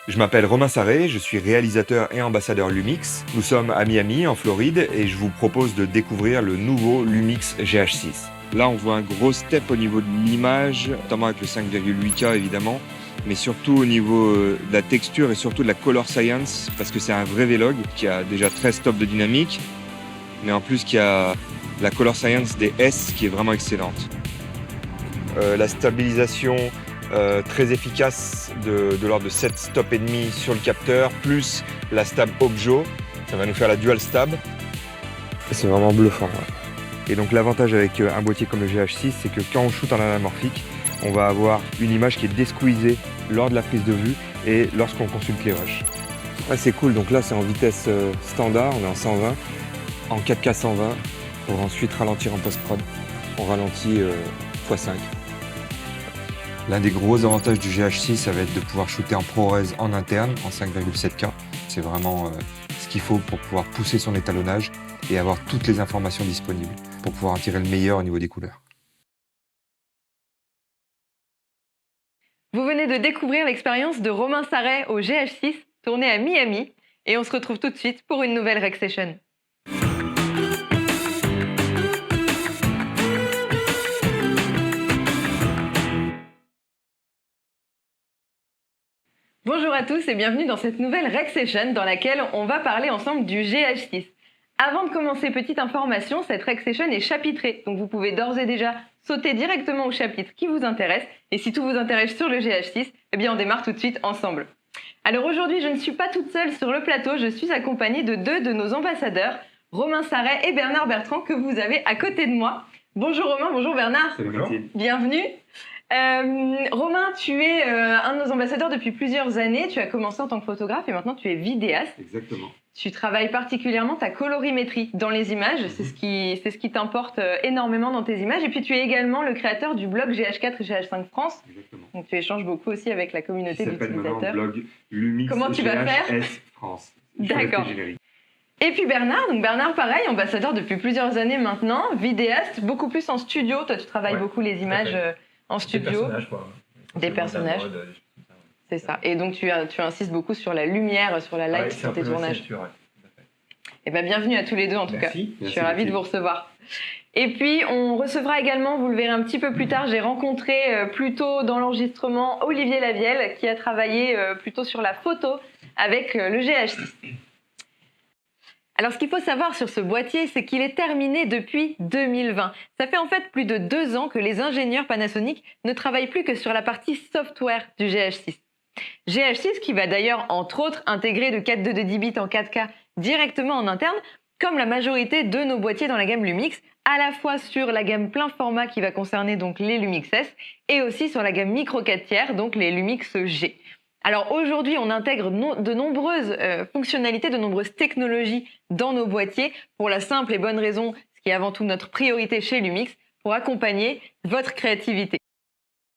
Je m'appelle Romain Sarré, je suis réalisateur et ambassadeur Lumix. Nous sommes à Miami, en Floride, et je vous propose de découvrir le nouveau Lumix GH6. Là, on voit un gros step au niveau de l'image, notamment avec le 5,8K évidemment, mais surtout au niveau de la texture et surtout de la color science, parce que c'est un vrai Vlog qui a déjà 13 stops de dynamique, mais en plus qui a la color science des S qui est vraiment excellente. La stabilisation très efficace de l'ordre de 7 stops et demi sur le capteur, plus la stab Objo, ça va nous faire la dual stab. C'est vraiment bluffant. Ouais. Et donc l'avantage avec un boîtier comme le GH6, c'est que quand on shoot en anamorphique, on va avoir une image qui est desqueezée lors de la prise de vue et lorsqu'on consulte les rushs. Ouais, c'est cool, donc là c'est en vitesse standard, on est en 120, en 4K 120, pour ensuite ralentir en post-prod. On ralentit x5. L'un des gros avantages du GH6, ça va être de pouvoir shooter en ProRes en interne, en 5,7K. C'est vraiment ce qu'il faut pour pouvoir pousser son étalonnage et avoir toutes les informations disponibles pour pouvoir en tirer le meilleur au niveau des couleurs. Vous venez de découvrir l'expérience de Romain Sarré au GH6, tourné à Miami, et on se retrouve tout de suite pour une nouvelle Rec Session. Bonjour à tous et bienvenue dans cette nouvelle Rec Session dans laquelle on va parler ensemble du GH6. Avant de commencer, petite information, cette Rec Session est chapitrée, donc vous pouvez d'ores et déjà sauter directement au chapitre qui vous intéresse, et si tout vous intéresse sur le GH6, eh bien on démarre tout de suite ensemble. Alors aujourd'hui, je ne suis pas toute seule sur le plateau, je suis accompagnée de deux de nos ambassadeurs, Romain Sarré et Bernard Bertrand, que vous avez à côté de moi. Bonjour Romain, bonjour Bernard. Salut Mathilde. Bienvenue. Romain, tu es un de nos ambassadeurs depuis plusieurs années. Tu as commencé en tant que photographe et maintenant tu es vidéaste. Exactement. Tu travailles particulièrement ta colorimétrie dans les images. C'est ce qui t'importe énormément dans tes images. Et puis tu es également le créateur du blog GH4 et GH5 France. Exactement. Donc tu échanges beaucoup aussi avec la communauté Qui s'appelle maintenant d'utilisateurs. blog Lumix Comment tu vas faire GH6 France. D'accord. Et puis Bernard, donc Bernard pareil, ambassadeur depuis plusieurs années maintenant, vidéaste, beaucoup plus en studio. Toi tu travailles beaucoup les images en studio. Des personnages quoi. Des personnages. Mode, des choses comme ça, ouais. C'est ça. Et donc tu insistes beaucoup sur la lumière, sur la light sur tes tournages. Et bien bienvenue à tous les deux en tout cas. Je suis ravie de vous recevoir. Et puis on recevra également, vous le verrez un petit peu plus tard, j'ai rencontré plus tôt dans l'enregistrement Olivier Lavielle qui a travaillé plutôt sur la photo avec le GH6. Alors ce qu'il faut savoir sur ce boîtier, c'est qu'il est terminé depuis 2020. Ça fait en fait plus de 2 ans que les ingénieurs Panasonic ne travaillent plus que sur la partie software du GH6. GH6 qui va d'ailleurs entre autres intégrer le 4.2 de 10 bits en 4K directement en interne, comme la majorité de nos boîtiers dans la gamme Lumix, à la fois sur la gamme plein format qui va concerner donc les Lumix S et aussi sur la gamme micro 4 tiers, donc les Lumix G. Alors aujourd'hui, on intègre de nombreuses fonctionnalités, de nombreuses technologies dans nos boîtiers pour la simple et bonne raison, ce qui est avant tout notre priorité chez Lumix, pour accompagner votre créativité.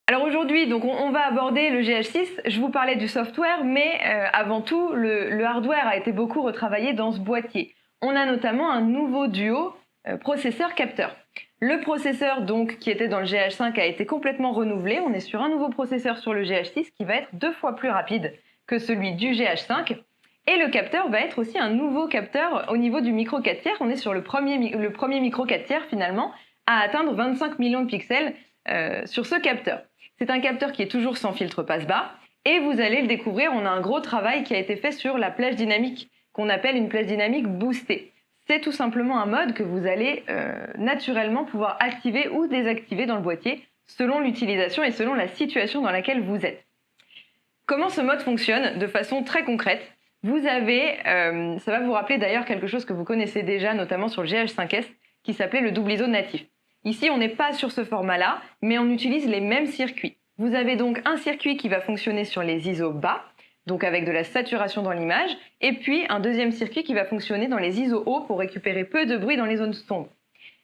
Alors aujourd'hui, donc on va aborder le GH6. Je vous parlais du software, mais avant tout, le hardware a été beaucoup retravaillé dans ce boîtier. On a notamment un nouveau duo processeur-capteur. Le processeur donc qui était dans le GH5 a été complètement renouvelé. On est sur un nouveau processeur sur le GH6 qui va être 2 fois plus rapide que celui du GH5. Et le capteur va être aussi un nouveau capteur au niveau du micro 4 tiers. On est sur le premier micro 4 tiers finalement à atteindre 25 millions de pixels sur ce capteur. C'est un capteur qui est toujours sans filtre passe-bas. Et vous allez le découvrir, on a un gros travail qui a été fait sur la plage dynamique qu'on appelle une plage dynamique boostée. C'est tout simplement un mode que vous allez naturellement pouvoir activer ou désactiver dans le boîtier selon l'utilisation et selon la situation dans laquelle vous êtes. Comment ce mode fonctionne de façon très concrète? Vous avez, ça va vous rappeler d'ailleurs quelque chose que vous connaissez déjà, notamment sur le GH5S, qui s'appelait le double ISO natif. Ici, on n'est pas sur ce format-là, mais on utilise les mêmes circuits. Vous avez donc un circuit qui va fonctionner sur les ISO bas, donc avec de la saturation dans l'image, et puis un deuxième circuit qui va fonctionner dans les ISO hauts pour récupérer peu de bruit dans les zones sombres.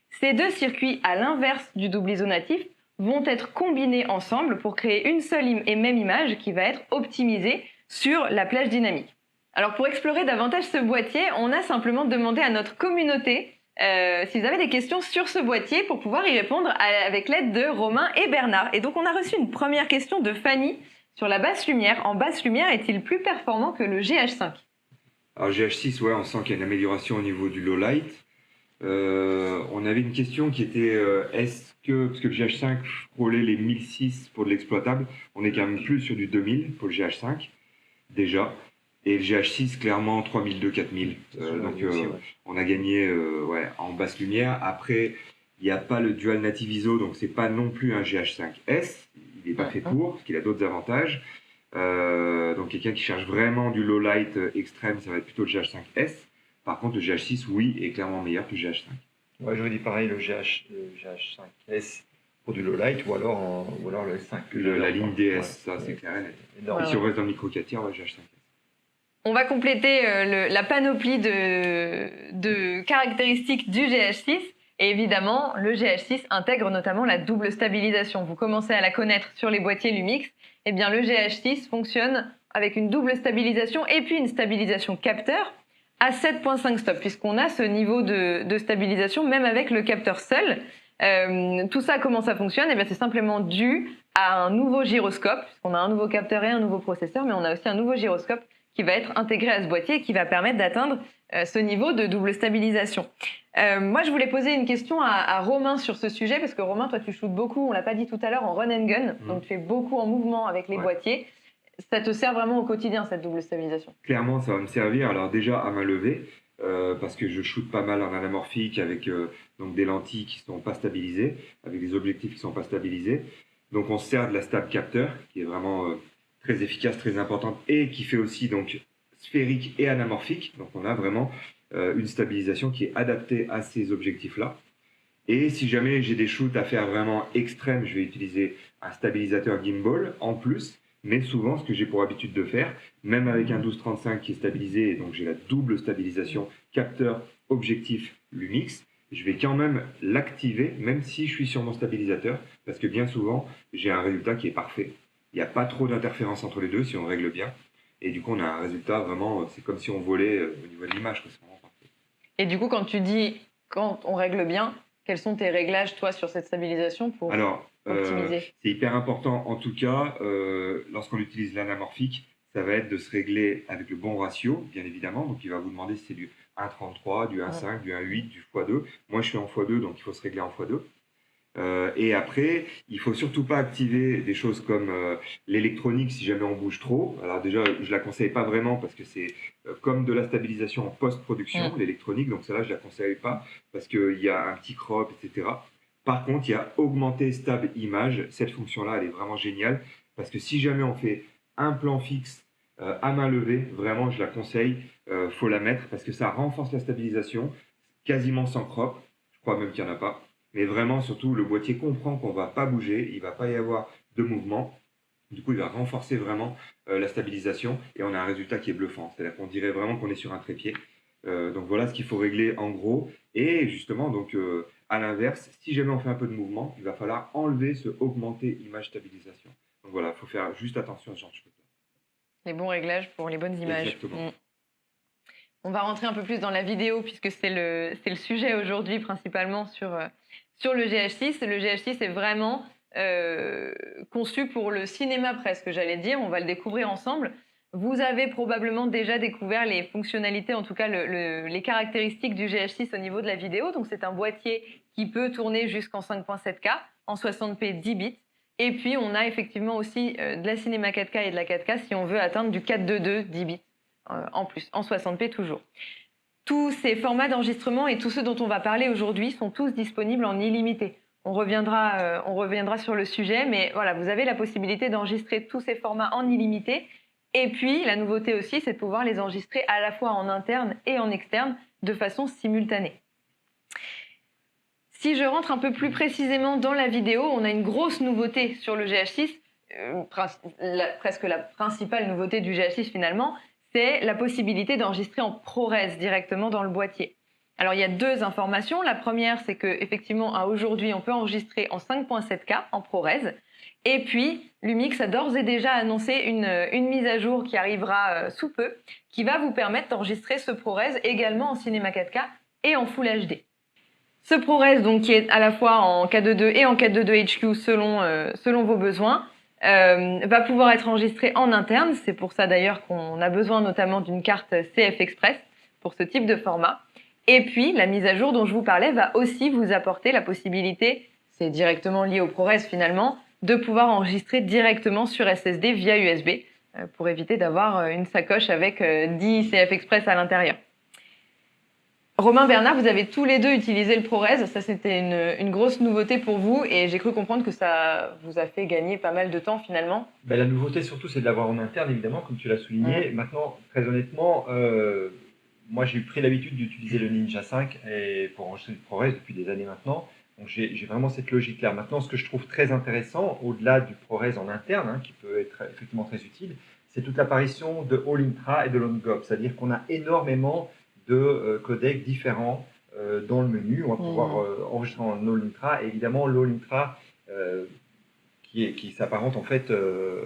Ces deux circuits, à l'inverse du double ISO natif, vont être combinés ensemble pour créer une seule et même image qui va être optimisée sur la plage dynamique. Alors pour explorer davantage ce boîtier, on a simplement demandé à notre communauté si vous avez des questions sur ce boîtier pour pouvoir y répondre avec l'aide de Romain et Bernard. Et donc on a reçu une première question de Fanny sur la basse lumière. En basse lumière, est-il plus performant que le GH5? Alors GH6, ouais, on sent qu'il y a une amélioration au niveau du low light. On avait une question qui était parce que le GH5 frôlait les 1006 pour de l'exploitable, on est quand même plus sur du 2000 pour le GH5 déjà, et le GH6 clairement 3002, 4000. On a gagné en basse lumière. Après, il n'y a pas le dual native ISO, donc c'est pas non plus un GH5S, il n'est pas fait pour, parce qu'il a d'autres avantages. Donc quelqu'un qui cherche vraiment du low light extrême, ça va être plutôt le GH5S. Par contre, le GH6, oui, est clairement meilleur que le GH5. Ouais, je vous dis pareil, le GH5S pour du low light ou alors le S5. La ligne DS, ça c'est clair. Et si on reste dans le micro 4 tiers, GH5S. On va compléter la panoplie de caractéristiques du GH6. Et évidemment, le GH6 intègre notamment la double stabilisation. Vous commencez à la connaître sur les boîtiers Lumix. Eh bien, le GH6 fonctionne avec une double stabilisation et puis une stabilisation capteur à 7.5 stops, puisqu'on a ce niveau de stabilisation même avec le capteur seul. Tout ça, comment ça fonctionne? Eh bien, c'est simplement dû à un nouveau gyroscope, puisqu'on a un nouveau capteur et un nouveau processeur, mais on a aussi un nouveau gyroscope qui va être intégré à ce boîtier et qui va permettre d'atteindre ce niveau de double stabilisation. Moi, je voulais poser une question à Romain sur ce sujet, parce que Romain, toi, tu shootes beaucoup, on l'a pas dit tout à l'heure, en run and gun, donc tu fais beaucoup en mouvement avec les boîtiers. Ça te sert vraiment au quotidien, cette double stabilisation? Clairement, ça va me servir. Alors déjà, à main levée, parce que je shoote pas mal en anamorphique avec donc des lentilles qui ne sont pas stabilisées, avec des objectifs qui ne sont pas stabilisés. Donc on se sert de la stab capteur, qui est vraiment très efficace, très importante, et qui fait aussi donc sphérique et anamorphique. Donc on a vraiment une stabilisation qui est adaptée à ces objectifs-là. Et si jamais j'ai des shoots à faire vraiment extrêmes, je vais utiliser un stabilisateur gimbal en plus. Mais souvent, ce que j'ai pour habitude de faire, même avec un 12-35 qui est stabilisé, et donc j'ai la double stabilisation capteur, objectif, Lumix, je vais quand même l'activer, même si je suis sur mon stabilisateur, parce que bien souvent, j'ai un résultat qui est parfait. Il n'y a pas trop d'interférence entre les deux si on règle bien. Et du coup, on a un résultat vraiment, c'est comme si on volait au niveau de l'image, c'est vraiment parfait. Et du coup, quand tu dis, quand on règle bien, quels sont tes réglages, toi, sur cette stabilisation pour optimiser? C'est hyper important, en tout cas, lorsqu'on utilise l'anamorphique, ça va être de se régler avec le bon ratio, bien évidemment. Donc, il va vous demander si c'est du 1,33, du 1,5, du 1,8, du x2. Moi, je suis en x2, donc il faut se régler en x2. Et après, il ne faut surtout pas activer des choses comme l'électronique si jamais on bouge trop. Alors déjà, je ne la conseille pas vraiment parce que c'est comme de la stabilisation en post-production, l'électronique. Donc celle-là, je ne la conseille pas parce qu'il y a un petit crop, etc. Par contre, il y a augmenter stable image. Cette fonction-là, elle est vraiment géniale parce que si jamais on fait un plan fixe à main levée, vraiment, je la conseille. Faut la mettre parce que ça renforce la stabilisation quasiment sans crop. Je crois même qu'il n'y en a pas. Mais vraiment, surtout, le boîtier comprend qu'on ne va pas bouger, il ne va pas y avoir de mouvement. Du coup, il va renforcer vraiment la stabilisation et on a un résultat qui est bluffant. C'est-à-dire qu'on dirait vraiment qu'on est sur un trépied. Donc voilà ce qu'il faut régler en gros. Et justement, donc à l'inverse, si jamais on fait un peu de mouvement, il va falloir enlever ce augmenter image stabilisation. Donc voilà, il faut faire juste attention à ce genre de choses. Les bons réglages pour les bonnes images. Exactement. On va rentrer un peu plus dans la vidéo puisque c'est le sujet aujourd'hui principalement sur le GH6. Le GH6 est vraiment conçu pour le cinéma presque, j'allais dire. On va le découvrir ensemble. Vous avez probablement déjà découvert les fonctionnalités, en tout cas les caractéristiques du GH6 au niveau de la vidéo. Donc c'est un boîtier qui peut tourner jusqu'en 5.7K, en 60p 10 bits. Et puis on a effectivement aussi de la cinéma 4K et de la 4K si on veut atteindre du 422 10 bits en plus, en 60p toujours. Tous ces formats d'enregistrement et tous ceux dont on va parler aujourd'hui sont tous disponibles en illimité. On reviendra sur le sujet, mais voilà, vous avez la possibilité d'enregistrer tous ces formats en illimité. Et puis, la nouveauté aussi, c'est de pouvoir les enregistrer à la fois en interne et en externe de façon simultanée. Si je rentre un peu plus précisément dans la vidéo, on a une grosse nouveauté sur le GH6, presque la principale nouveauté du GH6 finalement, c'est la possibilité d'enregistrer en ProRes directement dans le boîtier. Alors, il y a deux informations. La première, c'est qu'effectivement, à aujourd'hui, on peut enregistrer en 5.7K en ProRes. Et puis, Lumix a d'ores et déjà annoncé une mise à jour qui arrivera sous peu, qui va vous permettre d'enregistrer ce ProRes également en cinéma 4K et en Full HD. Ce ProRes, donc, qui est à la fois en K22 et en K22 HQ selon vos besoins, va pouvoir être enregistré en interne. C'est pour ça d'ailleurs qu'on a besoin notamment d'une carte CF Express pour ce type de format. Et puis, la mise à jour dont je vous parlais va aussi vous apporter la possibilité, c'est directement lié au ProRes finalement, de pouvoir enregistrer directement sur SSD via USB pour éviter d'avoir une sacoche avec 10 CF Express à l'intérieur. Romain, Bernard, vous avez tous les deux utilisé le ProRes. Ça, c'était une grosse nouveauté pour vous et j'ai cru comprendre que ça vous a fait gagner pas mal de temps finalement. Ben, la nouveauté surtout, c'est de l'avoir en interne, évidemment, comme tu l'as souligné. Maintenant, très honnêtement, moi, j'ai pris l'habitude d'utiliser le Ninja 5 pour enregistrer le ProRes depuis des années maintenant. Donc, j'ai vraiment cette logique-là. Maintenant, ce que je trouve très intéressant, au-delà du ProRes en interne, qui peut être effectivement très utile, c'est toute l'apparition de All Intra et de LongGob. C'est-à-dire qu'on a énormément de codecs différents dans le menu. On va pouvoir enregistrer en All Intra. Et évidemment, l'All Intra, qui s'apparente en fait,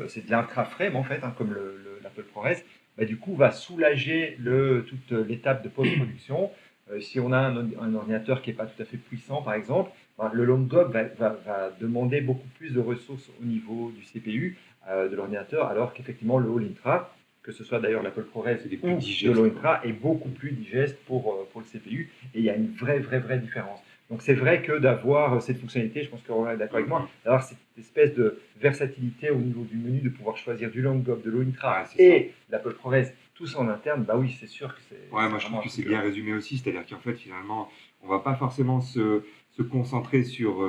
c'est de l'intra-frame en fait, comme l'Apple ProRes, du coup va soulager toute l'étape de post-production. Si on a un ordinateur qui n'est pas tout à fait puissant par exemple, le LongGob va demander beaucoup plus de ressources au niveau du CPU de l'ordinateur, alors qu'effectivement le All Intra, que ce soit d'ailleurs l'Apple ProRes ou le All Intra, est beaucoup plus digeste pour le CPU, et il y a une vraie différence. Donc c'est vrai que d'avoir cette fonctionnalité, je pense que Romain est d'accord avec moi, d'avoir cette espèce de versatilité au niveau du menu, de pouvoir choisir du LongGob, de l'All Intra et l'Apple ProRes, tout ça en interne, bah oui, c'est sûr que c'est... Ouais, moi je trouve que c'est bien résumé aussi, c'est-à-dire qu'en fait finalement, on va pas forcément se concentrer sur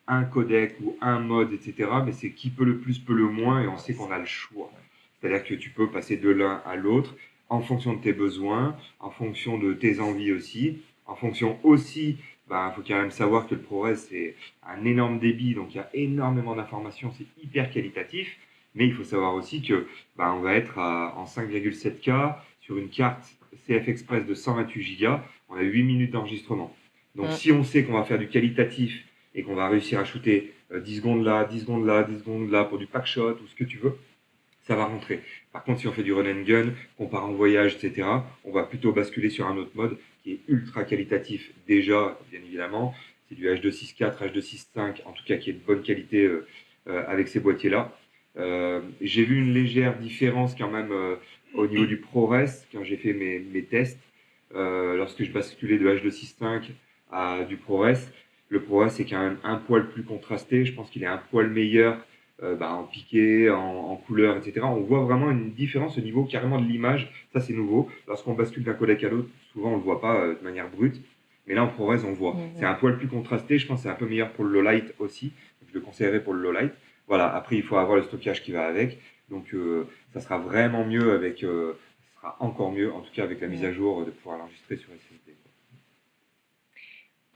un codec ou un mode, etc., mais c'est qui peut le plus, peut le moins, et on sait qu'on a le choix. C'est-à-dire que tu peux passer de l'un à l'autre en fonction de tes besoins, en fonction de tes envies aussi, en fonction aussi... Il faut quand même savoir que le ProRes, c'est un énorme débit, donc il y a énormément d'informations, c'est hyper qualitatif, mais il faut savoir aussi que on va être en 5,7K sur une carte CF Express de 128 Go, on a 8 minutes d'enregistrement. Donc si on sait qu'on va faire du qualitatif et qu'on va réussir à shooter 10 secondes là, 10 secondes là, 10 secondes là pour du pack shot ou ce que tu veux, ça va rentrer. Par contre, si on fait du run and gun, qu'on part en voyage, etc., on va plutôt basculer sur un autre mode qui est ultra qualitatif déjà, bien évidemment. C'est du H264, H265, en tout cas qui est de bonne qualité avec ces boîtiers-là. J'ai vu une légère différence quand même au niveau du ProRes quand j'ai fait mes tests. Lorsque je basculais de H265 à du ProRes, le ProRes est quand même un poil plus contrasté. Je pense qu'il est un poil meilleur en piqué, en couleur, etc. On voit vraiment une différence au niveau carrément de l'image. Ça, c'est nouveau. Lorsqu'on bascule d'un codec à l'autre, souvent, on ne le voit pas de manière brute. Mais là, en ProRes, on voit. C'est un poil plus contrasté. Je pense que c'est un peu meilleur pour le low light aussi. Je le conseillerais pour le low light. Voilà. Après, il faut avoir le stockage qui va avec. Donc, ça sera vraiment mieux avec... ça sera encore mieux, en tout cas, avec la mise à jour, de pouvoir l'enregistrer sur SSD.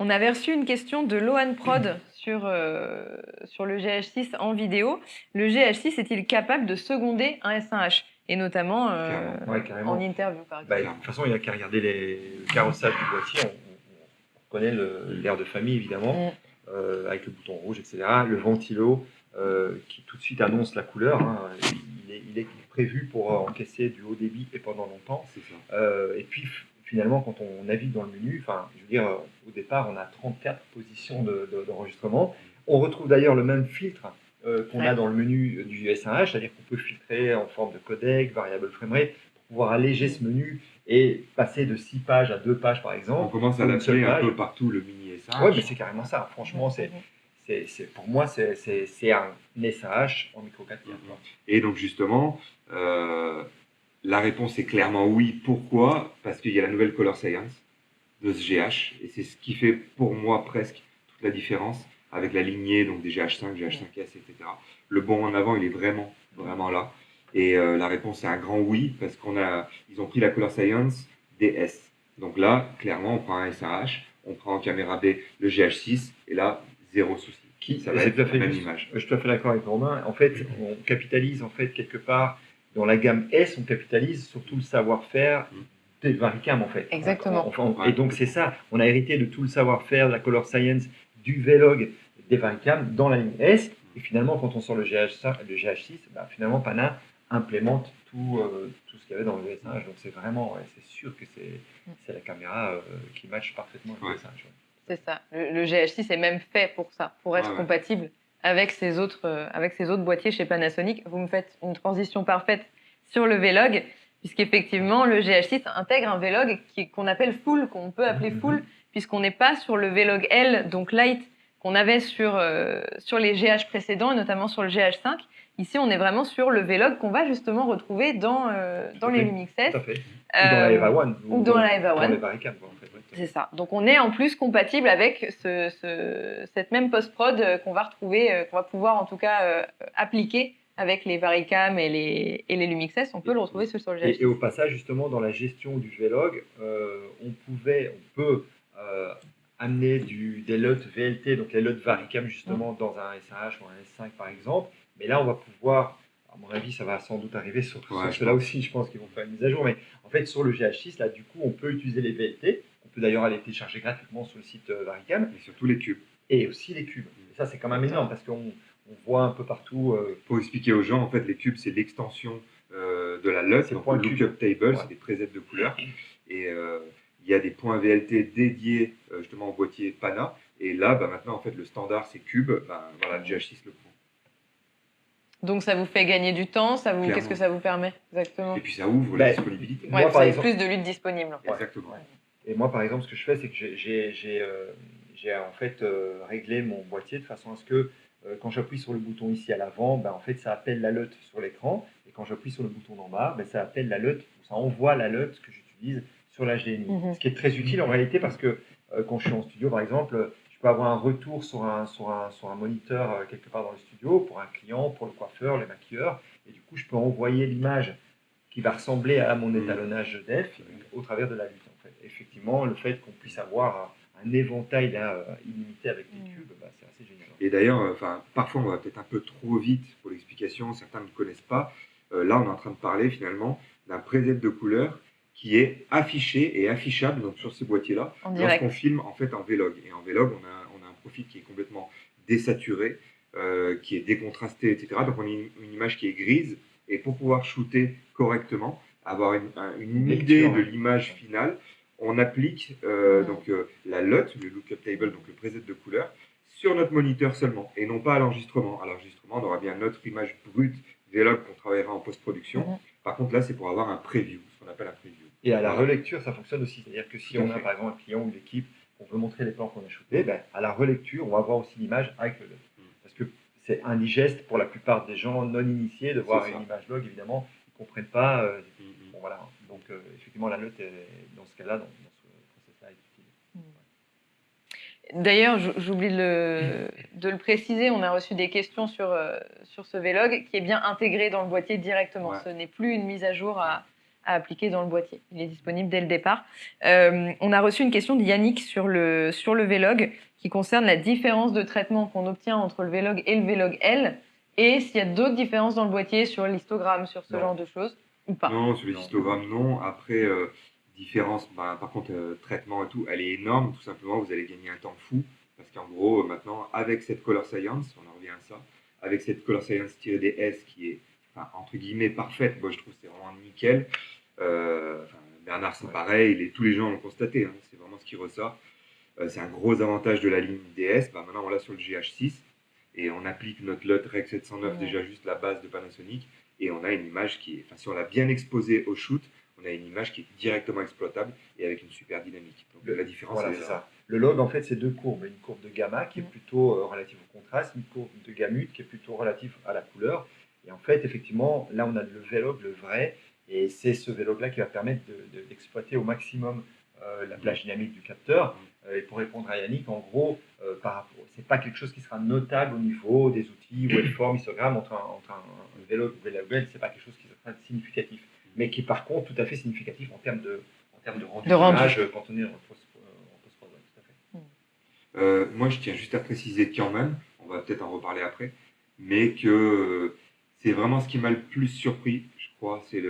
On avait reçu une question de Lohan Prod sur le GH6 en vidéo. Le GH6 est-il capable de seconder un S1H et notamment en interview par exemple? De toute façon, il n'y a qu'à regarder le carrossage du boîtier. On connaît l'air de famille évidemment, avec le bouton rouge, etc. Le ventilo qui tout de suite annonce la couleur. Il est prévu pour encaisser du haut débit et pendant longtemps. Et puis finalement, quand on navigue dans le menu, je veux dire, au départ, on a 34 positions d'enregistrement. On retrouve d'ailleurs le même filtre qu'on a dans le menu du S1H, c'est-à-dire qu'on peut filtrer en forme de codec, variable framerate, pour pouvoir alléger ce menu et passer de 6 pages à 2 pages, par exemple. On commence à l'appeler un peu partout, le mini S1H. Oui, mais c'est carrément ça. Franchement, pour moi, c'est un SAH en micro 4 tiers. Et donc, justement, la réponse est clairement oui. Pourquoi? Parce qu'il y a la nouvelle Color Science de ce GH, et c'est ce qui fait pour moi presque toute la différence avec la lignée donc des GH5, GH5S, etc. Le bond en avant, il est vraiment là. Et la réponse est un grand oui, parce ils ont pris la Color Science DS. Donc là, clairement, on prend un SAH, on prend en caméra B le GH6, et là, zéro souci. Ça va être la même image. Je suis tout à fait d'accord avec Romain. En fait, on capitalise quelque part dans la gamme S, on capitalise sur tout le savoir-faire des Varicam en fait. Exactement. Et donc c'est ça, on a hérité de tout le savoir-faire, de la Color Science, du Vlog, des Varicam dans la ligne S. Et finalement, quand on sort le GH6, finalement Pana implémente tout ce qu'il y avait dans le S1H. Donc c'est vraiment, c'est sûr que c'est la caméra qui matche parfaitement avec le S1H. C'est ça. Le GH6 est même fait pour ça, pour être compatible avec ces autres boîtiers chez Panasonic. Vous me faites une transition parfaite sur le V-Log, puisqu'effectivement, le GH6 intègre un V-Log qu'on appelle full, qu'on peut appeler full, puisqu'on n'est pas sur le V-Log L, donc light, qu'on avait sur les GH précédents, et notamment sur le GH5. Ici, on est vraiment sur le V-Log qu'on va justement retrouver dans les Lumix S. Tout à fait. Ou dans la EVA One. Ou dans la EVA One. Dans les Barricades, en fait. C'est ça. Donc, on est en plus compatible avec cette même post-prod qu'on va retrouver, qu'on va pouvoir en tout cas appliquer avec les Varicam et les Lumix S. On peut le retrouver sur le GH6. Et au passage, justement, dans la gestion du V-Log, on peut amener des LUT VLT, donc les LUT Varicam justement dans un SAH ou un S5 par exemple. Mais là, on va pouvoir, à mon avis, ça va sans doute arriver sur ceux-là aussi, je pense qu'ils vont faire une mise à jour. Mais en fait, sur le GH6, là, du coup, on peut utiliser les VLT. On peut d'ailleurs aller télécharger gratuitement sur le site Varicam. Et surtout les cubes. Et aussi les cubes. Et ça, c'est quand même énorme parce qu'on voit un peu partout. Pour expliquer aux gens, en fait, les cubes, c'est l'extension de la LUT. Donc, le lookup table, c'est des presets de couleurs. Et il y a des points VLT dédiés justement au boîtier PANA. Et là, maintenant, en fait, le standard, c'est cube. Voilà, le GH6 le prend. Donc, ça vous fait gagner du temps. Qu'est-ce que ça vous permet exactement? Et puis, ça ouvre la disponibilité. Ouais, vous avez plus de LUT disponibles. Exactement. Ouais. Et moi, par exemple, ce que je fais, c'est que j'ai en fait réglé mon boîtier de façon à ce que quand j'appuie sur le bouton ici à l'avant, en fait, ça appelle la LUT sur l'écran. Et quand j'appuie sur le bouton d'en bas, ça appelle la LUT, ça envoie la LUT que j'utilise sur l'HDMI. Ce qui est très utile en réalité parce que quand je suis en studio, par exemple, je peux avoir un retour sur un moniteur quelque part dans le studio pour un client, pour le coiffeur, les maquilleurs. Et du coup, je peux envoyer l'image qui va ressembler à mon étalonnage DEF au travers de la LUT. En fait. Effectivement, le fait qu'on puisse avoir un éventail illimité avec des cubes, c'est assez génial. Et d'ailleurs, parfois on va peut-être un peu trop vite pour l'explication, certains ne connaissent pas. Là, on est en train de parler finalement d'un preset de couleur qui est affiché et affichable donc, sur ces boîtiers-là lorsqu'on filme en fait en V-Log. Et en V-Log, on a un profil qui est complètement désaturé, qui est décontrasté, etc. Donc on a une image qui est grise. Et pour pouvoir shooter correctement, avoir une idée de l'image finale, on applique la LUT, le lookup table, donc le preset de couleur, sur notre moniteur seulement, et non pas à l'enregistrement. À l'enregistrement, on aura bien notre image brute V-Log qu'on travaillera en post-production. Par contre, là, c'est pour avoir un preview, ce qu'on appelle un preview. Et à la relecture, ça fonctionne aussi. C'est-à-dire que si on a par exemple un client ou une équipe, on veut montrer les plans qu'on a shootés, à la relecture, on va voir aussi l'image avec le LUT. Parce que c'est indigeste pour la plupart des gens non initiés de voir une image log, évidemment, ils ne comprennent pas. Bon, voilà. Donc, effectivement, la LUT, dans ce cas-là, dans ce process-là, est utile. D'ailleurs, j'oublie de le préciser, on a reçu des questions sur ce V-Log qui est bien intégré dans le boîtier directement. Ce n'est plus une mise à jour à appliquer dans le boîtier. Il est disponible dès le départ. On a reçu une question de Yannick sur le V-Log qui concerne la différence de traitement qu'on obtient entre le V-Log et le V-Log L et s'il y a d'autres différences dans le boîtier sur l'histogramme, sur ce genre de choses ou pas. Non, sur les histogrammes, non. Après, différence, par contre, traitement et tout, elle est énorme. Tout simplement, vous allez gagner un temps fou parce qu'en gros, maintenant, avec cette Color Science, on en revient à ça, avec cette Color Science-DS qui est entre guillemets parfaite, moi je trouve que c'est vraiment nickel. Bernard, c'est pareil, tous les gens l'ont constaté, c'est vraiment ce qui ressort. C'est un gros avantage de la ligne DS. Maintenant, on l'a sur le GH6 et on applique notre LUT Rec 709, déjà juste la base de Panasonic, et on a une image qui est, si on l'a bien exposée au shoot, on a une image qui est directement exploitable et avec une super dynamique. Donc la différence, c'est ça. Le log, en fait, c'est deux courbes. Une courbe de gamma qui est plutôt relative au contraste, une courbe de gamut qui est plutôt relative à la couleur. Et en fait, effectivement, là, on a le V-Log, le vrai, et c'est ce V-Log-là qui va permettre d'exploiter au maximum la plage dynamique du capteur. Et pour répondre à Yannick, en gros, c'est pas quelque chose qui sera notable au niveau des outils, waveform, histogramme, entre un V-Log ou V-Log L, c'est pas quelque chose qui sera significatif, mais qui est par contre tout à fait significatif en termes de rendu d'image quand on est en post-production. Tout à fait. Moi, je tiens juste à préciser quand même, on va peut-être en reparler après, mais que c'est vraiment ce qui m'a le plus surpris, je crois, c'est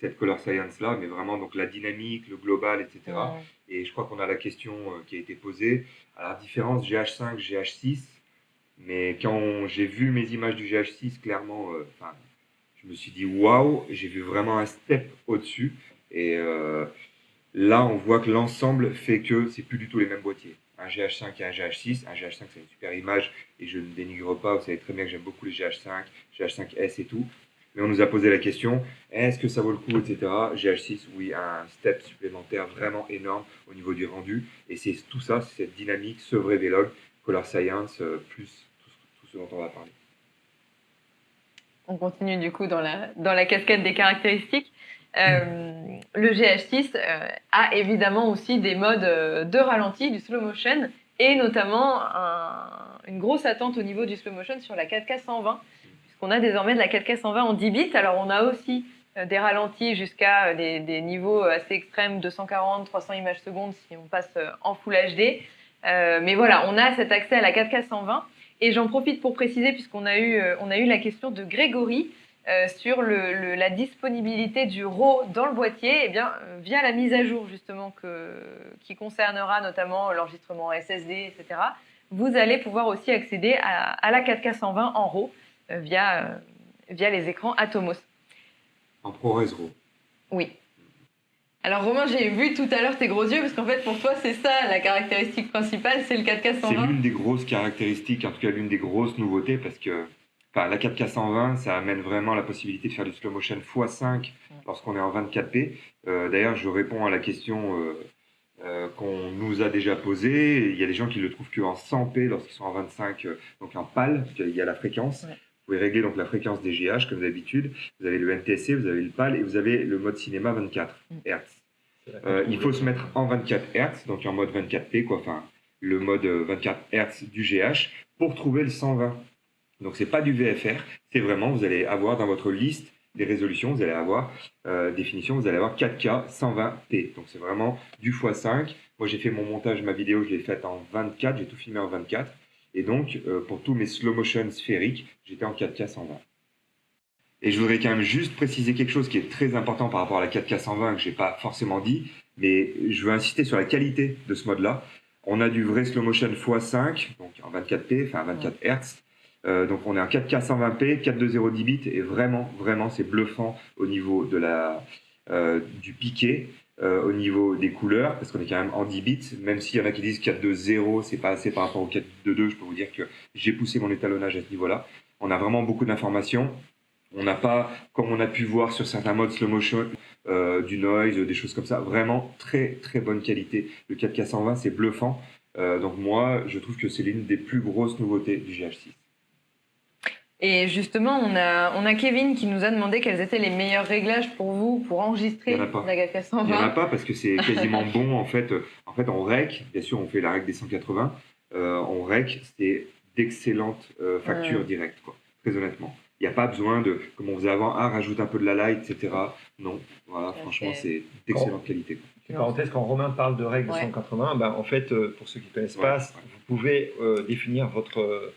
cette Color Science-là, mais vraiment donc la dynamique, le global, etc. Et je crois qu'on a la question qui a été posée. Alors, différence GH5, GH6, mais quand j'ai vu mes images du GH6, clairement, je me suis dit waouh, j'ai vu vraiment un step au-dessus. Et là, on voit que l'ensemble fait que c'est plus du tout les mêmes boîtiers. un GH5 et un GH6. Un GH5, c'est une super image et je ne dénigre pas. Vous savez très bien que j'aime beaucoup les GH5, GH5S et tout. Mais on nous a posé la question, est-ce que ça vaut le coup, etc. GH6, oui, un step supplémentaire vraiment énorme au niveau du rendu. Et c'est tout ça, c'est cette dynamique, ce vrai Vlog, Color Science, plus tout ce dont on va parler. On continue du coup dans la cascade des caractéristiques. Le GH6 a évidemment aussi des modes de ralenti, du slow motion, et notamment une grosse attente au niveau du slow motion sur la 4K 120, puisqu'on a désormais de la 4K 120 en 10 bits. Alors on a aussi des ralentis jusqu'à des niveaux assez extrêmes, 240, 300 images secondes si on passe en Full HD. Mais voilà, on a cet accès à la 4K 120. Et j'en profite pour préciser, puisqu'on a eu la question de Grégory sur la disponibilité du RAW dans le boîtier. Eh bien, via la mise à jour justement qui concernera notamment l'enregistrement SSD, etc., vous allez pouvoir aussi accéder à la 4K 120 en RAW via les écrans Atomos. En ProRes RAW. Oui. Alors Romain, j'ai vu tout à l'heure tes gros yeux, parce qu'en fait pour toi c'est ça la caractéristique principale, c'est le 4K 120. C'est l'une des grosses caractéristiques, en tout cas l'une des grosses nouveautés, parce que la 4K 120, ça amène vraiment la possibilité de faire du slow motion x5 lorsqu'on est en 24p. D'ailleurs, je réponds à la question qu'on nous a déjà posée. Il y a des gens qui le trouvent qu'en 100p lorsqu'ils sont en 25, donc en PAL, il y a la fréquence. Ouais. Vous pouvez régler donc la fréquence des GH comme d'habitude. Vous avez le NTSC, vous avez le PAL et vous avez le mode cinéma 24 Hz. Il faut se mettre en 24 Hz, donc en mode 24p, quoi, enfin le mode 24 Hz du GH pour trouver le 120. Donc c'est pas du VFR, c'est vraiment, vous allez avoir dans votre liste des résolutions, vous allez avoir définition, vous allez avoir 4K 120p. Donc c'est vraiment du x5. Moi j'ai fait mon montage, ma vidéo, je l'ai faite en 24, j'ai tout filmé en 24. Et donc pour tous mes slow motion sphériques, j'étais en 4K 120. Et je voudrais quand même juste préciser quelque chose qui est très important par rapport à la 4K 120 que je n'ai pas forcément dit, mais je veux insister sur la qualité de ce mode-là. On a du vrai slow motion x5, donc en 24p, enfin 24 Hz. Donc on est en 4K 120p, 420 10 bits, et vraiment, c'est bluffant au niveau de du piqué, au niveau des couleurs, parce qu'on est quand même en 10 bits, même s'il y en a qui disent 420, c'est pas assez par rapport au 422, je peux vous dire que j'ai poussé mon étalonnage à ce niveau-là. On a vraiment beaucoup d'informations. On n'a pas, comme on a pu voir sur certains modes slow motion, du noise, des choses comme ça. Vraiment très bonne qualité. Le 4K 120, c'est bluffant. Donc moi, je trouve que c'est l'une des plus grosses nouveautés du GH6. Et justement, on a Kevin qui nous a demandé quels étaient les meilleurs réglages pour vous pour enregistrer la 4K 120. Il n'y en a pas parce que c'est quasiment bon en fait. En fait, en rec, bien sûr, on fait la rec des 180. En rec, c'est d'excellentes factures directes, quoi. Très honnêtement. Il n'y a pas besoin de, comme on faisait avant, rajoute un peu de la light, etc. Non, voilà, franchement, c'est d'excellente qualité. Une parenthèse, quand Romain parle de règles de 180, en fait, pour ceux qui ne connaissent pas, vous pouvez définir votre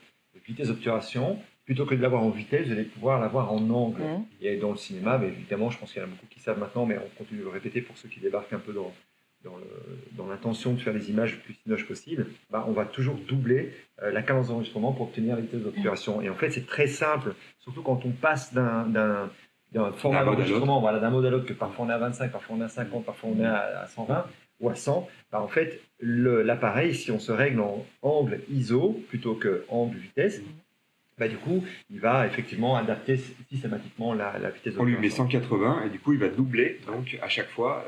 vitesse d'obturation. Plutôt que de l'avoir en vitesse, vous allez pouvoir l'avoir en angle. Et dans le cinéma, mais évidemment, je pense qu'il y en a beaucoup qui savent maintenant, mais on continue de le répéter pour ceux qui débarquent un peu dans l'intention de faire des images le plus cinoches possible, on va toujours doubler la cadence d'enregistrement pour obtenir la vitesse d'obturation. Et en fait, c'est très simple, surtout quand on passe d'un format d'enregistrement, d'un mode à l'autre, que parfois on est à 25, parfois on est à 50, parfois on est à 120 ou à 100. En fait, l'appareil, si on se règle en angle ISO plutôt que angle vitesse, du coup, il va effectivement adapter systématiquement la vitesse d'obturation. On lui met 180 et du coup, il va doubler donc à chaque fois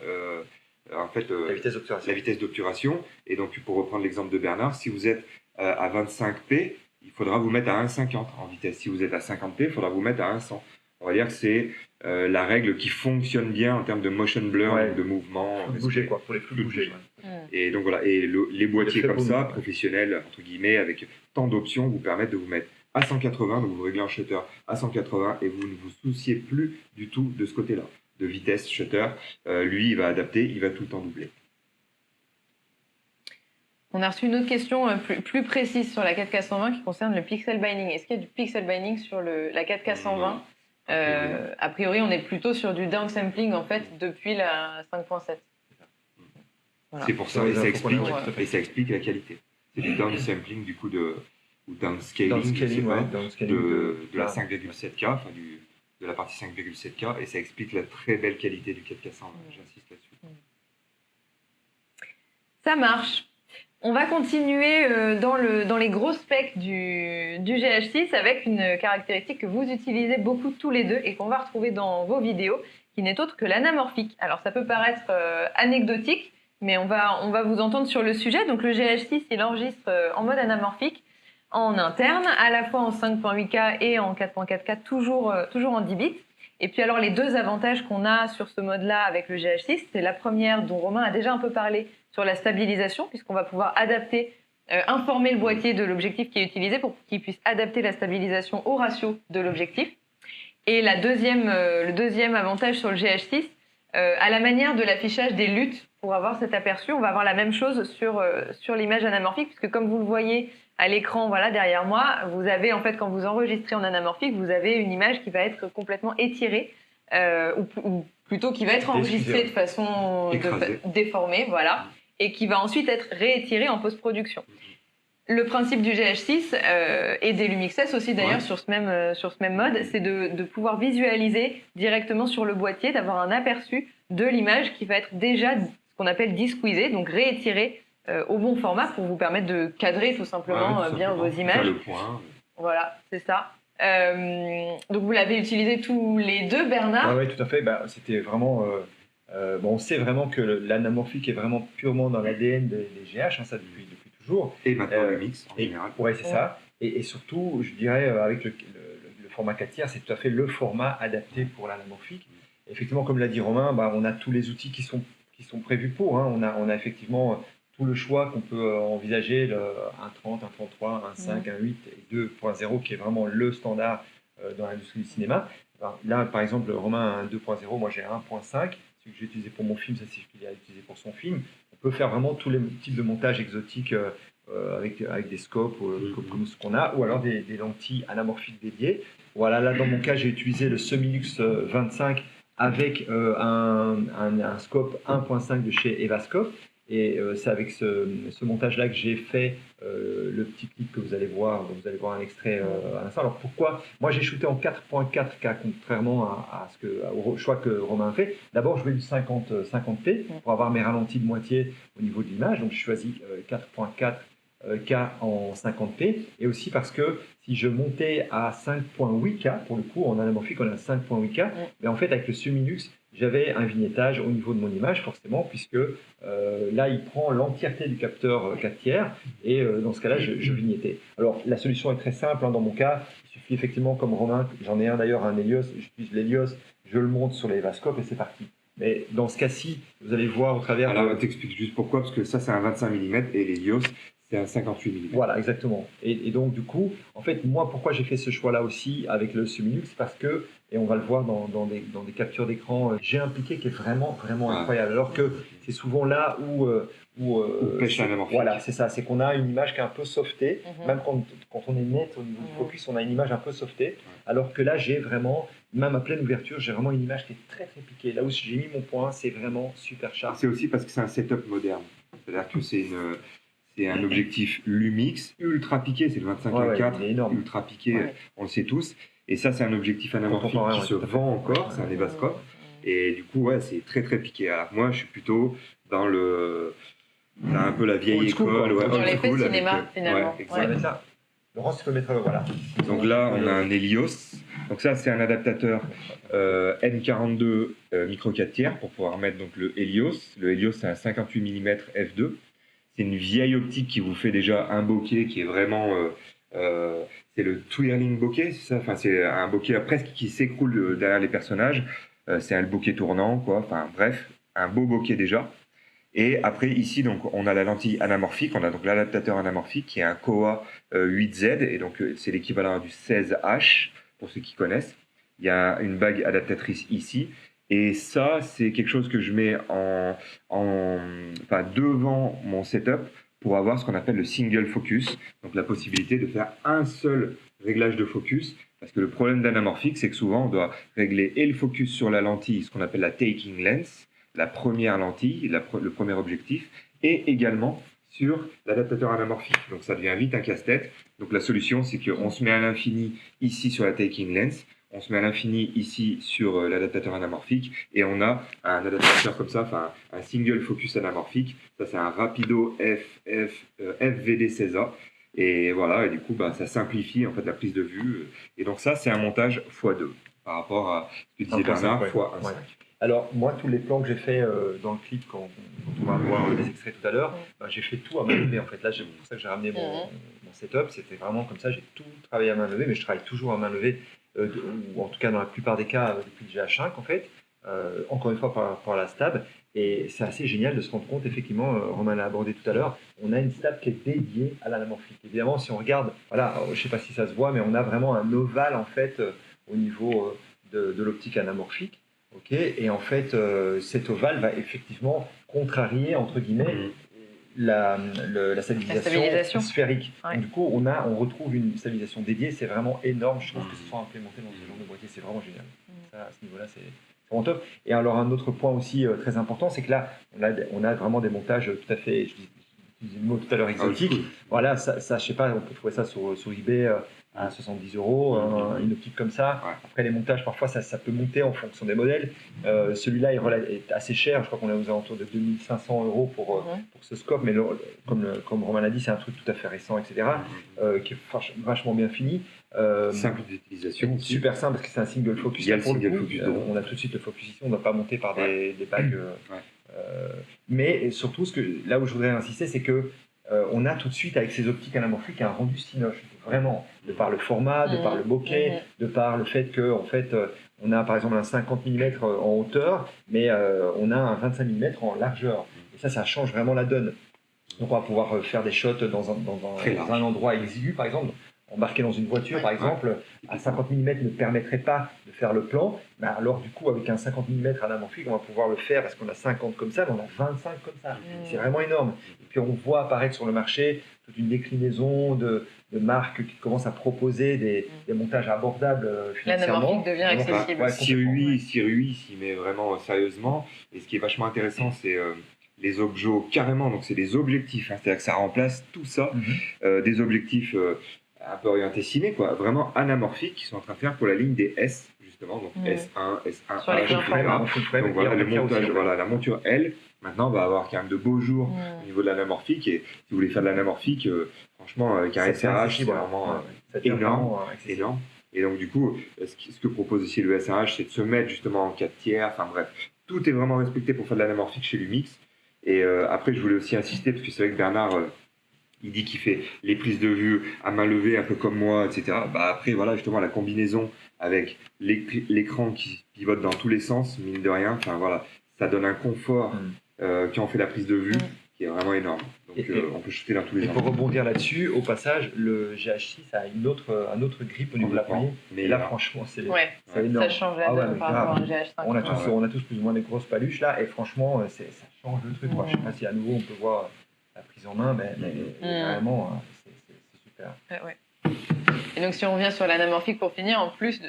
la vitesse d'obturation. Et donc, pour reprendre l'exemple de Bernard, si vous êtes à 25p, il faudra vous mettre à 1,50 en vitesse. Si vous êtes à 50p, il faudra vous mettre à 1,100. On va dire que c'est la règle qui fonctionne bien en termes de motion blur, de mouvement. Bouger, quoi, pour les flux bouger. Et donc voilà, et les boîtiers comme ça, professionnels, entre guillemets, avec tant d'options, vous permettent de vous mettre à 180, donc vous réglez en shutter à 180 et vous ne vous souciez plus du tout de ce côté-là, de vitesse, shutter. Lui, il va adapter, il va tout le temps doubler. On a reçu une autre question plus précise sur la 4K 120 qui concerne le pixel binding. Est-ce qu'il y a du pixel binding sur la 4K 120 ? A priori, on est plutôt sur du downsampling en fait depuis la 5.7. Voilà. C'est pour ça, et ça explique la qualité. C'est du downsampling du coup ou downscaling, de la 5,7K, enfin de la partie 5,7K, et ça explique la très belle qualité du 4K 120. J'insiste là-dessus. Ça marche. On va continuer dans les gros specs du GH6 avec une caractéristique que vous utilisez beaucoup tous les deux et qu'on va retrouver dans vos vidéos, qui n'est autre que l'anamorphique. Alors ça peut paraître anecdotique, mais on va vous entendre sur le sujet. Donc le GH6, il enregistre en mode anamorphique en interne, à la fois en 5.8K et en 4.4K, toujours en 10 bits. Et puis alors les deux avantages qu'on a sur ce mode-là avec le GH6, c'est la première dont Romain a déjà un peu parlé sur la stabilisation, puisqu'on va pouvoir adapter, informer le boîtier de l'objectif qui est utilisé pour qu'il puisse adapter la stabilisation au ratio de l'objectif. Et le deuxième avantage sur le GH6, à la manière de l'affichage des luttes, pour avoir cet aperçu, on va avoir la même chose sur l'image anamorphique, puisque comme vous le voyez à l'écran, voilà, derrière moi, vous avez en fait, quand vous enregistrez en anamorphique, vous avez une image qui va être complètement étirée, ou plutôt qui va être enregistrée de façon déformée, voilà, et qui va ensuite être réétirée en post-production. Le principe du GH6 et des Lumix S aussi d'ailleurs sur ce même mode, c'est de pouvoir visualiser directement sur le boîtier, d'avoir un aperçu de l'image qui va être déjà ce qu'on appelle desqueezée, donc réétirée au bon format pour vous permettre de cadrer tout simplement bien vos images. Le point. Voilà, c'est ça. Donc vous l'avez utilisé tous les deux, Bernard. Oui, tout à fait. C'était vraiment... on sait vraiment que l'anamorphique est vraiment purement dans l'ADN des GH, ça depuis toujours. Et maintenant le mix en général. Oui, c'est ça. Et surtout, je dirais, avec le format 4 tiers, c'est tout à fait le format adapté pour l'anamorphique. Effectivement, comme l'a dit Romain, on a tous les outils qui sont prévus pour. On a effectivement tout le choix qu'on peut envisager, le 1.30, 1.33, 1.5, 1.8 et 2.0, qui est vraiment le standard dans l'industrie du cinéma. Alors, là, par exemple, Romain a un 2.0, moi j'ai un 1.5. Celui que j'ai utilisé pour mon film, ça c'est ce qu'il a utilisé pour son film. On peut faire vraiment tous les types de montages exotiques avec des scopes comme ce qu'on a, ou alors des lentilles anamorphiques dédiées. Voilà, là dans mon cas, j'ai utilisé le Semilux 25 avec un scope 1.5 de chez Evascope. Et c'est avec ce montage-là que j'ai fait le petit clip que vous allez voir. Vous allez voir un extrait à l'instant. Alors pourquoi? Moi j'ai shooté en 4.4K, contrairement au choix que Romain a fait. D'abord je vais du 50p pour avoir mes ralentis de moitié au niveau de l'image. Donc je choisis 4.4K en 50p. Et aussi parce que si je montais à 5.8K, pour le coup en anamorphique on est à 5.8K, mais en fait avec le Semilux, j'avais un vignettage au niveau de mon image, forcément, puisque là, il prend l'entièreté du capteur 4 tiers, et dans ce cas-là, je vignettais. Alors, la solution est très simple, dans mon cas, il suffit effectivement, comme Romain, j'en ai un d'ailleurs, un Helios, j'utilise l'Helios, je le monte sur les Evascope et c'est parti. Mais dans ce cas-ci, vous allez voir au travers... Alors, on t'explique juste pourquoi, parce que ça, c'est un 25 mm, et l'Helios, c'est un 58 mm. Voilà, exactement. Et donc, du coup, en fait, moi, pourquoi j'ai fait ce choix-là aussi avec le Semilux, c'est parce que, et on va le voir dans des captures d'écran, j'ai un piqué qui est vraiment incroyable. Alors que c'est souvent là où pêche l'anamorphique. Voilà, c'est ça. C'est qu'on a une image qui est un peu softée. Même quand on est net au niveau du focus, on a une image un peu softée. Alors que là, j'ai vraiment, même à pleine ouverture, j'ai vraiment une image qui est très piquée. Là où j'ai mis mon point, c'est vraiment super sharp. C'est aussi parce que c'est un setup moderne. C'est-à-dire que c'est un objectif Lumix ultra piqué, c'est le 25-4, ultra piqué, on le sait tous. Et ça, c'est un objectif anamorphique qui se vend encore, c'est un Evascope. Et du coup, c'est très piqué. Alors moi, je suis plutôt dans un peu la vieille école. Dans l'effet cinéma, finalement. Ça. Laurent, tu peux mettre, voilà. Donc là, on a un Helios. Donc ça, c'est un adaptateur M42 micro 4 tiers pour pouvoir mettre donc, le Helios. Le Helios, c'est un 58 mm f2. C'est une vieille optique qui vous fait déjà un bokeh qui est vraiment... c'est le twirling bokeh, c'est ça. Enfin, c'est un bokeh presque qui s'écroule derrière les personnages. C'est un bokeh tournant, quoi. Enfin, bref, un beau bokeh déjà. Et après, ici, donc, on a la lentille anamorphique. On a donc l'adaptateur anamorphique qui est un Kowa 8Z. Et donc, c'est l'équivalent du 16H, pour ceux qui connaissent. Il y a une bague adaptatrice ici. Et ça, c'est quelque chose que je mets devant mon setup pour avoir ce qu'on appelle le single focus, donc la possibilité de faire un seul réglage de focus, parce que le problème d'anamorphique, c'est que souvent on doit régler et le focus sur la lentille, ce qu'on appelle la taking lens, la première lentille, le premier objectif, et également sur l'adaptateur anamorphique. Donc ça devient vite un casse-tête. Donc la solution, c'est qu'on se met à l'infini ici sur la taking lens, on se met à l'infini ici sur l'adaptateur anamorphique et on a un adaptateur comme ça, enfin un single focus anamorphique. Ça c'est un Rapido FVD 16A et voilà, et du coup ça simplifie en fait la prise de vue. Et donc ça c'est un montage x2 par rapport à ce que disait Bernard x 1.5. Ouais. Alors moi tous les plans que j'ai fait dans le clip quand on va voir les extraits tout à l'heure, j'ai fait tout à main levée en fait. Là c'est pour ça que j'ai ramené mon setup, c'était vraiment comme ça, j'ai tout travaillé à main levée, mais je travaille toujours à main levée. Ou en tout cas dans la plupart des cas depuis le GH5 en fait, encore une fois par rapport à la stab, et c'est assez génial de se rendre compte effectivement, Romain l'a abordé tout à l'heure, on a une stab qui est dédiée à l'anamorphique. Évidemment si on regarde, voilà, je ne sais pas si ça se voit, mais on a vraiment un ovale en fait au niveau de l'optique anamorphique, ok, et en fait cet ovale va effectivement contrarier entre guillemets la stabilisation sphérique. Ouais. Donc, du coup, on retrouve une stabilisation dédiée, c'est vraiment énorme. Je trouve que ce soit implémenté dans ce genre de boîtier, c'est vraiment génial. Ça, à ce niveau-là, c'est vraiment top. Et alors, un autre point aussi très important, c'est que là, on a vraiment des montages tout à fait, je disais le mot tout à l'heure, exotiques. Voilà, ça, je sais pas, on peut trouver ça sur eBay à 70 €, une optique comme ça. Ouais. Après, les montages, parfois, ça peut monter en fonction des modèles. Celui-là est assez cher. Je crois qu'on est aux alentours de 2500 € pour ce scope. Mais comme Romain l'a dit, c'est un truc tout à fait récent, etc. Qui est vachement bien fini. Simple d'utilisation. Super simple parce que c'est un single focus. Il y a le single focus. On a tout de suite le focus ici. On ne doit pas monter par des bagues. Mais surtout, là où je voudrais insister, c'est que on a tout de suite, avec ces optiques anamorphiques, un rendu cinoche. Vraiment, de par le format, de par le bokeh, de par le fait que, en fait, on a par exemple un 50 mm en hauteur, mais on a un 25 mm en largeur. Et ça change vraiment la donne. Donc, on va pouvoir faire des shots dans un endroit exigu, par exemple. Embarquer dans une voiture, par exemple, à 50 mm ne permettrait pas de faire le plan. Mais alors, du coup, avec un 50 mm anamorphique, on va pouvoir le faire parce qu'on a 50 comme ça, mais on a 25 comme ça. C'est vraiment énorme. Et puis, on voit apparaître sur le marché toute une déclinaison de marques qui commencent à proposer des montages abordables financièrement. L'anamorphique devient accessible. Sirui s'y met vraiment sérieusement. Et ce qui est vachement intéressant, c'est les objets carrément. Donc, c'est des objectifs. C'est-à-dire que ça remplace tout ça. Des objectifs un peu orienté ciné, quoi, vraiment anamorphiques, qui sont en train de faire pour la ligne des S, justement, donc S1, S1A, etc. Donc voilà, le montage, voilà, la monture L, maintenant, on va avoir quand même de beaux jours au niveau de l'anamorphique, et si vous voulez faire de l'anamorphique, franchement, avec un SRH, c'est vraiment énorme. Et donc, du coup, ce que propose aussi le SRH, c'est de se mettre justement en 4 tiers, enfin bref, tout est vraiment respecté pour faire de l'anamorphique chez Lumix. Et après, je voulais aussi insister, parce que c'est vrai que Bernard... il dit qu'il fait les prises de vue à main levée, un peu comme moi, etc. Après, voilà, justement, la combinaison avec l'écran qui pivote dans tous les sens, mine de rien, enfin voilà, ça donne un confort quand on fait la prise de vue qui est vraiment énorme. Donc, on peut shooter dans tous les sens. Et pour rebondir là-dessus, au passage, le GH6 a un autre grip au niveau de la poignée. Mais là, franchement, c'est énorme. Ça change la donne par rapport à un GH5. On a tous plus ou moins des grosses paluches là, et franchement, ça change le truc. Je ne sais pas si à nouveau on peut voir la prise en main, mais vraiment, c'est super. Et donc, si on revient sur l'anamorphique pour finir, en plus,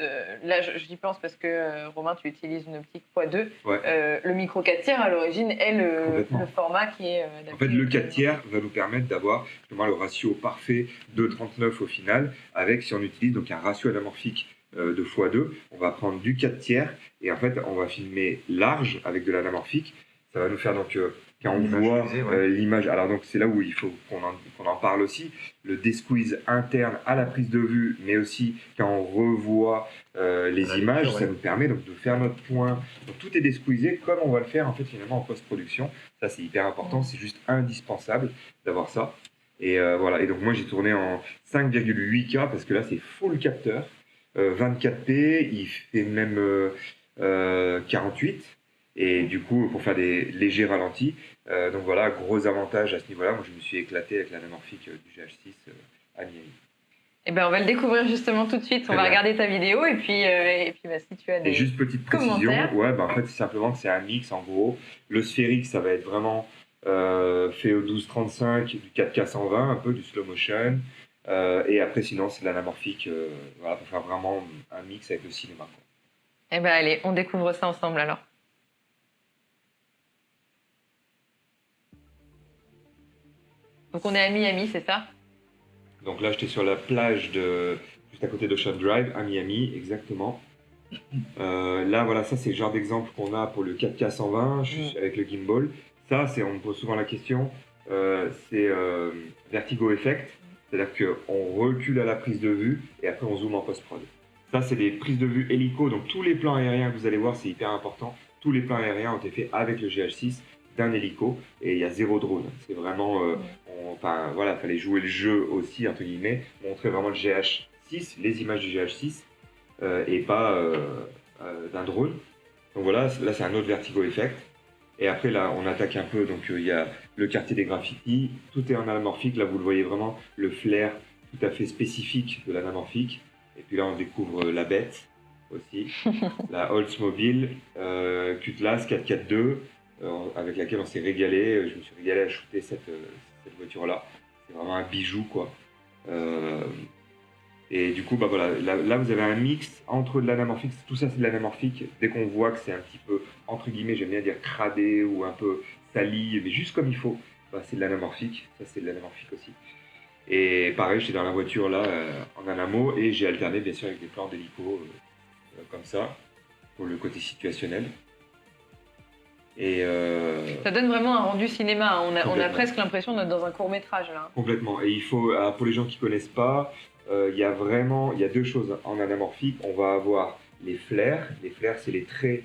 là, j'y pense parce que Romain, tu utilises une optique x2. Le micro 4 tiers, à l'origine, est le format qui est adapté. En fait, le 4 tiers va nous permettre d'avoir justement le ratio parfait de 39 au final, avec, si on utilise donc un ratio anamorphique de x2, on va prendre du 4 tiers, et en fait, on va filmer large avec de l'anamorphique. Ça va nous faire donc... quand on voit l'image, alors donc c'est là où il faut qu'on en parle aussi, le desqueeze interne à la prise de vue, mais aussi quand on revoit les images, ça nous permet donc de faire notre point. Donc tout est desqueezé comme on va le faire en fait finalement en post-production. Ça c'est hyper important, c'est juste indispensable d'avoir ça. Et voilà. Et donc moi j'ai tourné en 5,8K parce que là c'est full capteur, 24p, il fait même 48. Et du coup, pour faire des légers ralentis, donc voilà, gros avantage à ce niveau-là. Moi, je me suis éclaté avec l'anamorphique du GH6 à Miami. Eh ben, on va le découvrir justement tout de suite. On va regarder ta vidéo et puis si tu as des juste petite précision, en fait, c'est simplement que c'est un mix en gros. Le sphérique, ça va être vraiment fait au 12-35, du 4K 120, un peu du slow motion. Et après, sinon, c'est de l'anamorphique voilà, pour faire vraiment un mix avec le cinéma. Eh ben, allez, on découvre ça ensemble alors. Donc on est à Miami, c'est ça? Donc là, j'étais sur la plage juste à côté d'Ocean Drive, à Miami, exactement. Là, voilà, ça c'est le genre d'exemple qu'on a pour le 4K 120 avec le gimbal. Ça, on me pose souvent la question, c'est vertigo effect, c'est-à-dire qu'on recule à la prise de vue et après on zoome en post-prod. Ça, c'est des prises de vue hélico, donc tous les plans aériens que vous allez voir, c'est hyper important. Tous les plans aériens ont été faits avec le GH6 d'un hélico et il y a 0 drone. C'est vraiment, voilà, fallait jouer le jeu aussi, entre guillemets, montrer vraiment le GH6, les images du GH6 et pas d'un drone. Donc voilà, là c'est un autre vertigo effect. Et après là, on attaque un peu, donc il y a le quartier des graffitis, tout est en anamorphique, là vous le voyez vraiment, le flair tout à fait spécifique de l'anamorphique. Et puis là on découvre la bête aussi, la Oldsmobile Cutlass 442, avec laquelle on s'est régalé. Je me suis régalé à shooter cette voiture-là. C'est vraiment un bijou quoi. Et du coup, bah voilà, là vous avez un mix entre de l'anamorphique, tout ça c'est de l'anamorphique. Dès qu'on voit que c'est un petit peu, entre guillemets, j'aime bien dire cradé ou un peu sali, mais juste comme il faut, bah, c'est de l'anamorphique. Ça c'est de l'anamorphique aussi. Et pareil, j'étais dans la voiture là, en anamo, et j'ai alterné bien sûr avec des plans d'hélico, comme ça, pour le côté situationnel. Et ça donne vraiment un rendu cinéma, on a presque l'impression d'être dans un court-métrage là. Complètement, et il faut, pour les gens qui ne connaissent pas, il y a deux choses en anamorphique. On va avoir les flares. Les flares, c'est les traits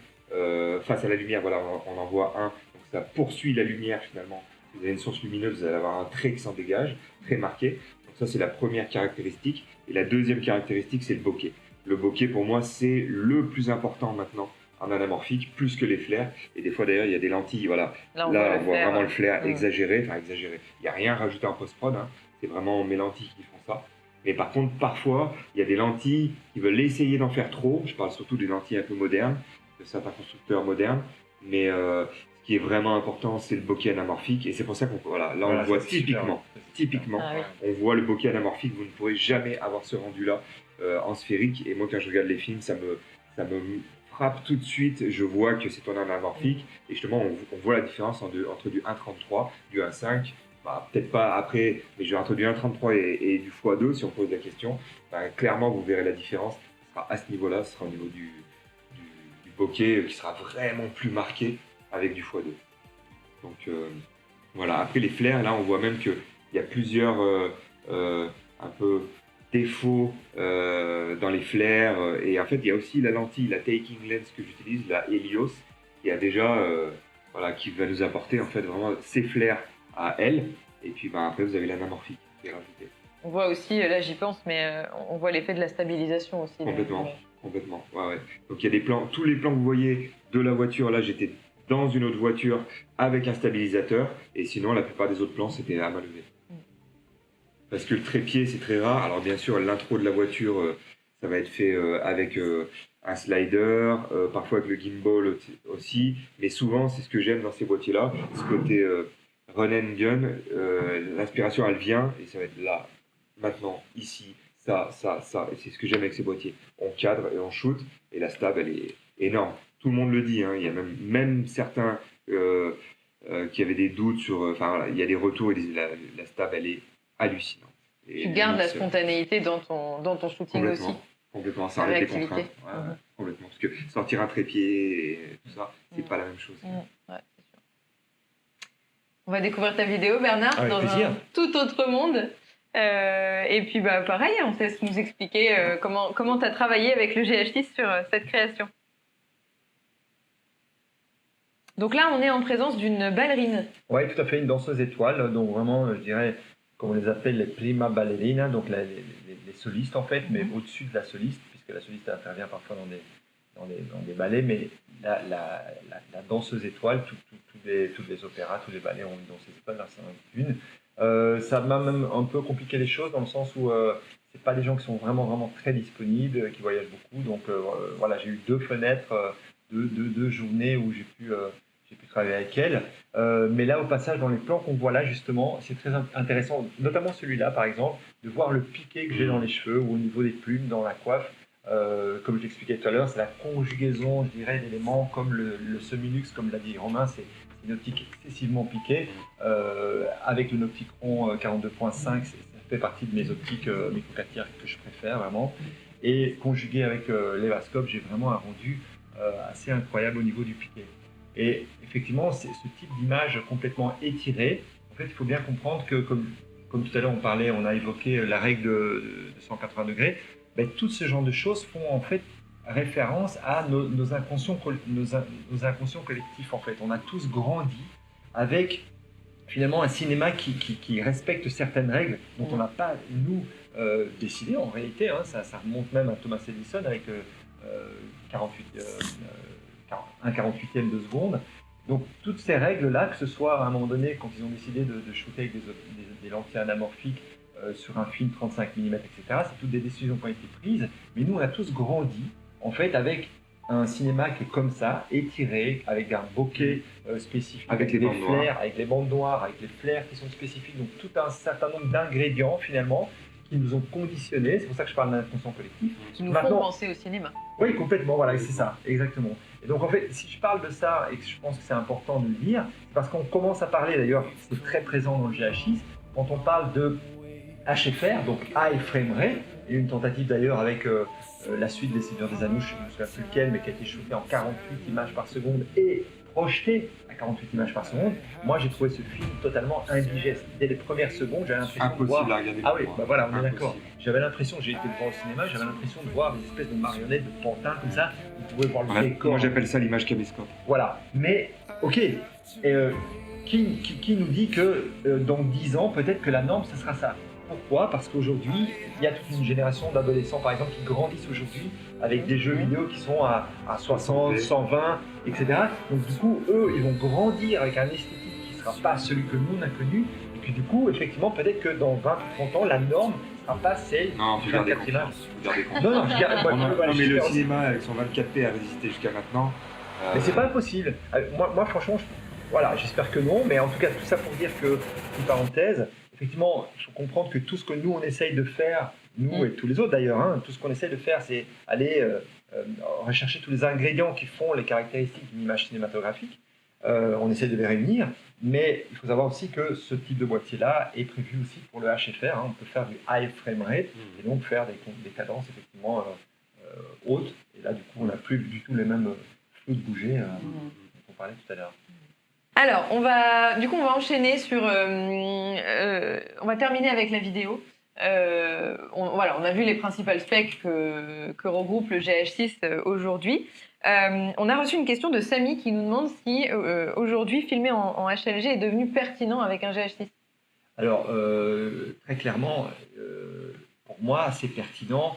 face à la lumière. Voilà, on en voit un. Donc ça poursuit la lumière finalement. Si vous avez une source lumineuse, vous allez avoir un trait qui s'en dégage, très marqué. Donc ça, c'est la première caractéristique. Et la deuxième caractéristique, c'est le bokeh. Le bokeh, pour moi, c'est le plus important maintenant en anamorphique, plus que les flares. Et des fois, d'ailleurs, il y a des lentilles. Voilà. Là, on voit vraiment le flair exagéré. Enfin, exagéré. Il n'y a rien rajouté en post-prod. Hein. C'est vraiment mes lentilles qui font ça. Mais par contre, parfois, il y a des lentilles qui veulent essayer d'en faire trop. Je parle surtout des lentilles un peu modernes, de certains constructeurs modernes. Mais ce qui est vraiment important, c'est le bokeh anamorphique. Et c'est pour ça qu'on on le voit typiquement. On voit le bokeh anamorphique. Vous ne pourrez jamais avoir ce rendu-là en sphérique. Et moi, quand je regarde les films, ça me frappe tout de suite. Je vois que c'est en anamorphique. Et justement, on voit la différence entre du 1.33, du 1.5. Bah, peut-être pas après, mais je vais introduire un 33 et du x2 si on pose la question. Bah, clairement, vous verrez la différence. Ce sera à ce niveau-là, ce sera au niveau du bokeh qui sera vraiment plus marqué avec du x2. Donc voilà, après les flares, là on voit même qu'il y a plusieurs un peu défauts dans les flares. Et en fait, il y a aussi la lentille, la taking lens que j'utilise, la Helios, qui a déjà, qui va nous apporter en fait vraiment ces flares à elle, et puis après vous avez l'anamorphique qui est rajouté. On voit aussi, là j'y pense, mais on voit l'effet de la stabilisation aussi. Complètement, ouais. Donc il y a des plans, tous les plans que vous voyez de la voiture, là j'étais dans une autre voiture avec un stabilisateur, et sinon la plupart des autres plans c'était à main levée. Parce que le trépied c'est très rare, alors bien sûr l'intro de la voiture, ça va être fait avec un slider, parfois avec le gimbal aussi, mais souvent c'est ce que j'aime dans ces boîtiers-là, ce côté run and gun, l'inspiration elle vient et ça va être là, maintenant, ici, ça, et c'est ce que j'aime avec ces boîtiers. On cadre et on shoot et la stab elle est énorme. Tout le monde le dit, hein. Il y a même certains qui avaient des doutes sur, voilà, il y a des retours et la stab elle est hallucinante. Et tu gardes la spontanéité dans ton shooting aussi. Complètement, ça arrête les contraintes. Complètement, parce que sortir un trépied et tout ça, c'est pas la même chose. Ouais, c'est sûr. On va découvrir ta vidéo, Bernard, avec dans plaisir. Un tout autre monde. Et puis pareil, on te laisse nous expliquer comment tu as travaillé avec le GH6 sur cette création. Donc là, on est en présence d'une ballerine. Oui, tout à fait, une danseuse étoile. Donc vraiment, je dirais, comme on les appelle, les prima ballerina, donc les solistes en fait, mais au-dessus de la soliste, puisque la soliste intervient parfois dans des ballets, mais la danseuse étoile, tous les opéras, tous les ballets ont une danseuse étoile, là c'est une. Ça m'a même un peu compliqué les choses dans le sens où c'est pas des gens qui sont vraiment très disponibles, qui voyagent beaucoup. Donc voilà, j'ai eu 2 fenêtres, deux journées où j'ai pu travailler avec elle. Mais là, au passage, dans les plans qu'on voit là, justement, c'est très intéressant, notamment celui-là, par exemple, de voir le piqué que j'ai dans les cheveux ou au niveau des plumes, dans la coiffe. Comme je l'expliquais tout à l'heure, c'est la conjugaison, je dirais, d'éléments comme le semi-luxe, comme l'a dit Romain, c'est une optique excessivement piquée. Avec le Nopticron 42.5, ça fait partie de mes optiques, mes 4 tiers que je préfère vraiment. et conjugué avec l'Evascope, j'ai vraiment un rendu assez incroyable au niveau du piqué. Et effectivement, c'est ce type d'image complètement étirée. En fait, il faut bien comprendre que, comme tout à l'heure on a évoqué la règle de 180 degrés, ben, tout ce genre de choses font en fait référence à nos inconscients collectifs. En fait, on a tous grandi avec finalement un cinéma qui respecte certaines règles dont on n'a pas nous décidé en réalité. Hein, ça remonte même à Thomas Edison avec 1/48e de seconde. Donc toutes ces règles-là, que ce soit à un moment donné quand ils ont décidé de shooter avec des lentilles anamorphiques sur un film 35 mm, etc., c'est toutes des décisions qui ont été prises, mais nous on a tous grandi en fait avec un cinéma qui est comme ça, étiré, avec un bokeh spécifique, avec les bandes flares, avec les bandes noires, avec les flares qui sont spécifiques, donc tout un certain nombre d'ingrédients finalement qui nous ont conditionnés, c'est pour ça que je parle d'inconscient collectif. Qui nous font penser au cinéma. Oui, complètement, voilà, c'est ça, exactement. Et donc en fait, si je parle de ça et que je pense que c'est important de le dire, c'est parce qu'on commence à parler, d'ailleurs, c'est très présent dans le GH6, quand on parle de HFR, donc High Frame Rate, et une tentative d'ailleurs avec la suite des Seigneurs des Anneaux, je ne me souviens plus lequel, mais qui a été shooté en 48 images par seconde et projeté à 48 images par seconde. Moi, j'ai trouvé ce film totalement indigeste. Dès les premières secondes, j'avais l'impression de voir... à regarder. Ah oui, bah voilà, on est d'accord. J'avais l'impression, j'ai été le voir au cinéma, j'avais l'impression de voir des espèces de marionnettes, de pantins comme ça. Vous pouvez voir le décor. Moi, j'appelle ça l'image caméscope. Voilà, mais ok. Qui nous dit que dans 10 ans, peut-être que la norme, ce sera ça. Pourquoi? Parce qu'aujourd'hui, il y a toute une génération d'adolescents, par exemple, qui grandissent aujourd'hui avec des jeux vidéo qui sont à 60, 120, etc. Donc du coup, eux, ils vont grandir avec un esthétique qui ne sera pas celui que nous, on a connu. Et puis du coup, effectivement, peut-être que dans 20 ou 30 ans, la norme ne sera pas celle du 24 images. Non, je garde... mais le cinéma, avec son 24p, a résisté jusqu'à maintenant. Mais c'est pas impossible. Moi franchement, voilà, j'espère que non. Mais en tout cas, tout ça pour dire que, une parenthèse, effectivement, il faut comprendre que tout ce que nous, on essaye de faire, nous et tous les autres d'ailleurs, hein, tout ce qu'on essaye de faire, c'est aller rechercher tous les ingrédients qui font les caractéristiques d'une image cinématographique. On essaie de les réunir, mais il faut savoir aussi que ce type de boîtier-là est prévu aussi pour le HFR. Hein. On peut faire du high frame rate et donc faire des cadences effectivement hautes. Et là, du coup, on n'a plus du tout les mêmes flous de bouger dont on parlait tout à l'heure. Alors, on va enchaîner sur... on va terminer avec la vidéo. On a vu les principales specs que regroupe le GH6 aujourd'hui. On a reçu une question de Samy qui nous demande si aujourd'hui filmer en HLG est devenu pertinent avec un GH6. Alors, très clairement, pour moi, c'est pertinent,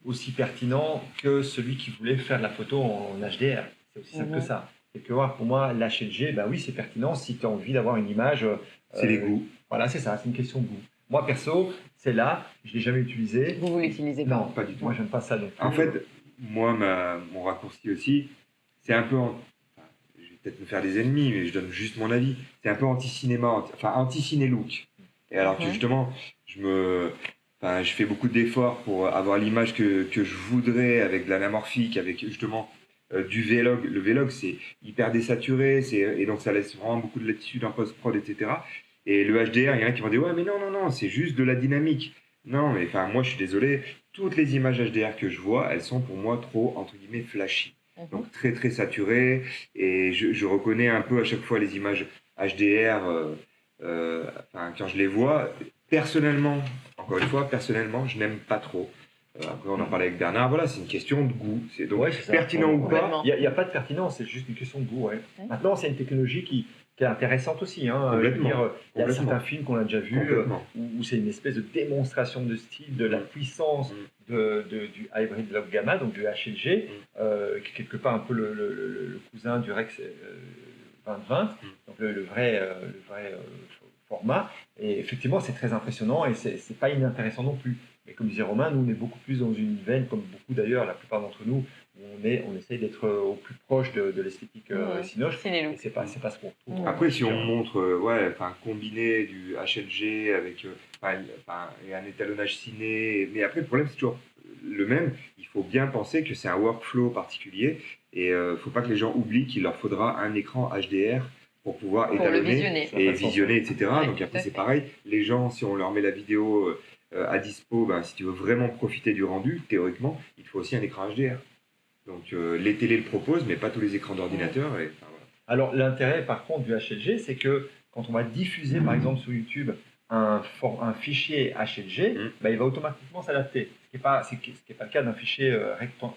aussi pertinent que celui qui voulait faire de la photo en HDR. C'est aussi simple que ça. Quelque part, pour moi, l'HLG, bah oui, c'est pertinent si tu as envie d'avoir une image. C'est les goûts. Voilà, c'est ça, c'est une question de goût. Moi, perso, c'est là, je ne l'ai jamais utilisé. Vous l'utilisez pas? Non, pas du tout. Moi, j'aime pas ça. Donc. En fait, moi, mon raccourci aussi, c'est un peu. Je vais peut-être me faire des ennemis, mais je donne juste mon avis. C'est un peu anti-cinéma, anti-ciné-look. Et alors que justement, je fais beaucoup d'efforts pour avoir l'image que je voudrais avec de l'anamorphique, avec justement. Du Vlog. Le Vlog, c'est hyper désaturé, et donc ça laisse vraiment beaucoup de latitude en post-prod, etc. Et le HDR, il y en a qui vont dire « Ouais, mais non, c'est juste de la dynamique. » Non, mais moi, je suis désolé, toutes les images HDR que je vois, elles sont pour moi trop, entre guillemets, flashy. Donc très, très saturées, et je reconnais un peu à chaque fois les images HDR, quand je les vois. Personnellement, encore une fois, je n'aime pas trop. Après, on en parlait avec Bernard, voilà, c'est une question de goût. C'est donc pertinent ou pas. Il n'y a pas de pertinence, c'est juste une question de goût. Ouais. Maintenant, c'est une technologie qui est intéressante aussi. Hein. Je veux dire, il y a certains films qu'on a déjà vus où c'est une espèce de démonstration de style, de la puissance du Hybrid Log Gamma, donc du HLG, qui est quelque part un peu le cousin du Rex 2020, donc le vrai format. Et effectivement, c'est très impressionnant et c'est pas inintéressant non plus. Et comme disait Romain, nous on est beaucoup plus dans une veine, comme beaucoup d'ailleurs, la plupart d'entre nous, où on essaye d'être au plus proche de l'esthétique Cinoche. Et c'est pas ce qu'on trouve. Après, si on montre, combiner du HLG avec et un étalonnage ciné, mais après le problème c'est toujours le même. Il faut bien penser que c'est un workflow particulier et faut pas que les gens oublient qu'il leur faudra un écran HDR pour pouvoir étalonner et visionner, etc. Ouais, donc après c'est pareil. Les gens, si on leur met la vidéo à dispo, si tu veux vraiment profiter du rendu, théoriquement, il faut aussi un écran HDR. Donc les télés le proposent, mais pas tous les écrans d'ordinateur. Voilà. Alors l'intérêt par contre du HLG, c'est que quand on va diffuser par exemple sur YouTube un fichier HLG, il va automatiquement s'adapter. Ce qui n'est pas le cas d'un fichier rectangle.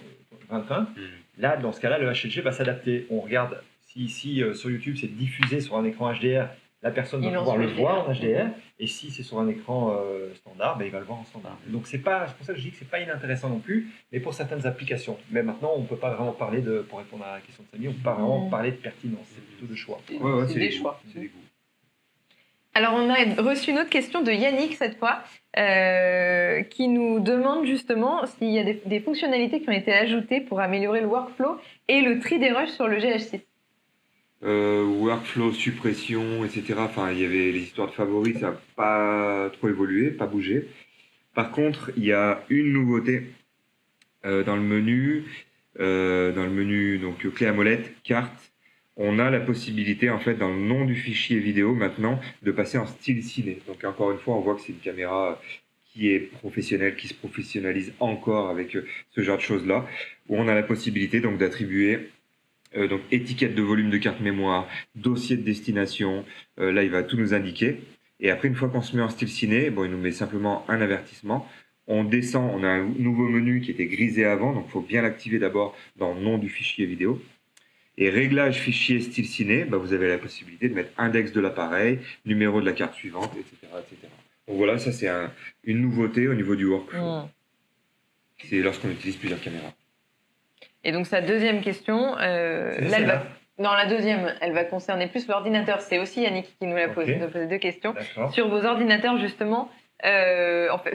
Là, dans ce cas-là, le HLG va s'adapter. On regarde si sur YouTube c'est diffusé sur un écran HDR, la personne va pouvoir le voir en HDR, et si c'est sur un écran standard, il va le voir en standard. Donc c'est pour ça que je dis que c'est pas inintéressant non plus, mais pour certaines applications. Mais maintenant, on ne peut pas vraiment parler pour répondre à la question de Samy, on ne peut pas vraiment parler de pertinence, c'est plutôt de choix. C'est des choix. C'est des goûts. Alors, on a reçu une autre question de Yannick cette fois, qui nous demande justement s'il y a des fonctionnalités qui ont été ajoutées pour améliorer le workflow et le tri des rushs sur le GH6. Workflow, suppression, etc. Enfin, il y avait les histoires de favoris, ça n'a pas trop évolué, pas bougé. Par contre, il y a une nouveauté dans le menu, donc clé à molette, carte. On a la possibilité, en fait, dans le nom du fichier vidéo maintenant, de passer en style ciné. Donc encore une fois, on voit que c'est une caméra qui est professionnelle, qui se professionnalise encore avec ce genre de choses-là, où on a la possibilité donc d'attribuer donc étiquette de volume de carte mémoire, dossier de destination. Là, il va tout nous indiquer. Et après, une fois qu'on se met en style ciné, il nous met simplement un avertissement. On descend, on a un nouveau menu qui était grisé avant, donc il faut bien l'activer d'abord dans le nom du fichier vidéo. Et réglage fichier style ciné, vous avez la possibilité de mettre index de l'appareil, numéro de la carte suivante, etc. etc. Donc voilà, ça c'est une nouveauté au niveau du workflow. C'est lorsqu'on utilise plusieurs caméras. Et donc sa deuxième question, la deuxième, elle va concerner plus l'ordinateur. C'est aussi Yannick qui nous l'a posé, nous a posé deux questions. Sur vos ordinateurs justement,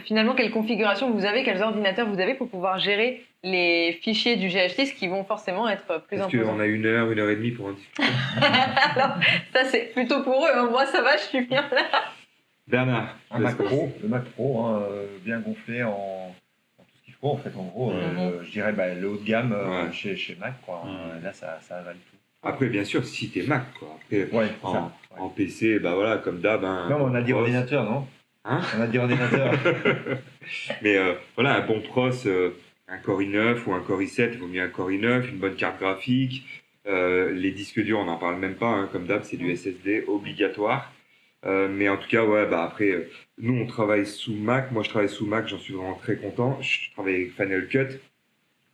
finalement, quelle configuration vous avez, quels ordinateurs vous avez pour pouvoir gérer les fichiers du GH6 qui vont forcément être plus imposants. Parce qu'on a 1 heure, 1 heure et demie pour en discuter. Alors, ça c'est plutôt pour eux, hein. Moi ça va, je suis bien là. Bernard, le Mac Pro, bien gonflé en tout ce qu'il faut en fait. En gros, je dirais le haut de gamme chez Mac, quoi. Là ça avale tout. Après, bien sûr, si t'es Mac, quoi. Après, en PC, voilà, comme d'hab. Non, mais on a dit ordinateur, non? On a dit ordinateur. Mais voilà, un bon pros, un Core i9 ou un Core i7, il vaut mieux un Core i9, une bonne carte graphique. Les disques durs, on n'en parle même pas, comme d'hab, c'est du SSD obligatoire. Mais en tout cas, après, nous, on travaille sous Mac. Moi, je travaille sous Mac, j'en suis vraiment très content. Je travaille avec Final Cut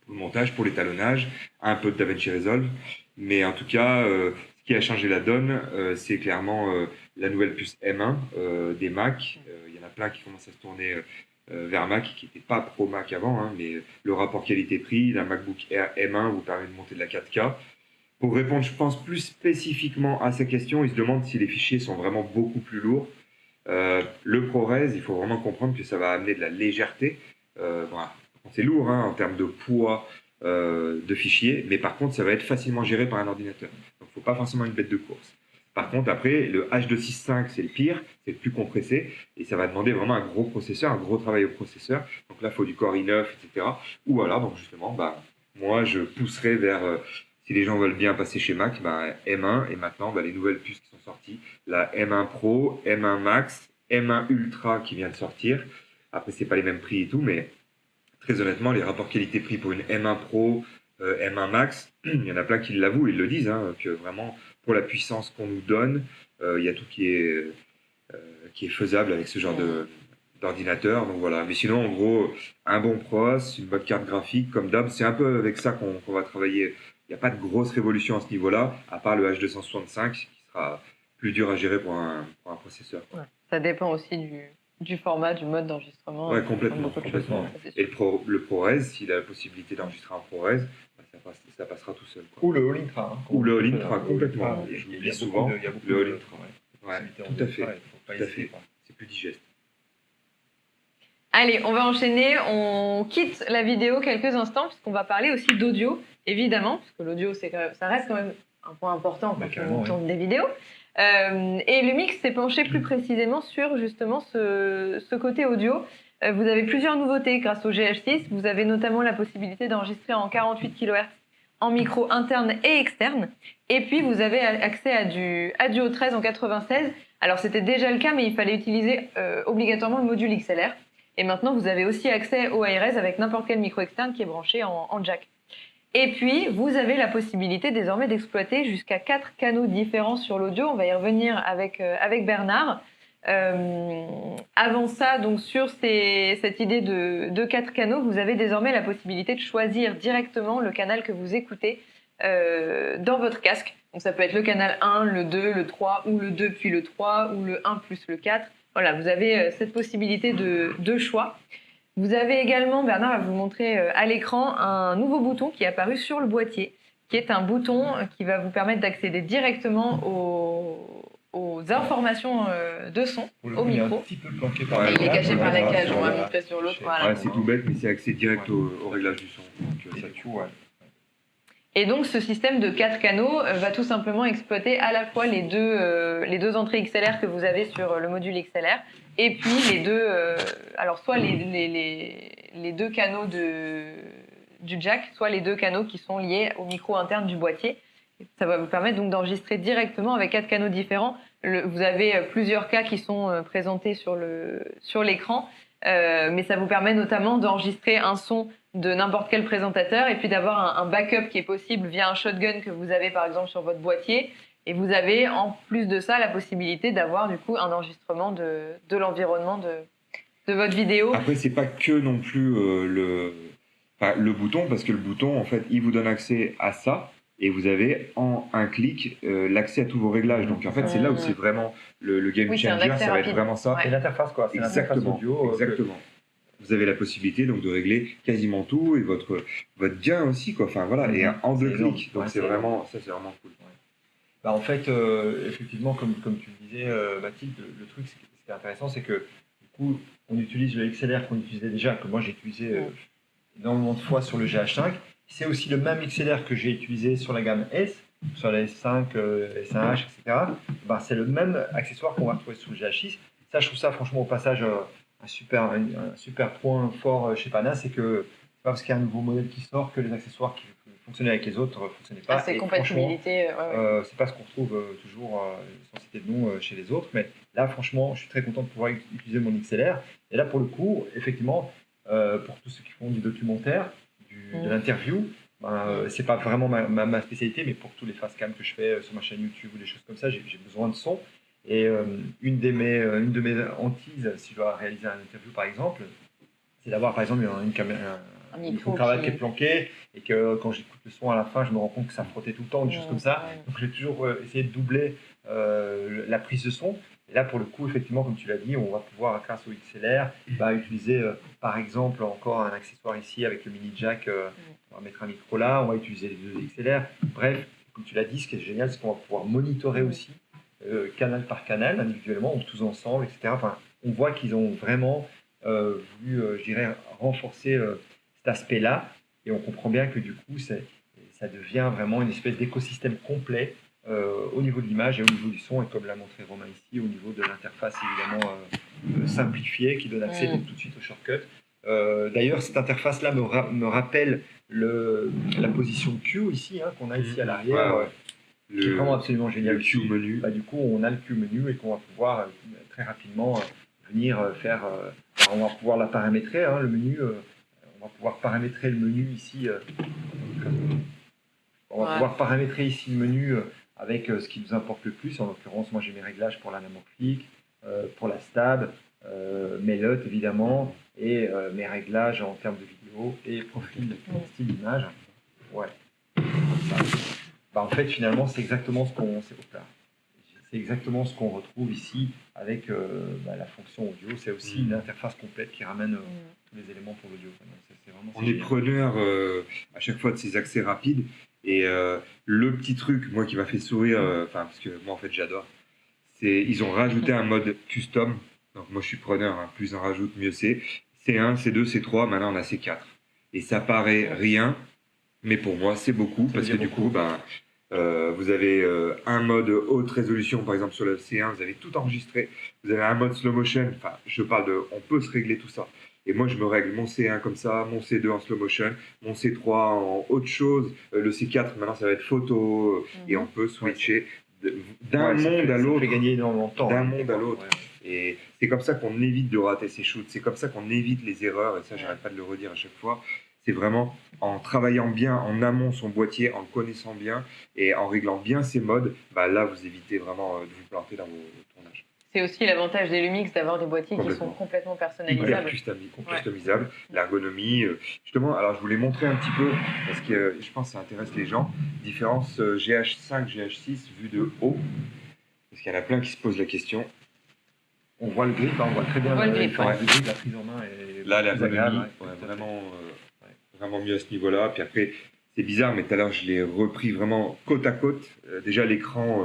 pour le montage, pour l'étalonnage, un peu de DaVinci Resolve. Mais en tout cas, ce qui a changé la donne, c'est clairement la nouvelle puce M1 des Mac. Il y en a plein qui commencent à se tourner vers Mac, qui n'étaient pas pro Mac avant, mais le rapport qualité-prix, la MacBook Air M1 vous permet de monter de la 4K. Pour répondre, je pense, plus spécifiquement à ces questions, il se demande si les fichiers sont vraiment beaucoup plus lourds. Le ProRes, il faut vraiment comprendre que ça va amener de la légèreté. C'est lourd en termes de poids de fichiers, mais par contre, ça va être facilement géré par un ordinateur. Donc, il ne faut pas forcément une bête de course. Par contre, après, le H265, c'est le pire, c'est le plus compressé, et ça va demander vraiment un gros processeur, un gros travail au processeur. Donc là, il faut du Core i9, etc. Ou voilà, donc justement, moi, je pousserais vers, si les gens veulent bien passer chez Mac, M1, et maintenant, les nouvelles puces qui sont sorties, la M1 Pro, M1 Max, M1 Ultra qui vient de sortir. Après, c'est pas les mêmes prix et tout, mais très honnêtement, les rapports qualité-prix pour une M1 Pro, M1 Max, il y en a plein qui l'avouent, ils le disent, que vraiment, pour la puissance qu'on nous donne, il y a tout qui est faisable avec ce genre d'ordinateur. Donc voilà. Mais sinon, en gros, un bon pros, une bonne carte graphique, comme d'hab, c'est un peu avec ça qu'on va travailler. Il n'y a pas de grosse révolution à ce niveau-là, à part le H265, qui sera plus dur à gérer pour un processeur. Ouais. Ça dépend aussi du format, du mode d'enregistrement. Oui, complètement. Et le ProRes, s'il a la possibilité d'enregistrer en ProRes, ça passera tout seul. Ou le All Intra. Ou le All Intra, complètement. J'oublie souvent le All Intra. Tout à fait. C'est plus digeste. Allez, on va enchaîner. On quitte la vidéo quelques instants, puisqu'on va parler aussi d'audio, évidemment, parce que l'audio, ça reste quand même un point important quand on tourne des vidéos. Et Lumix s'est penché plus précisément sur justement ce côté audio. Vous avez plusieurs nouveautés grâce au GH6. Vous avez notamment la possibilité d'enregistrer en 48 kHz en micro interne et externe. Et puis, vous avez accès à du Audio 13 en 96. Alors, c'était déjà le cas, mais il fallait utiliser obligatoirement le module XLR. Et maintenant, vous avez aussi accès au hi-res avec n'importe quel micro externe qui est branché en jack. Et puis, vous avez la possibilité désormais d'exploiter jusqu'à 4 canaux différents sur l'audio. On va y revenir avec Bernard. Avant ça, donc sur cette idée de 4 canaux, vous avez désormais la possibilité de choisir directement le canal que vous écoutez dans votre casque. Donc ça peut être le canal 1, le 2, le 3, ou le 2 puis le 3, ou le 1 plus le 4. Voilà, vous avez cette possibilité de choix. Vous avez également, Bernard va vous montrer à l'écran, un nouveau bouton qui est apparu sur le boîtier, qui est un bouton qui va vous permettre d'accéder directement aux informations de son, au micro. Il est caché par la cage, on va montrer sur l'autre. Voilà. Ouais, c'est tout bête, mais c'est accès direct au réglage du son. Donc, ça tue. Et donc, ce système de 4 canaux va tout simplement exploiter à la fois les deux entrées XLR que vous avez sur le module XLR, et puis les deux, alors soit les deux canaux du jack, soit les deux canaux qui sont liés au micro interne du boîtier. Ça va vous permettre donc d'enregistrer directement avec 4 canaux différents. Vous avez plusieurs cas qui sont présentés sur l'écran, mais ça vous permet notamment d'enregistrer un son de n'importe quel présentateur et puis d'avoir un backup qui est possible via un shotgun que vous avez par exemple sur votre boîtier. Et vous avez en plus de ça la possibilité d'avoir du coup un enregistrement de l'environnement de votre vidéo. Après, c'est pas que non plus le bouton, parce que le bouton, en fait, il vous donne accès à ça. Et vous avez en un clic l'accès à tous vos réglages. Donc en fait, c'est là où c'est vraiment le game changer, ça va être vraiment ça. C'est l'interface quoi. C'est l'interface audio. Exactement. Vous avez la possibilité donc de régler quasiment tout et votre gain aussi quoi. Enfin voilà, et en 2 clics. Donc c'est vraiment cool. Bah, en fait, effectivement, comme tu le disais, Mathilde, le truc, ce qui est intéressant, c'est que du coup, on utilise le XLR qu'on utilisait déjà, que moi j'ai utilisé énormément de fois sur le GH5. C'est aussi le même XLR que j'ai utilisé sur la gamme S, sur la S5, S1H, etc. Ben, c'est le même accessoire qu'on va retrouver sur le GH6. Ça, je trouve ça franchement au passage un super point fort chez Pana, c'est que c'est pas parce qu'il y a un nouveau modèle qui sort que les accessoires qui fonctionnaient avec les autres ne fonctionnaient pas. C'est compatibilité. C'est pas ce qu'on retrouve toujours, sans citer de nom, chez les autres. Mais là, franchement, je suis très content de pouvoir utiliser mon XLR. Et là, pour le coup, effectivement, pour tous ceux qui font du documentaire, de l'interview, c'est pas vraiment ma spécialité, mais pour tous les face cam que je fais sur ma chaîne YouTube ou des choses comme ça, j'ai besoin de son. Et une de mes hantises, si je dois réaliser un interview par exemple, c'est d'avoir par exemple une cravate qui est planquée et que quand j'écoute le son à la fin, je me rends compte que ça frottait tout le temps, des choses comme ça. Donc j'ai toujours essayé de doubler la prise de son. Et là, pour le coup, effectivement, comme tu l'as dit, on va pouvoir, grâce au XLR, utiliser par exemple encore un accessoire ici avec le mini jack. On va mettre un micro là, on va utiliser les 2 XLR. Bref, comme tu l'as dit, ce qui est génial, c'est qu'on va pouvoir monitorer aussi canal par canal, individuellement, ou tous ensemble, etc. Enfin, on voit qu'ils ont vraiment voulu, je dirais, renforcer cet aspect-là. Et on comprend bien que du coup, ça devient vraiment une espèce d'écosystème complet au niveau de l'image et au niveau du son, et comme l'a montré Romain ici, au niveau de l'interface évidemment simplifiée qui donne accès tout de suite au shortcut. D'ailleurs, cette interface-là me rappelle la position Q ici, qu'on a ici à l'arrière, qui est vraiment absolument génial. Le Q menu. Du coup, on a le Q menu et qu'on va pouvoir très rapidement venir faire. On va pouvoir la paramétrer, le menu. On va pouvoir paramétrer le menu ici. On va pouvoir paramétrer ici le menu avec ce qui nous importe le plus. En l'occurrence, moi j'ai mes réglages pour l'anamorphique, pour la stab, mes LUT évidemment, et mes réglages en termes de vidéo et profil, style d'image. Ouais. En fait, finalement, c'est exactement c'est exactement ce qu'on retrouve ici avec la fonction audio. C'est aussi une interface complète qui ramène tous les éléments pour l'audio. On est preneur à chaque fois de ces accès rapides. Et le petit truc, moi, qui m'a fait sourire, parce que moi, en fait, j'adore, c'est ils ont rajouté un mode custom. Donc, moi, je suis preneur. Plus on rajoute, mieux c'est. C1, C2, C3, maintenant, on a C4. Et ça paraît rien, mais pour moi, c'est beaucoup, parce que du coup, vous avez un mode haute résolution, par exemple, sur le C1, vous avez tout enregistré. Vous avez un mode slow motion. Je parle on peut se régler tout ça. Et moi, je me règle mon C1 comme ça, mon C2 en slow motion, mon C3 en autre chose. Le C4, maintenant, ça va être photo. Et on peut switcher d'un monde à l'autre. Ça fait gagner énormément de temps. D'un monde à l'autre. Et c'est comme ça qu'on évite de rater ses shoots, c'est comme ça qu'on évite les erreurs, et ça, j'arrête pas de le redire à chaque fois. C'est vraiment en travaillant bien en amont son boîtier, en le connaissant bien et en réglant bien ses modes, là, vous évitez vraiment de vous planter dans vos tournages. C'est aussi l'avantage des Lumix d'avoir des boîtiers qui sont complètement personnalisables. Customisables, l'ergonomie. Justement, alors je voulais montrer un petit peu, parce que je pense que ça intéresse les gens, différence GH5, GH6 vue de haut. Parce qu'il y en a plein qui se posent la question. On voit le grip, on voit très bien le grip, la prise en main. Et là, l'ergonomie, vraiment mieux à ce niveau-là. Puis après, c'est bizarre, mais tout à l'heure, je l'ai repris vraiment côte à côte. Déjà, l'écran...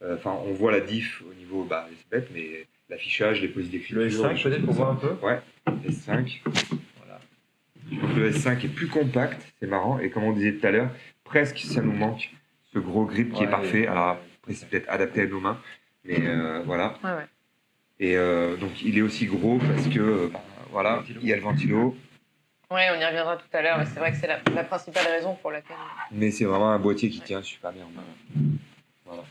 on voit la diff au niveau, c'est bête, mais l'affichage, les positions d'écriture. Le S5 peut-être pour voir un peu. Ouais, S5. Voilà. Le S5 est plus compact, c'est marrant, et comme on disait tout à l'heure, presque ça nous manque, ce gros grip qui est parfait. Alors après, c'est peut-être adapté à nos mains, mais voilà. Ouais. Et donc il est aussi gros parce que, il y a le ventilo. Ouais, on y reviendra tout à l'heure, mais c'est vrai que c'est la principale raison pour laquelle... Mais c'est vraiment un boîtier qui tient super bien en main. Voilà.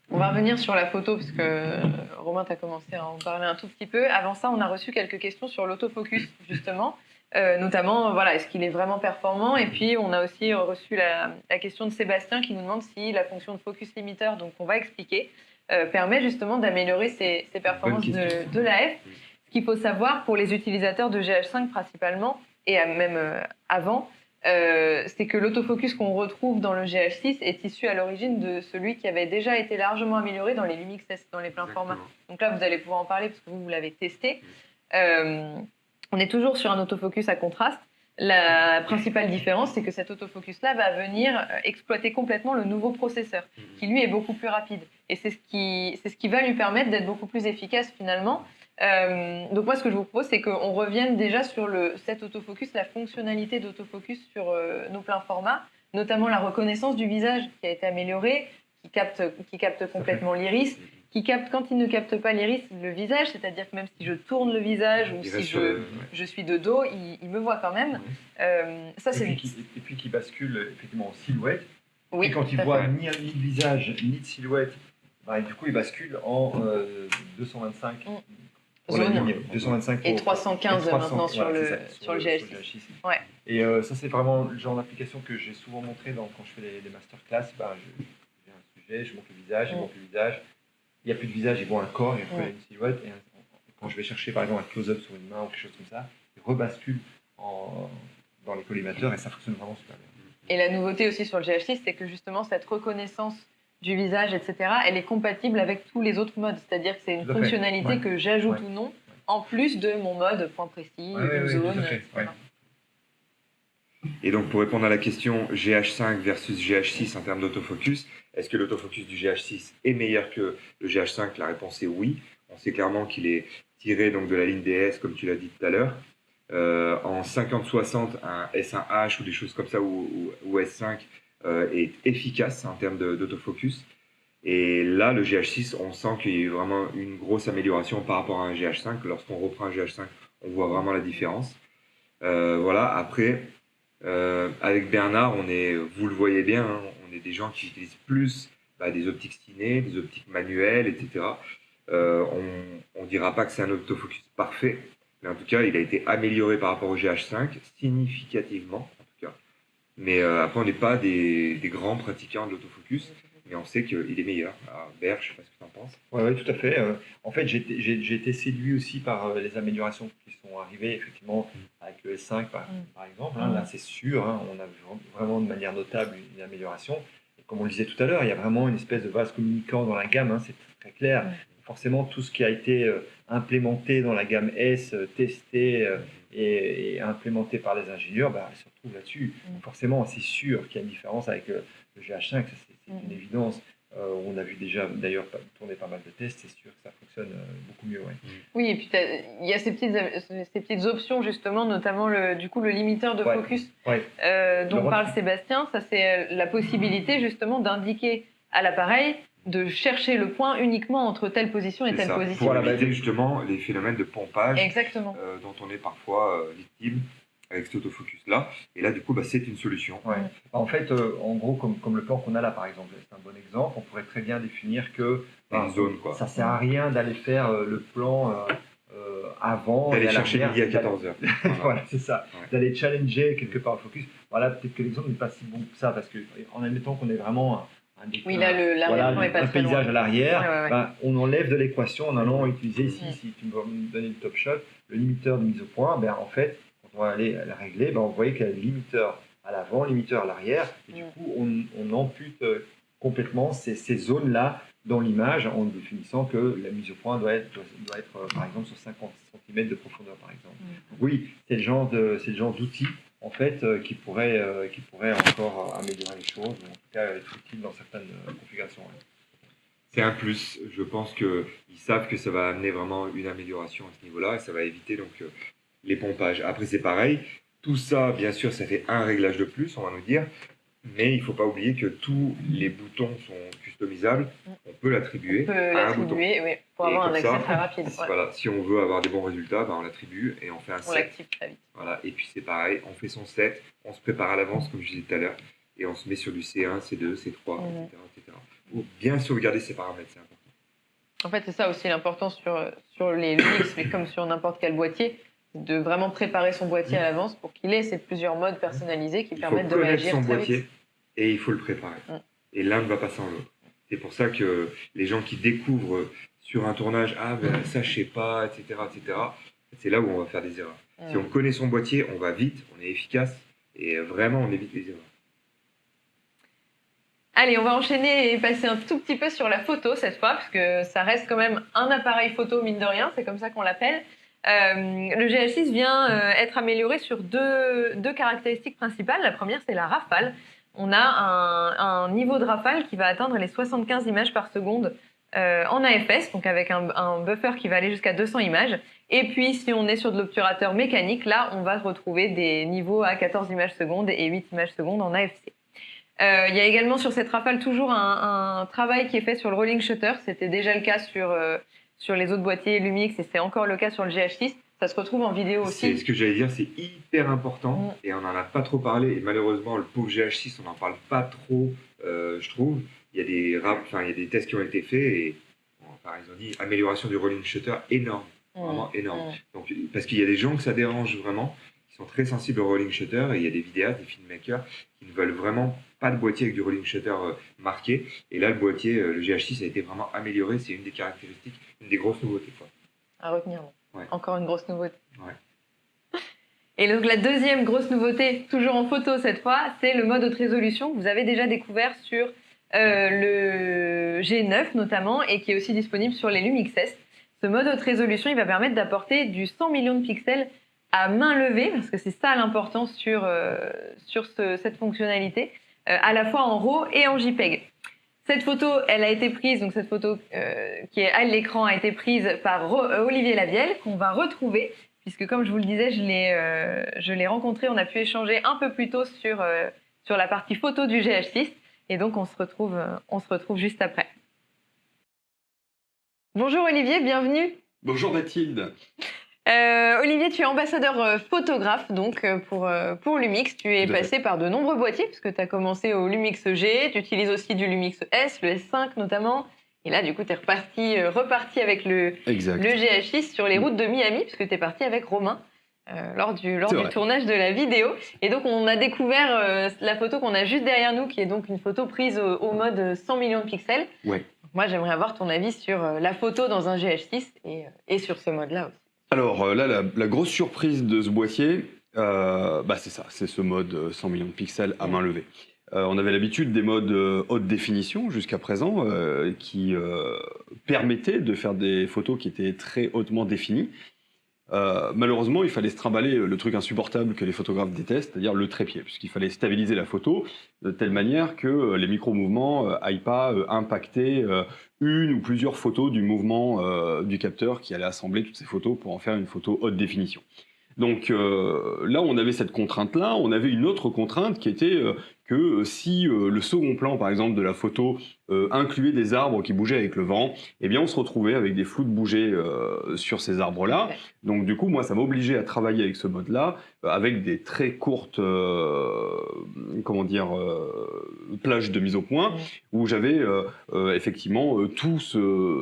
On va revenir sur la photo, parce que Romain, tu as commencé à en parler un tout petit peu. Avant ça, on a reçu quelques questions sur l'autofocus, justement. Notamment, est-ce qu'il est vraiment performant? Et puis, on a aussi reçu la question de Sébastien qui nous demande si la fonction de focus limiter, donc on va expliquer, permet justement d'améliorer ses performances de l'AF. Ce qu'il faut savoir pour les utilisateurs de GH5 principalement, et même avant, c'est que l'autofocus qu'on retrouve dans le GH6 est issu à l'origine de celui qui avait déjà été largement amélioré dans les Lumix S, dans les pleins formats. Donc là, vous allez pouvoir en parler parce que vous l'avez testé. On est toujours sur un autofocus à contraste. La principale différence, c'est que cet autofocus-là va venir exploiter complètement le nouveau processeur, qui lui est beaucoup plus rapide. Et c'est ce qui va lui permettre d'être beaucoup plus efficace finalement. Donc moi, ce que je vous propose, c'est qu'on revienne déjà sur cet autofocus, la fonctionnalité d'autofocus sur nos pleins formats, notamment la reconnaissance du visage qui a été améliorée, qui capte complètement l'iris, qui capte, quand il ne capte pas l'iris, le visage, c'est-à-dire que même si je tourne le visage ou si je suis de dos, il me voit quand même. Et puis qui bascule effectivement en silhouette. Oui, et quand il voit ni de visage ni de silhouette, du coup il bascule en 225. Zone. 225 et 315 maintenant sur le GH6. Ouais. Et ça, c'est vraiment le genre d'application que j'ai souvent montré quand je fais les masterclass. J'ai un sujet, je montre le visage, je montre le visage. Il n'y a plus de visage, il voit un corps, il voit une silhouette. Et quand je vais chercher par exemple un close-up sur une main ou quelque chose comme ça, il rebascule dans les collimateurs et ça fonctionne vraiment super bien. Et la nouveauté aussi sur le GH6, c'est que justement cette reconnaissance du visage, etc., elle est compatible avec tous les autres modes. C'est-à-dire que c'est une fonctionnalité que j'ajoute ou non, en plus de mon mode point précis, zone, etc. Et donc, pour répondre à la question GH5 versus GH6 en termes d'autofocus, est-ce que l'autofocus du GH6 est meilleur que le GH5? La réponse est oui. On sait clairement qu'il est tiré donc, de la ligne DS, comme tu l'as dit tout à l'heure. En 50-60, un S1H ou des choses comme ça, ou S5 est efficace en termes d'autofocus. Et là, le GH6, on sent qu'il y a vraiment une grosse amélioration par rapport à un GH5. Lorsqu'on reprend un GH5, on voit vraiment la différence. Après... avec Bernard, vous le voyez bien, on est des gens qui utilisent plus des optiques ciné, des optiques manuelles, etc. On ne dira pas que c'est un autofocus parfait, mais en tout cas, il a été amélioré par rapport au GH5, significativement, en tout cas. Mais après, on n'est pas des grands pratiquants de l'autofocus, mais on sait qu'il est meilleur. Alors, Bert, je ne sais pas ce que tu en penses. Oui, tout à fait. En fait, j'ai été séduit aussi par les améliorations qui sont arrivées, effectivement, avec le S5, par exemple. Là, c'est sûr, on a vraiment de manière notable une amélioration. Et comme on le disait tout à l'heure, il y a vraiment une espèce de vase communicant dans la gamme, c'est très clair. Forcément, tout ce qui a été implémenté dans la gamme S, testé et implémenté par les ingénieurs, se retrouve là-dessus. Forcément, c'est sûr qu'il y a une différence avec le GH5, c'est une évidence. On a vu déjà d'ailleurs tourner pas mal de tests, c'est sûr que ça fonctionne beaucoup mieux. Oui, et puis il y a ces petites options justement, notamment le limiteur de focus dont parle Sébastien. Ça, c'est la possibilité justement d'indiquer à l'appareil de chercher le point uniquement entre telle position et telle position. Pour éviter justement les phénomènes de pompage dont on est parfois victime. avec cet autofocus-là. Et là, du coup, c'est une solution. Ouais. En fait, en gros, comme le plan qu'on a là, par exemple, c'est un bon exemple, on pourrait très bien définir que une zone, quoi. Ça ne sert à rien d'aller faire le plan avant. D'aller chercher midi à 14h. Voilà, c'est ça. Ouais. D'aller challenger quelque part le focus. Voilà, peut-être que l'exemple n'est pas si bon que ça, parce qu'en admettant qu'on ait vraiment un paysage à l'arrière, on enlève de l'équation en allant utiliser ici, si tu veux me donner le top shot, le limiteur de mise au point, en fait, quand on va aller la régler, on voyait qu'il y a le limiteur à l'avant, limiteur à l'arrière, et du coup, on ampute complètement ces zones-là dans l'image en définissant que la mise au point doit être par exemple, sur 50 cm de profondeur, par exemple. Donc, oui, c'est le genre d'outils en fait, qui pourrait encore améliorer les choses, ou en tout cas être utile dans certaines configurations. Ouais. C'est un plus. Je pense qu'ils savent que ça va amener vraiment une amélioration à ce niveau-là et ça va éviter donc les pompages. Après, c'est pareil. Tout ça, bien sûr, ça fait un réglage de plus, on va nous dire. Mais il ne faut pas oublier que tous les boutons sont customisables. On peut l'attribuer à un bouton. Oui, pour avoir un accès très rapide. Voilà, si on veut avoir des bons résultats, on l'attribue et on fait un set. On l'active très vite. Voilà, et puis c'est pareil, on fait son set, on se prépare à l'avance, comme je disais tout à l'heure, et on se met sur du C1, C2, C3, etc. Pour bien sauvegarder ces paramètres, c'est important. En fait, c'est ça aussi l'importance sur les Lumix, mais comme sur n'importe quel boîtier, de vraiment préparer son boîtier à l'avance pour qu'il ait ces plusieurs modes personnalisés qui permettent de réagir son très boîtier vite. Et il faut le préparer. Et l'un ne va pas sans l'autre. C'est pour ça que les gens qui découvrent sur un tournage, ça je sais pas, etc., c'est là où on va faire des erreurs. Si on connaît son boîtier, on va vite, on est efficace et vraiment on évite les erreurs. Allez, on va enchaîner et passer un tout petit peu sur la photo cette fois, parce que ça reste quand même un appareil photo, mine de rien, c'est comme ça qu'on l'appelle. Le GH6 vient être amélioré sur deux caractéristiques principales. La première, c'est la rafale. On a un niveau de rafale qui va atteindre les 75 images par seconde en AFS, donc avec un buffer qui va aller jusqu'à 200 images. Et puis, si on est sur de l'obturateur mécanique, là, on va retrouver des niveaux à 14 images secondes et 8 images secondes en AFC. Il y a également sur cette rafale toujours un travail qui est fait sur le rolling shutter. C'était déjà le cas sur les autres boîtiers Lumix et c'est encore le cas sur le GH6. Ça se retrouve en vidéo aussi. C'est ce que j'allais dire, c'est hyper important et on n'en a pas trop parlé. Et malheureusement, le pauvre GH6, on n'en parle pas trop, je trouve. Il y a des tests qui ont été faits et ils ont dit amélioration du rolling shutter énorme, vraiment énorme. Donc, parce qu'il y a des gens que ça dérange vraiment, qui sont très sensibles au rolling shutter et il y a des vidéastes, des filmmakers qui ne veulent vraiment pas de boîtier avec du rolling shutter marqué. Et là, le boîtier, le GH6 a été vraiment amélioré. C'est une des caractéristiques, une des grosses nouveautés. À retenir. Ouais. Encore une grosse nouveauté. Ouais. Et donc la deuxième grosse nouveauté, toujours en photo cette fois, c'est le mode haute résolution que vous avez déjà découvert sur le G9 notamment et qui est aussi disponible sur les Lumix S. Ce mode haute résolution, il va permettre d'apporter du 100 millions de pixels à main levée, parce que c'est ça l'importance sur cette fonctionnalité, à la fois en RAW et en JPEG. Cette photo, elle a été prise, donc cette photo qui est à l'écran a été prise par Olivier Lavielle, qu'on va retrouver, puisque comme je vous le disais, je l'ai rencontré, on a pu échanger un peu plus tôt sur la partie photo du GH6, et donc on se retrouve juste après. Bonjour Olivier, bienvenue. Bonjour Mathilde. Olivier, tu es ambassadeur photographe donc pour Lumix. Tu es passé par de nombreux boîtiers puisque tu as commencé au Lumix G, tu utilises aussi du Lumix S, le S5 notamment. Et là, du coup, tu es reparti avec le GH6 sur les routes de Miami puisque tu es parti avec Romain lors du tournage de la vidéo. Et donc, on a découvert la photo qu'on a juste derrière nous qui est donc une photo prise au mode 100 millions de pixels. Ouais. Moi, j'aimerais avoir ton avis sur la photo dans un GH6 et sur ce mode-là aussi. Alors là, la grosse surprise de ce boîtier, c'est ça, c'est ce mode 100 millions de pixels à main levée. On avait l'habitude des modes haute définition jusqu'à présent qui permettaient de faire des photos qui étaient très hautement définies. Malheureusement, il fallait se trimballer le truc insupportable que les photographes détestent, c'est-à-dire le trépied, puisqu'il fallait stabiliser la photo de telle manière que les micro-mouvements n'aillent pas impacter une ou plusieurs photos du mouvement du capteur qui allait assembler toutes ces photos pour en faire une photo haute définition. Donc là, on avait cette contrainte-là, on avait une autre contrainte qui était que si le second plan, par exemple, de la photo incluait des arbres qui bougeaient avec le vent, eh bien on se retrouvait avec des flous de bouger sur ces arbres-là. Donc du coup, moi, ça m'obligeait à travailler avec ce mode-là, avec des très courtes plages de mise au point, où j'avais effectivement tout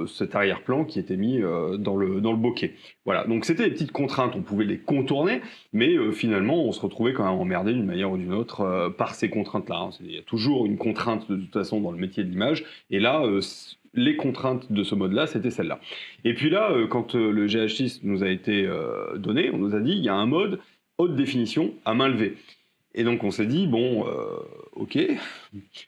cet arrière-plan qui était mis dans le bokeh. Voilà, donc c'était des petites contraintes, on pouvait les contourner, mais finalement, on se retrouvait quand même emmerdé d'une manière ou d'une autre par ces contraintes-là. Hein. Il y a toujours une contrainte de toute façon dans le métier de l'image, et là, les contraintes de ce mode-là, c'était celle-là. Et puis là, quand le GH6 nous a été donné, on nous a dit, il y a un mode haute définition à main levée. Et donc on s'est dit, bon, ok,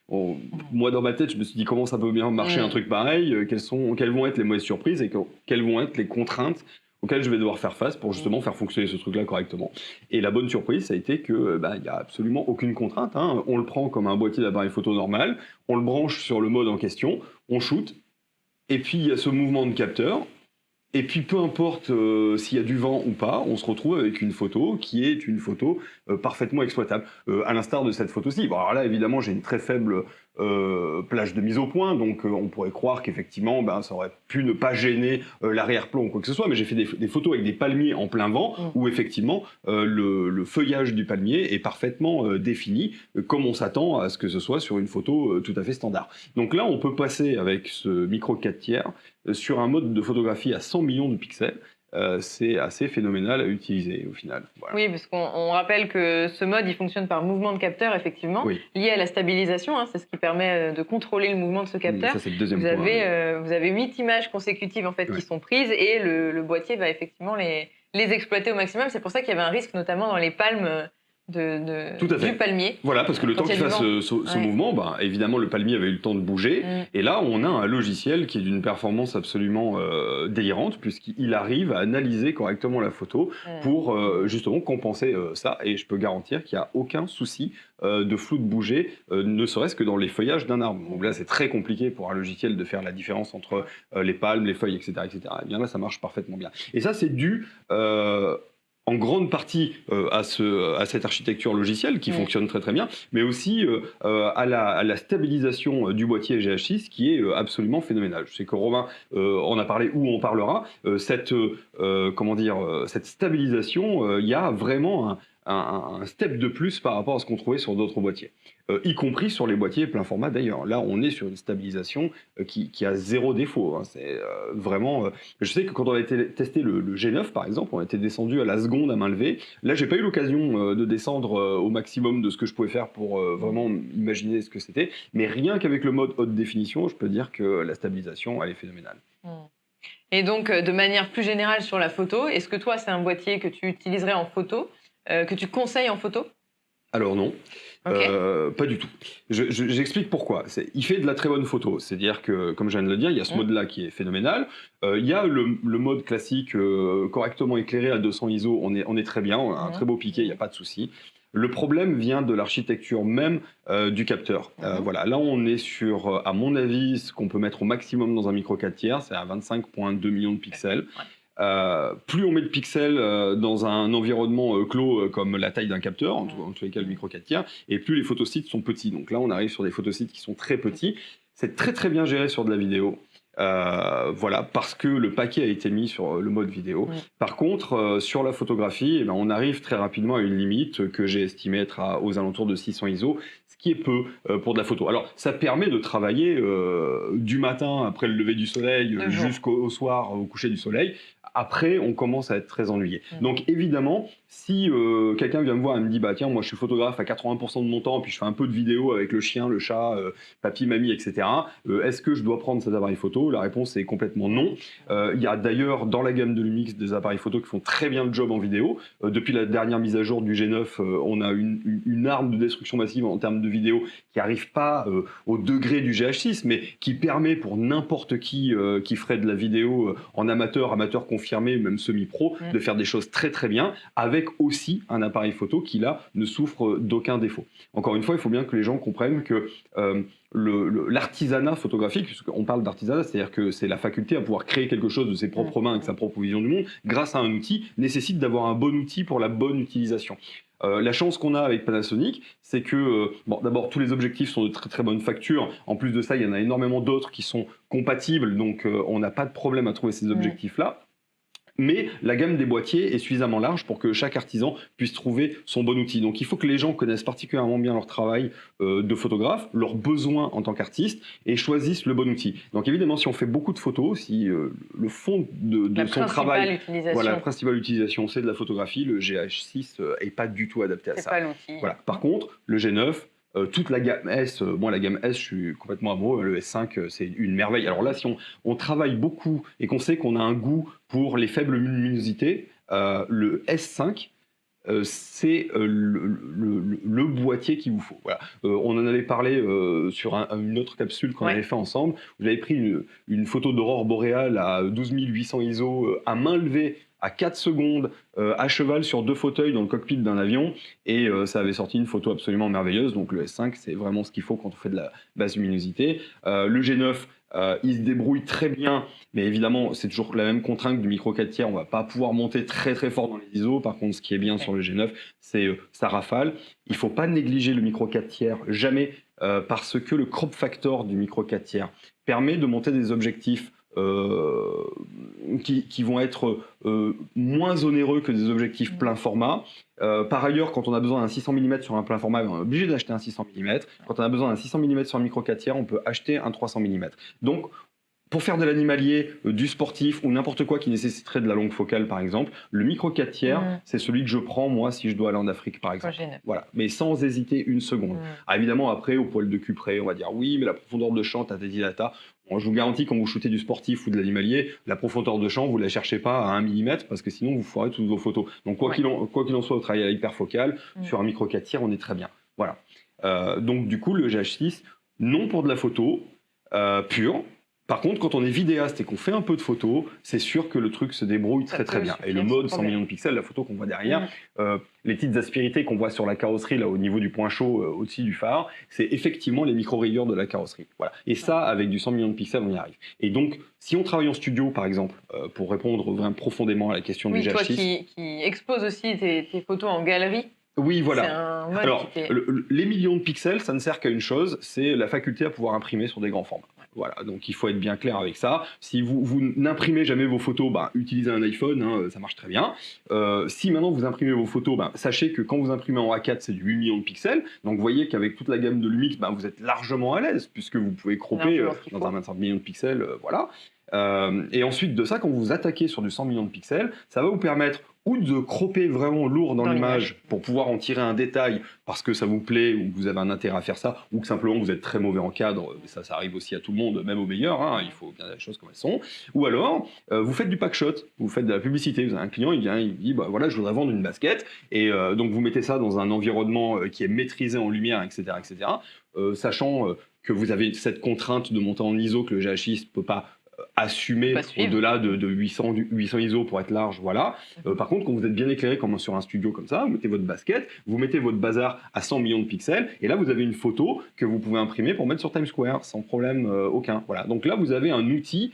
moi dans ma tête, je me suis dit, comment ça peut bien marcher un truc pareil, quelles vont être les mauvaises surprises et quelles vont être les contraintes auxquelles je vais devoir faire face pour justement faire fonctionner ce truc-là correctement. Et la bonne surprise, ça a été que il n'y a absolument aucune contrainte. Hein. On le prend comme un boîtier d'appareil photo normal, on le branche sur le mode en question, on shoot, et puis il y a ce mouvement de capteur. Et puis peu importe s'il y a du vent ou pas, on se retrouve avec une photo qui est une photo parfaitement exploitable. À l'instar de cette photo-ci. Bon, alors là, évidemment, j'ai une très faible plage de mise au point, donc on pourrait croire qu'effectivement, ça aurait pu ne pas gêner l'arrière-plan ou quoi que ce soit, mais j'ai fait des photos avec des palmiers en plein vent, où effectivement, le feuillage du palmier est parfaitement défini, comme on s'attend à ce que ce soit sur une photo tout à fait standard. Donc là, on peut passer avec ce micro 4/3 sur un mode de photographie à 100 millions de pixels. C'est assez phénoménal à utiliser au final. Voilà. Oui, parce qu'on rappelle que ce mode, il fonctionne par mouvement de capteur, effectivement, lié à la stabilisation. Hein, c'est ce qui permet de contrôler le mouvement de ce capteur. Ça, c'est le deuxième vous avez 8 images consécutives en fait, qui sont prises et le boîtier va effectivement les exploiter au maximum. C'est pour ça qu'il y avait un risque, notamment dans les palmes du palmier. Voilà, parce que le temps qu'il fasse ce mouvement, évidemment, le palmier avait eu le temps de bouger. Et là, on a un logiciel qui est d'une performance absolument délirante, puisqu'il arrive à analyser correctement la photo pour justement compenser ça. Et je peux garantir qu'il n'y a aucun souci de flou de bouger, ne serait-ce que dans les feuillages d'un arbre. Donc là, c'est très compliqué pour un logiciel de faire la différence entre les palmes, les feuilles, etc., etc. Et bien là, ça marche parfaitement bien. Et ça, c'est dû en grande partie à cette architecture logicielle qui fonctionne très très bien, mais aussi à la stabilisation du boîtier GH6 qui est absolument phénoménale. Je sais que Romain en a parlé ou en parlera. Cette stabilisation, il y a vraiment un step de plus par rapport à ce qu'on trouvait sur d'autres boîtiers. Y compris sur les boîtiers plein format d'ailleurs. Là, on est sur une stabilisation qui a zéro défaut. Hein. C'est vraiment... je sais que quand on a été tester le G9, par exemple, on a été descendu à la seconde à main levée. Là, j'ai pas eu l'occasion de descendre au maximum de ce que je pouvais faire pour vraiment imaginer ce que c'était. Mais rien qu'avec le mode haute définition, je peux dire que la stabilisation, elle est phénoménale. Et donc, de manière plus générale sur la photo, est-ce que toi, c'est un boîtier que tu utiliserais en photo, que tu conseilles en photo ? Alors non, pas du tout. J'explique pourquoi. Il fait de la très bonne photo, c'est-à-dire que, comme je viens de le dire, il y a ce mode-là qui est phénoménal. Il y a le mode classique correctement éclairé à 200 ISO, on est très bien, on a un très beau piqué, il n'y a pas de souci. Le problème vient de l'architecture même du capteur. Voilà, là on est sur, à mon avis, ce qu'on peut mettre au maximum dans un micro 4/3, c'est à 25,2 millions de pixels. Plus on met de pixels dans un environnement clos comme la taille d'un capteur, en tous les cas le micro 4/3, et plus les photosites sont petits. Donc là on arrive sur des photosites qui sont très petits. C'est très très bien géré sur de la vidéo. Voilà, parce que le paquet a été mis sur le mode vidéo. Par contre, sur la photographie, on arrive très rapidement à une limite que j'ai estimée être aux alentours de 600 ISO, ce qui est peu pour de la photo. Alors, ça permet de travailler du matin après le lever du soleil jusqu'au soir au coucher du soleil. Après, on commence à être très ennuyé. Donc, évidemment, si quelqu'un vient me voir et me dit « Tiens, moi, je suis photographe à 80% de mon temps, puis je fais un peu de vidéo avec le chien, le chat, papy, mamie, etc. Est-ce que je dois prendre cet appareil photo ?» La réponse est complètement non. Il y a d'ailleurs, dans la gamme de Lumix, des appareils photo qui font très bien le job en vidéo. Depuis la dernière mise à jour du G9, on a une arme de destruction massive en termes de vidéo qui n'arrive pas au degré du GH6, mais qui permet pour n'importe qui ferait de la vidéo en amateur confirmé, même semi-pro, de faire des choses très très bien, avec aussi un appareil photo qui là ne souffre d'aucun défaut. Encore une fois, il faut bien que les gens comprennent que l'artisanat photographique, puisqu'on parle d'artisanat, c'est-à-dire que c'est la faculté à pouvoir créer quelque chose de ses propres mains avec sa propre vision du monde, grâce à un outil, nécessite d'avoir un bon outil pour la bonne utilisation. La chance qu'on a avec Panasonic, c'est que, bon, d'abord, tous les objectifs sont de très très bonne facture. En plus de ça, il y en a énormément d'autres qui sont compatibles, donc on n'a pas de problème à trouver ces objectifs-là. Mais la gamme des boîtiers est suffisamment large pour que chaque artisan puisse trouver son bon outil. Donc il faut que les gens connaissent particulièrement bien leur travail de photographe, leurs besoins en tant qu'artiste, et choisissent le bon outil. Donc évidemment, si on fait beaucoup de photos, si le fond de son travail, voilà, la principale utilisation, c'est de la photographie, le GH6 n'est pas du tout adapté à ça. C'est pas l'outil. Voilà. Par contre, le G9, toute la gamme S, moi la gamme S, je suis complètement amoureux, le S5 c'est une merveille. Alors là, si on travaille beaucoup et qu'on sait qu'on a un goût pour les faibles luminosités, le S5 c'est le boîtier qu'il vous faut. Voilà. On en avait parlé sur une autre capsule qu'on avait fait ensemble. Vous avez pris une photo d'aurore boréale à 12 800 ISO à main levée à 4 secondes, à cheval sur 2 fauteuils dans le cockpit d'un avion, et ça avait sorti une photo absolument merveilleuse. Donc le S5, c'est vraiment ce qu'il faut quand on fait de la basse luminosité. Le G9, il se débrouille très bien, mais évidemment, c'est toujours la même contrainte du micro 4 tiers. On ne va pas pouvoir monter très très fort dans les ISO. Par contre, ce qui est bien sur le G9, c'est ça rafale. Il ne faut pas négliger le micro 4 tiers, jamais, parce que le crop factor du micro 4 tiers permet de monter des objectifs qui vont être moins onéreux que des objectifs plein format. Par ailleurs, quand on a besoin d'un 600 mm sur un plein format, on est obligé d'acheter un 600 mm. Quand on a besoin d'un 600 mm sur un micro 4 tiers, on peut acheter un 300 mm. Donc, pour faire de l'animalier, du sportif ou n'importe quoi qui nécessiterait de la longue focale, par exemple, le micro 4 tiers, c'est celui que je prends, moi, si je dois aller en Afrique, par exemple. Voilà. Mais sans hésiter une seconde. Ah, évidemment, après, au poil de cul près, on va dire oui, mais la profondeur de champ, t'as des dilatats. Bon, je vous garantis, quand vous shootez du sportif ou de l'animalier, la profondeur de champ, vous ne la cherchez pas à 1 mm parce que sinon, vous foirez toutes vos photos. Donc, quoi qu'il en soit, au travail à l'hyperfocale, sur un micro 4 tiers, on est très bien. Voilà. Donc, du coup, le GH6, non pour de la photo pure. Par contre, quand on est vidéaste et qu'on fait un peu de photos, c'est sûr que le truc se débrouille très très bien. Et le mode 100 millions de pixels, la photo qu'on voit derrière, les petites aspérités qu'on voit sur la carrosserie, là au niveau du point chaud au-dessus du phare, c'est effectivement les micro-rayures de la carrosserie. Voilà. Et ça, avec du 100 millions de pixels, on y arrive. Et donc, si on travaille en studio, par exemple, pour répondre vraiment profondément à la question du GH6... toi qui exposes aussi tes photos en galerie. Oui, voilà. Alors, les millions de pixels, ça ne sert qu'à une chose, c'est la faculté à pouvoir imprimer sur des grands formats. Voilà, donc il faut être bien clair avec ça. Si vous n'imprimez jamais vos photos, utilisez un iPhone, hein, ça marche très bien. Si maintenant vous imprimez vos photos, sachez que quand vous imprimez en A4, c'est du 8 millions de pixels. Donc vous voyez qu'avec toute la gamme de Lumix, vous êtes largement à l'aise, puisque vous pouvez cropper dans un 25 millions de pixels. Voilà. Et ensuite de ça, quand vous attaquez sur du 100 millions de pixels, ça va vous permettre ou de cropper vraiment lourd dans l'image pour pouvoir en tirer un détail parce que ça vous plaît ou que vous avez un intérêt à faire ça, ou que simplement vous êtes très mauvais en cadre, mais ça arrive aussi à tout le monde, même aux meilleurs, hein, il faut bien les choses comme elles sont. Ou alors, vous faites du pack shot, vous faites de la publicité, vous avez un client, il vient, il dit, voilà, je voudrais vendre une basket, et donc vous mettez ça dans un environnement qui est maîtrisé en lumière, etc., sachant que vous avez cette contrainte de monter en ISO que le GH6 ne peut pas assumer au-delà de 800 ISO pour être large, voilà. Par contre, quand vous êtes bien éclairé comme sur un studio comme ça, vous mettez votre basket, vous mettez votre bazar à 100 millions de pixels, et là vous avez une photo que vous pouvez imprimer pour mettre sur Times Square sans problème aucun. Voilà. Donc là vous avez un outil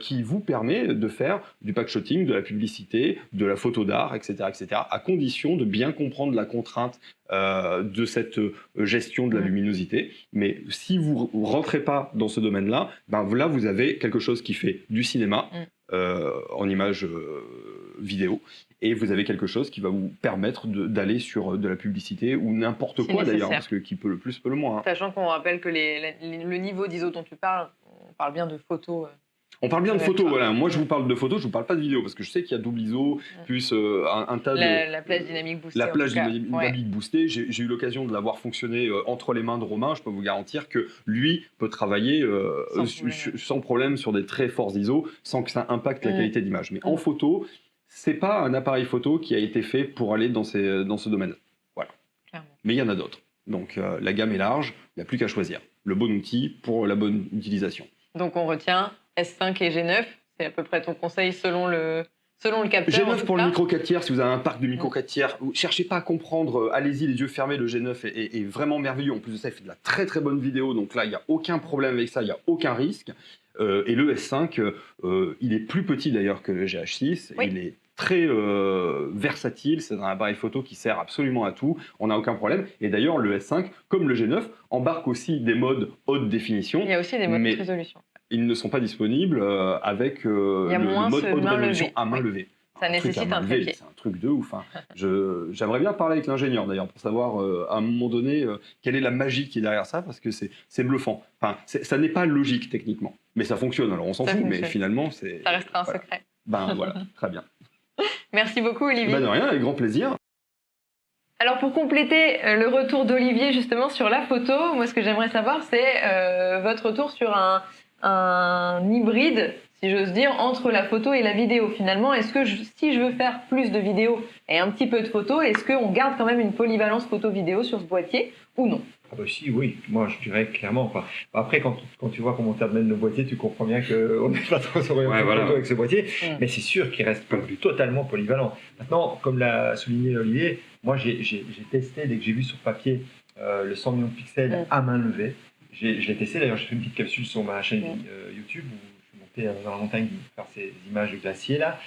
qui vous permet de faire du packshotting, de la publicité, de la photo d'art, etc., à condition de bien comprendre la contrainte de cette gestion de la luminosité. Mais si vous ne rentrez pas dans ce domaine-là, là vous avez quelque chose qui fait du cinéma en image vidéo, et vous avez quelque chose qui va vous permettre d'aller sur de la publicité ou n'importe quoi d'ailleurs, parce que qui peut le plus peut le moins. Hein. Sachant qu'on rappelle que le niveau d'ISO dont tu parles, on parle bien de photos. On parle bien de photos, voilà. Moi, je vous parle de photos, je vous parle pas de vidéo, parce que je sais qu'il y a double ISO, plus un tas de... La plage dynamique boostée. La plage dynamique boostée, j'ai eu l'occasion de l'avoir fonctionné entre les mains de Romain. Je peux vous garantir que lui peut travailler sans problème sur des très forts ISO, sans que ça impacte la qualité d'image. Mais en photo, c'est pas un appareil photo qui a été fait pour aller dans ce domaine. Voilà. Clairement. Mais il y en a d'autres. Donc la gamme est large, il n'y a plus qu'à choisir le bon outil pour la bonne utilisation. Donc on retient S5 et G9, c'est à peu près ton conseil selon le capteur. G9 pour le micro 4 tiers, si vous avez un parc de micro 4 tiers, cherchez pas à comprendre, allez-y les yeux fermés, le G9 est vraiment merveilleux. En plus de ça, il fait de la très très bonne vidéo, donc là il n'y a aucun problème avec ça, il n'y a aucun risque. Et le S5, il est plus petit d'ailleurs que le GH6, il est très versatile, c'est un appareil photo qui sert absolument à tout, on n'a aucun problème. Et d'ailleurs, le S5, comme le G9, embarque aussi des modes haute définition. Il y a aussi des modes de résolution. Ils ne sont pas disponibles avec le mode haute résolution à main levée. Ça nécessite un trépied. C'est un truc de ouf. Hein. J'aimerais bien parler avec l'ingénieur d'ailleurs pour savoir à un moment donné quelle est la magie qui est derrière ça, parce que c'est bluffant. Enfin, ça n'est pas logique techniquement, mais ça fonctionne. Alors on s'en fout, mais finalement c'est. Ça restera un secret. Ben voilà, très bien. Merci beaucoup Olivier. Ben de rien, avec grand plaisir. Alors pour compléter le retour d'Olivier justement sur la photo, moi ce que j'aimerais savoir c'est votre retour sur un hybride, si j'ose dire, entre la photo et la vidéo. Finalement, est-ce que si je veux faire plus de vidéos et un petit peu de photos, est-ce qu'on garde quand même une polyvalence photo-vidéo sur ce boîtier ou non? Ah bah si, oui, moi je dirais clairement. Enfin, après, quand tu vois comment on t'amène le boîtier, tu comprends bien qu'on n'est pas trop orienté photo avec ce boîtier, mais c'est sûr qu'il reste totalement polyvalent. Maintenant, comme l'a souligné Olivier, moi j'ai testé, dès que j'ai vu sur papier le 100 millions de pixels à main levée, je l'ai testé, d'ailleurs j'ai fait une petite capsule sur ma chaîne YouTube où je suis monté dans la montagne faire ces images de glaciers là,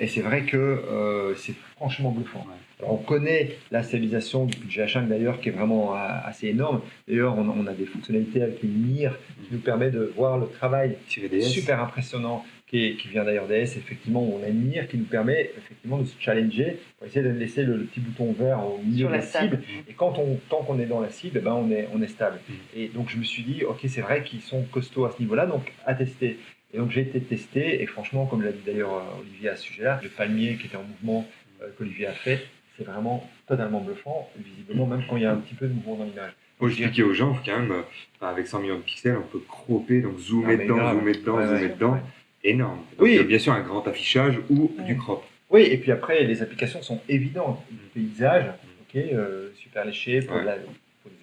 et c'est vrai que c'est franchement bluffant. Alors, on connaît la stabilisation du GH5 d'ailleurs qui est vraiment assez énorme. D'ailleurs on a des fonctionnalités avec une mire qui nous permet de voir le travail super impressionnant qui vient d'ailleurs DS. Effectivement, on a une mire qui nous permet effectivement de se challenger pour essayer de laisser le petit bouton vert au milieu de la cible. Et tant qu'on est dans la cible, ben on est stable. Et donc je me suis dit, ok, c'est vrai qu'ils sont costauds à ce niveau-là, donc à tester. Et donc j'ai été testé, et franchement, comme l'a dit d'ailleurs Olivier à ce sujet-là, le palmier qui était en mouvement qu'Olivier a fait, c'est vraiment totalement bluffant, visiblement, même quand il y a un petit peu de mouvement dans l'image. Il faut expliquer aux gens quand même, avec 100 millions de pixels, on peut cropper, donc zoomer dedans. Énorme. Donc, il y a bien sûr un grand affichage ou du crop. Oui, et puis après, les applications sont évidentes. Le paysage, super léché pour les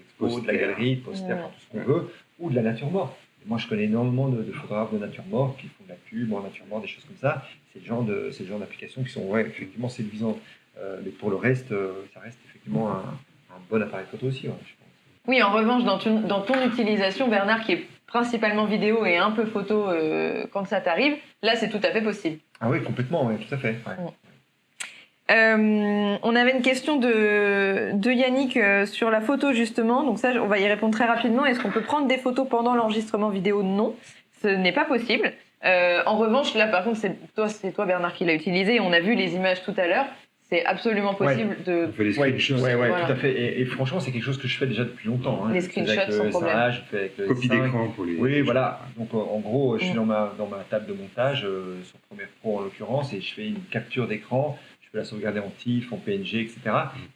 expos, de la galerie, de poster, tout ce qu'on veut, ou de la nature morte. Et moi, je connais énormément de photographes de nature morte qui font de la pub en nature morte, des choses comme ça. C'est le genre d'applications qui sont effectivement séduisantes. Mais pour le reste, ça reste effectivement un bon appareil photo aussi, je pense. Oui, en revanche, dans ton utilisation, Bernard, qui est principalement vidéo et un peu photo quand ça t'arrive, là, c'est tout à fait possible. Ah oui, complètement, oui, tout à fait. On avait une question de Yannick sur la photo, justement. Donc ça, on va y répondre très rapidement. Est-ce qu'on peut prendre des photos pendant l'enregistrement vidéo? Non, ce n'est pas possible. En revanche, là, par contre, c'est toi, Bernard, qui l'a utilisé. On a vu les images tout à l'heure. C'est absolument possible de... On fait les screenshots. Voilà. Tout à fait. Et franchement, c'est quelque chose que je fais déjà depuis longtemps. Les screenshots, sans problème. Je fais avec le copie d'écran pour les... Oui, voilà. Donc, en gros, je suis dans ma table de montage, sur Premiere Pro en l'occurrence, et je fais une capture d'écran. Je peux la sauvegarder en TIFF, en PNG, etc.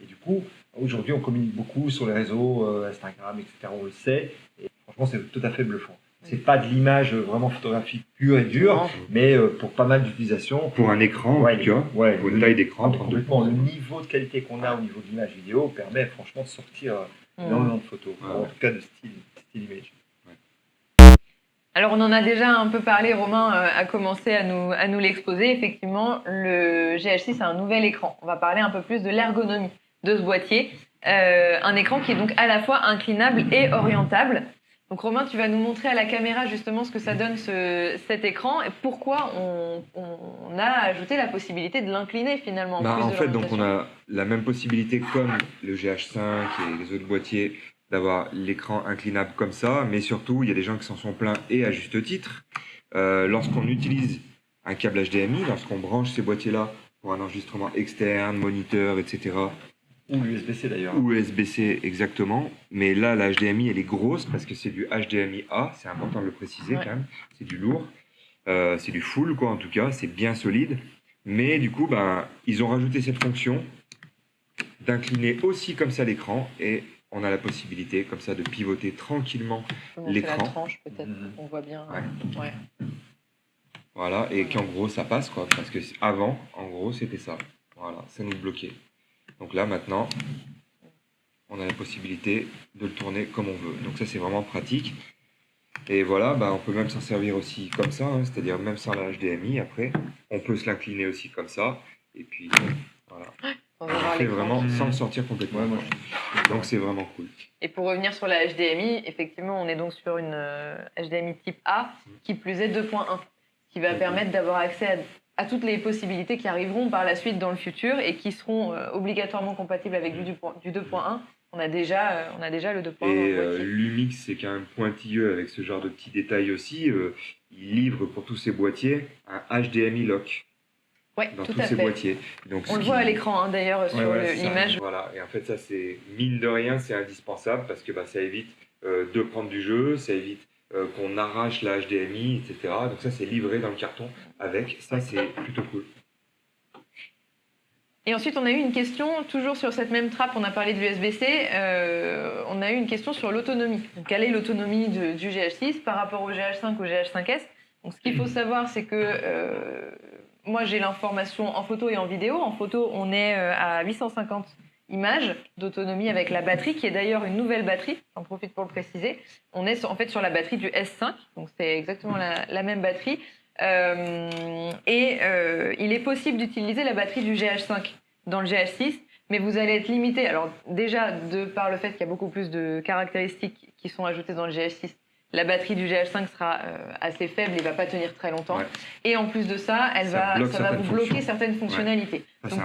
Et du coup, aujourd'hui, on communique beaucoup sur les réseaux, Instagram, etc. On le sait. Et franchement, c'est tout à fait bluffant. C'est pas de l'image vraiment photographique pure et dure, mais pour pas mal d'utilisations. Pour un écran, en tout cas, pour une taille d'écran. Complètement. Le niveau de qualité qu'on a au niveau de l'image vidéo permet franchement de sortir énormément de photos, en tout cas de style image. Alors on en a déjà un peu parlé, Romain a commencé à nous l'exposer. Effectivement, le GH6 a un nouvel écran. On va parler un peu plus de l'ergonomie de ce boîtier. Un écran qui est donc à la fois inclinable et orientable. Donc Romain, tu vas nous montrer à la caméra justement ce que ça donne cet écran et pourquoi on a ajouté la possibilité de l'incliner finalement. En fait, donc on a la même possibilité comme le GH5 et les autres boîtiers d'avoir l'écran inclinable comme ça, mais surtout il y a des gens qui s'en sont plaints et à juste titre. Lorsqu'on utilise un câble HDMI, lorsqu'on branche ces boîtiers-là pour un enregistrement externe, moniteur, etc., ou l'USB-C d'ailleurs. Ou USB-C, exactement. Mais là, la HDMI, elle est grosse parce que c'est du HDMI A. C'est important de le préciser quand même. C'est du lourd. C'est du full, quoi, en tout cas. C'est bien solide. Mais du coup, ils ont rajouté cette fonction d'incliner aussi comme ça l'écran. Et on a la possibilité, comme ça, de pivoter tranquillement l'écran. La tranche, peut-être. On voit bien. Ouais. Voilà. Et qu'en gros, ça passe, quoi. Parce que avant, en gros, c'était ça. Voilà. Ça nous bloquait. Donc là, maintenant, on a la possibilité de le tourner comme on veut. Donc ça, c'est vraiment pratique. Et voilà, on peut même s'en servir aussi comme ça, c'est-à-dire même sans la HDMI, après. On peut se l'incliner aussi comme ça. Et puis, voilà. On fait vraiment sans le sortir complètement. Donc c'est vraiment cool. Et pour revenir sur la HDMI, effectivement, on est donc sur une HDMI type A, qui plus est 2.1, qui va permettre d'avoir accès à à toutes les possibilités qui arriveront par la suite dans le futur et qui seront obligatoirement compatibles avec du 2.1. On a déjà le 2.1. Et Lumix, c'est quand même pointilleux avec ce genre de petits détails aussi. Il livre pour tous ses boîtiers un HDMI lock. Ouais, dans tout tous à ces fait. boîtiers. Donc, on le voit à l'écran d'ailleurs sur l'image. Voilà, et en fait ça c'est mine de rien, c'est indispensable parce que ça évite de prendre du jeu, ça évite qu'on arrache la HDMI, etc. Donc ça c'est livré dans le carton avec, ça c'est plutôt cool. Et ensuite, on a eu une question, toujours sur cette même trappe, on a parlé de l'USB-C, on a eu une question sur l'autonomie. Donc, quelle est l'autonomie du GH6 par rapport au GH5 ou au GH5S? Donc, ce qu'il faut savoir, c'est que moi, j'ai l'information en photo et en vidéo. En photo, on est à 850 images d'autonomie avec la batterie, qui est d'ailleurs une nouvelle batterie, j'en profite pour le préciser. On est en fait sur la batterie du S5, donc c'est exactement la même batterie. Il est possible d'utiliser la batterie du GH5 dans le GH6, mais vous allez être limité. Alors déjà, de par le fait qu'il y a beaucoup plus de caractéristiques qui sont ajoutées dans le GH6, la batterie du GH5 sera assez faible et ne va pas tenir très longtemps. Ouais. Et en plus de ça, ça va vous bloquer certaines fonctionnalités. Ouais. Donc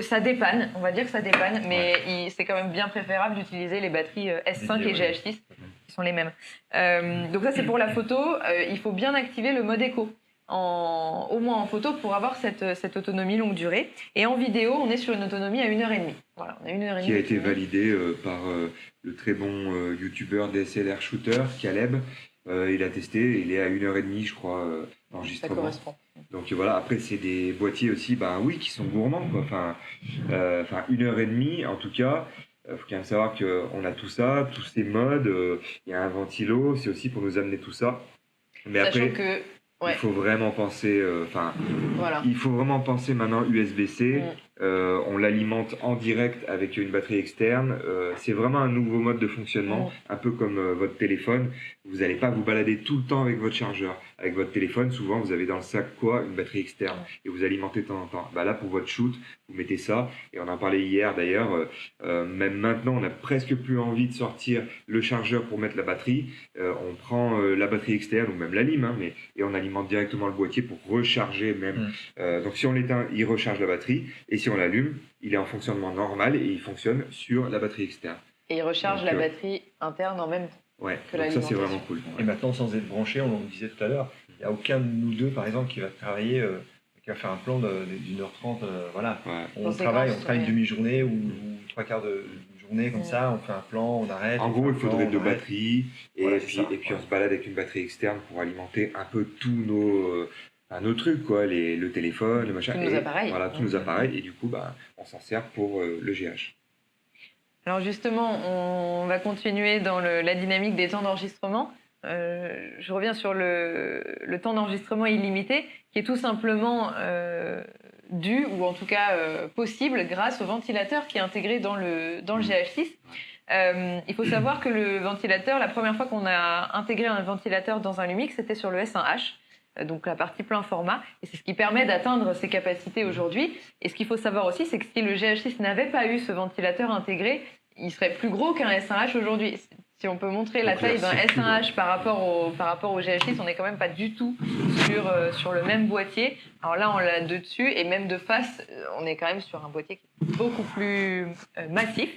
ça dépanne, on va dire que ça dépanne, mais c'est quand même bien préférable d'utiliser les batteries S5 et GH6, qui sont les mêmes. Donc ça, c'est pour la photo. Il faut bien activer le mode écho. Au moins en photo pour avoir cette autonomie longue durée. Et en vidéo, on est sur une autonomie à 1h30. Voilà, on a 1h30. Qui a été validée par le très bon youtubeur DSLR Shooter, Caleb. Il a testé, il est à 1h30, je crois, d'enregistrement. Ça correspond. Donc voilà, après, c'est des boîtiers aussi, qui sont gourmands, quoi. Enfin, 1h30, en tout cas. Il faut quand même savoir qu'on a tout ça, tous ces modes. Il y a un ventilo, c'est aussi pour nous amener tout ça. Mais sachant après, que il faut vraiment penser, il faut vraiment penser maintenant USB-C. On l'alimente en direct avec une batterie externe. C'est vraiment un nouveau mode de fonctionnement, un peu comme votre téléphone. Vous n'allez pas vous balader tout le temps avec votre chargeur. Avec votre téléphone, souvent vous avez dans le sac une batterie externe et vous alimentez de temps en temps. Là, pour votre shoot, vous mettez ça. Et on en parlait hier d'ailleurs. Même maintenant, on n'a presque plus envie de sortir le chargeur pour mettre la batterie. On prend la batterie externe ou même la lime, et on alimente directement le boîtier pour recharger même. Donc si on l'éteint, il recharge la batterie. Et si on l'allume, il est en fonctionnement normal et il fonctionne sur la batterie externe. Et il recharge la batterie interne en même temps. Ouais, donc ça c'est vraiment cool. Et maintenant, sans être branché, on le disait tout à l'heure, il n'y a aucun de nous deux, par exemple, qui va travailler, qui va faire un plan d'1h30. Voilà. On travaille une demi-journée ou 3/4 de journée comme ça, on fait un plan, on arrête. En gros, il faudrait deux batteries et puis on se balade avec une batterie externe pour alimenter un peu tous nos trucs, quoi, le téléphone, le machin. Tous nos appareils. Voilà, tous nos appareils. Et du coup, on s'en sert pour le GH. Alors justement, on va continuer dans la dynamique des temps d'enregistrement. Je reviens sur le temps d'enregistrement illimité, qui est tout simplement dû, ou en tout cas possible, grâce au ventilateur qui est intégré dans le GH6. Il faut savoir que le ventilateur, la première fois qu'on a intégré un ventilateur dans un Lumix, c'était sur le S1H. Donc la partie plein format, et c'est ce qui permet d'atteindre ses capacités aujourd'hui. Et ce qu'il faut savoir aussi, c'est que si le GH6 n'avait pas eu ce ventilateur intégré, il serait plus gros qu'un S1H aujourd'hui. Si on peut montrer la taille d'un S1H par rapport au GH6, on n'est quand même pas du tout sur le même boîtier. Alors là, on l'a de dessus, et même de face, on est quand même sur un boîtier qui est beaucoup plus massif.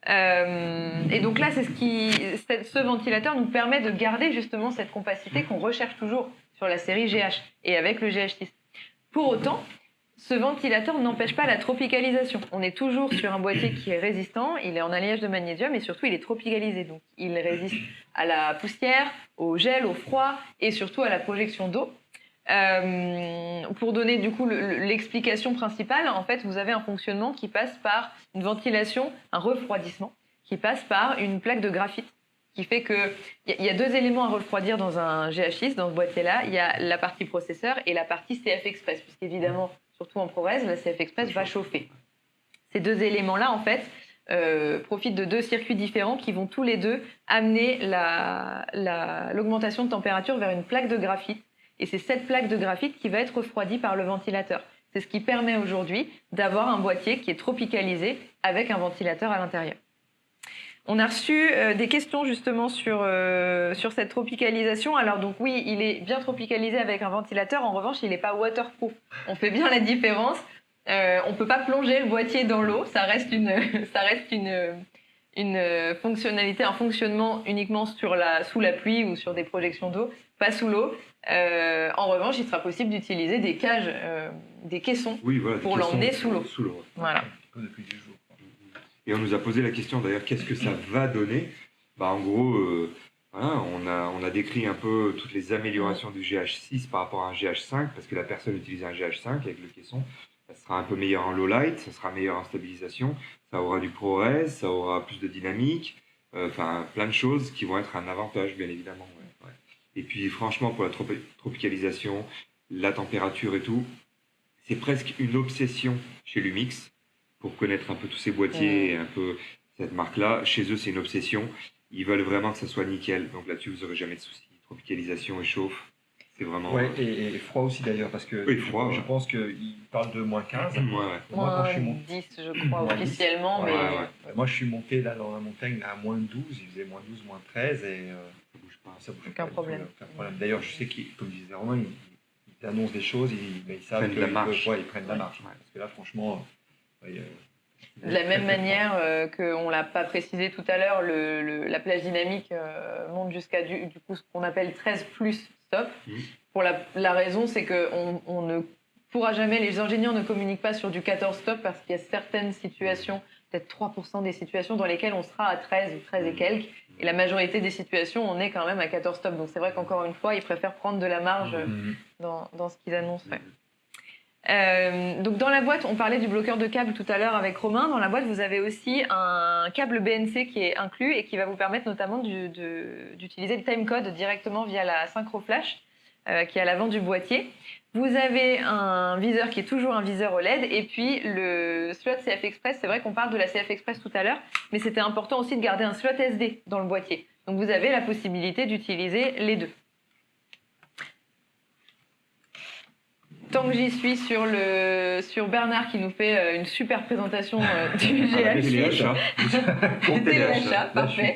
Et donc là, ce ventilateur nous permet de garder justement cette compacité qu'on recherche toujours sur la série GH et avec le GH6. Pour autant, ce ventilateur n'empêche pas la tropicalisation. On est toujours sur un boîtier qui est résistant, il est en alliage de magnésium et surtout il est tropicalisé. Donc il résiste à la poussière, au gel, au froid et surtout à la projection d'eau. Pour donner du coup l'explication principale, en fait, vous avez un fonctionnement qui passe par une ventilation, un refroidissement, qui passe par une plaque de graphite, qui fait qu'il y a deux éléments à refroidir dans un GH6, dans ce boîtier-là. Il y a la partie processeur et la partie CF Express, puisqu'évidemment, surtout en ProRes, la CF Express va chauffer. Ces deux éléments-là, en fait, profitent de deux circuits différents qui vont tous les deux amener l'augmentation de température vers une plaque de graphite. Et c'est cette plaque de graphite qui va être refroidie par le ventilateur. C'est ce qui permet aujourd'hui d'avoir un boîtier qui est tropicalisé avec un ventilateur à l'intérieur. On a reçu des questions justement sur cette tropicalisation. Alors donc oui, il est bien tropicalisé avec un ventilateur. En revanche, il n'est pas waterproof. On fait bien la différence. On peut pas plonger le boîtier dans l'eau. Ça reste une fonctionnalité, un fonctionnement uniquement sous la pluie ou sur des projections d'eau, pas sous l'eau. En revanche, il sera possible d'utiliser des cages, des caissons pour l'emmener sous l'eau. Voilà. Depuis 10 jours. Et on nous a posé la question d'ailleurs, qu'est-ce que ça va donner? En gros, voilà, on a décrit un peu toutes les améliorations du GH6 par rapport à un GH5, parce que la personne utilise un GH5 avec le caisson. Ça sera un peu meilleur en low light, ça sera meilleur en stabilisation, ça aura du ProRes, ça aura plus de dynamique, enfin plein de choses qui vont être un avantage, bien évidemment. Ouais. Et puis franchement, pour la tropicalisation, la température et tout, c'est presque une obsession chez Lumix. Pour connaître un peu tous ces boîtiers et un peu cette marque-là, chez eux, c'est une obsession. Ils veulent vraiment que ça soit nickel. Donc là-dessus, vous n'aurez jamais de soucis. Tropicalisation et chauffe, c'est vraiment... Ouais, et froid aussi d'ailleurs, parce que froid, je pense qu'ils parlent de moins 15. Moi, quand je suis monté... 10, je crois, officiellement. Mais... Moi, je suis monté là, dans la montagne à moins 12. Il faisait moins 12, moins 13. Et ça bouge aucun pas. problème. D'ailleurs, je sais comme disait Romain, ils annoncent des choses, ils savent qu'ils prennent la marche. Parce que là, franchement... De la même manière qu'on ne l'a pas précisé tout à l'heure, la plage dynamique monte jusqu'à du coup ce qu'on appelle 13 plus stop. Pour la raison, c'est qu'on ne pourra jamais, les ingénieurs ne communiquent pas sur du 14 stop parce qu'il y a certaines situations, peut-être 3% des situations dans lesquelles on sera à 13 ou 13 et quelques. Et la majorité des situations, on est quand même à 14 stop. Donc c'est vrai qu'encore une fois, ils préfèrent prendre de la marge dans ce qu'ils annoncent. Donc dans la boîte, on parlait du bloqueur de câble tout à l'heure avec Romain. Dans la boîte, vous avez aussi un câble BNC qui est inclus et qui va vous permettre notamment d'utiliser le timecode directement via la synchro flash qui est à l'avant du boîtier. Vous avez un viseur qui est toujours un viseur OLED et puis le slot CF Express. C'est vrai qu'on parle de la CF Express tout à l'heure, mais c'était important aussi de garder un slot SD dans le boîtier. Donc vous avez la possibilité d'utiliser les deux. Tant que j'y suis sur Bernard qui nous fait une super présentation du GH8. Téléachat, parfait.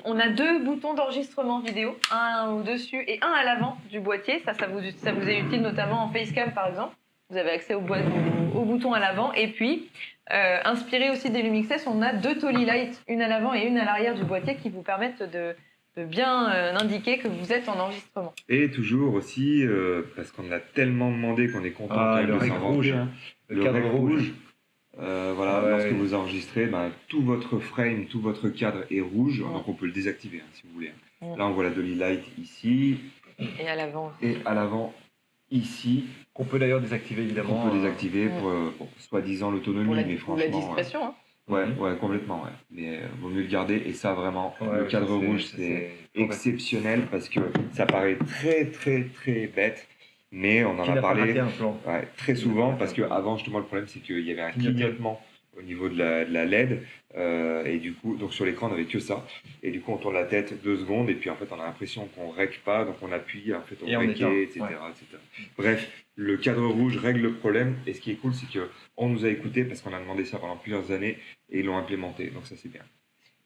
On a deux boutons d'enregistrement vidéo, un au-dessus et un à l'avant du boîtier. Ça vous est utile notamment en facecam par exemple. Vous avez accès au bouton à l'avant. Et puis, inspiré aussi des Lumix S, on a deux Tolly Light, une à l'avant et une à l'arrière du boîtier qui vous permettent de bien indiquer que vous êtes en enregistrement. Et toujours aussi, parce qu'on a tellement demandé qu'on est content le règle rouge, le cadre rouge. Lorsque vous enregistrez, tout votre frame, tout votre cadre est rouge, donc on peut le désactiver si vous voulez. Là, on voit la Dolly Light ici. Et à l'avant. Et à l'avant ici. Qu'on peut d'ailleurs désactiver évidemment. On peut désactiver pour soi-disant l'autonomie, mais franchement... Pour la discrétion, Ouais, complètement, Mais vaut mieux le garder. Et ça, vraiment, le cadre rouge, c'est exceptionnel parce que ça paraît très, très, très bête. Mais on en a parlé très souvent parce qu'avant, justement, le problème, c'est qu'il y avait un clignotement au niveau de la LED. Et du coup, donc sur l'écran, on n'avait que ça. Et du coup, on tourne la tête 2 secondes et puis en fait, on a l'impression qu'on ne rec pas. Donc on appuie, en fait, on recait, etc., etc. Bref, le cadre rouge règle le problème. Et ce qui est cool, c'est qu'on nous a écoutés parce qu'on a demandé ça pendant plusieurs années et ils l'ont implémenté. Donc ça, c'est bien.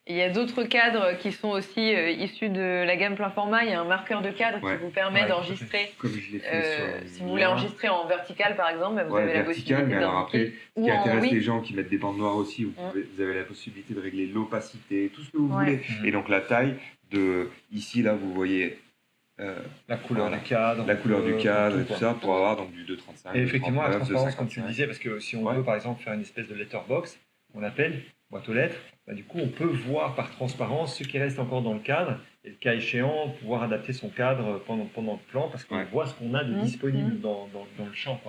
Il y a d'autres cadres qui sont aussi issus de la gamme plein format. Il y a un marqueur de cadre qui vous permet d'enregistrer. Comme je l'ai fait si vous voulez enregistrer en vertical, par exemple, vous avez la possibilité mais alors après, ce qui intéresse les gens qui mettent des bandes noires aussi, vous avez la possibilité de régler l'opacité, tout ce que vous voulez. Et donc la taille ici, là, vous voyez... la couleur du cadre. La couleur du cadre et tout ça, pour avoir donc du 2,35. Et effectivement, la transparence, comme tu le disais, parce que si on veut, par exemple, faire une espèce de letterbox, on appelle boîte aux lettres, du coup, on peut voir par transparence ce qui reste encore dans le cadre et le cas échéant, pouvoir adapter son cadre pendant le plan parce qu'on voit ce qu'on a de disponible dans le champ.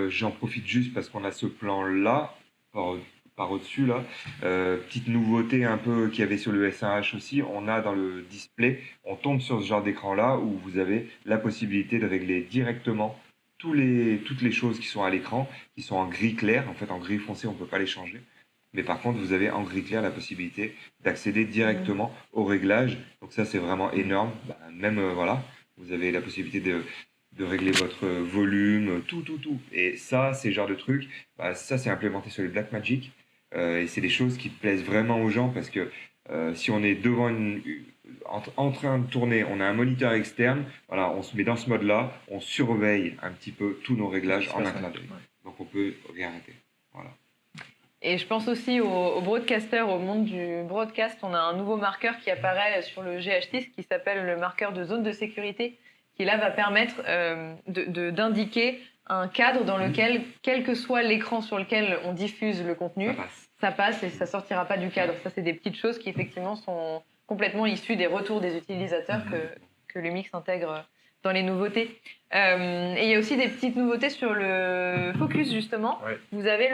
J'en profite juste parce qu'on a ce plan-là, par au-dessus, là. Petite nouveauté un peu qu'il y avait sur le S1H aussi, on a dans le display, on tombe sur ce genre d'écran-là où vous avez la possibilité de régler directement toutes les choses qui sont à l'écran, qui sont en gris clair. En fait, en gris foncé, on ne peut pas les changer. Mais par contre, vous avez en gris clair la possibilité d'accéder directement au réglage. Donc ça, c'est vraiment énorme. Vous avez la possibilité de régler votre volume, tout. Et ça, c'est le genre de truc, ça, c'est implémenté sur les Blackmagic. Et c'est des choses qui plaisent vraiment aux gens parce que si on est devant en train de tourner, on a un moniteur externe, voilà, on se met dans ce mode-là, on surveille un petit peu tous nos réglages en un clin d'œil. Donc on peut rien rater. Voilà. Et je pense aussi aux broadcasters, au monde du broadcast. On a un nouveau marqueur qui apparaît sur le GH6 qui s'appelle le marqueur de zone de sécurité, qui là va permettre d'indiquer un cadre dans lequel, quel que soit l'écran sur lequel on diffuse le contenu, ça passe et ça sortira pas du cadre. Ça, c'est des petites choses qui effectivement sont complètement issues des retours des utilisateurs que Lumix intègre dans les nouveautés. Et il y a aussi des petites nouveautés sur le focus, justement. Ouais. Vous avez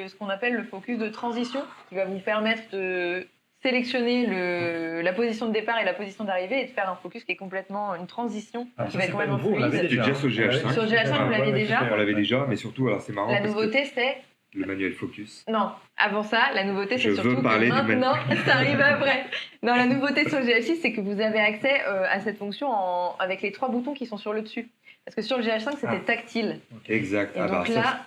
ce qu'on appelle le focus de transition, qui va vous permettre de sélectionner la position de départ et la position d'arrivée et de faire un focus qui est complètement une transition qui va être complètement fluide. On l'avait déjà sur GH5. Sur GH5, vous l'aviez déjà. On l'avait déjà, mais surtout, alors c'est marrant. La nouveauté, c'est le manuel focus. Non, avant ça, la nouveauté, c'est surtout que maintenant, ça arrive après. Non, la nouveauté sur le GH6, c'est que vous avez accès à cette fonction avec les 3 boutons qui sont sur le dessus. Parce que sur le GH5, c'était tactile. Exact. Et donc là,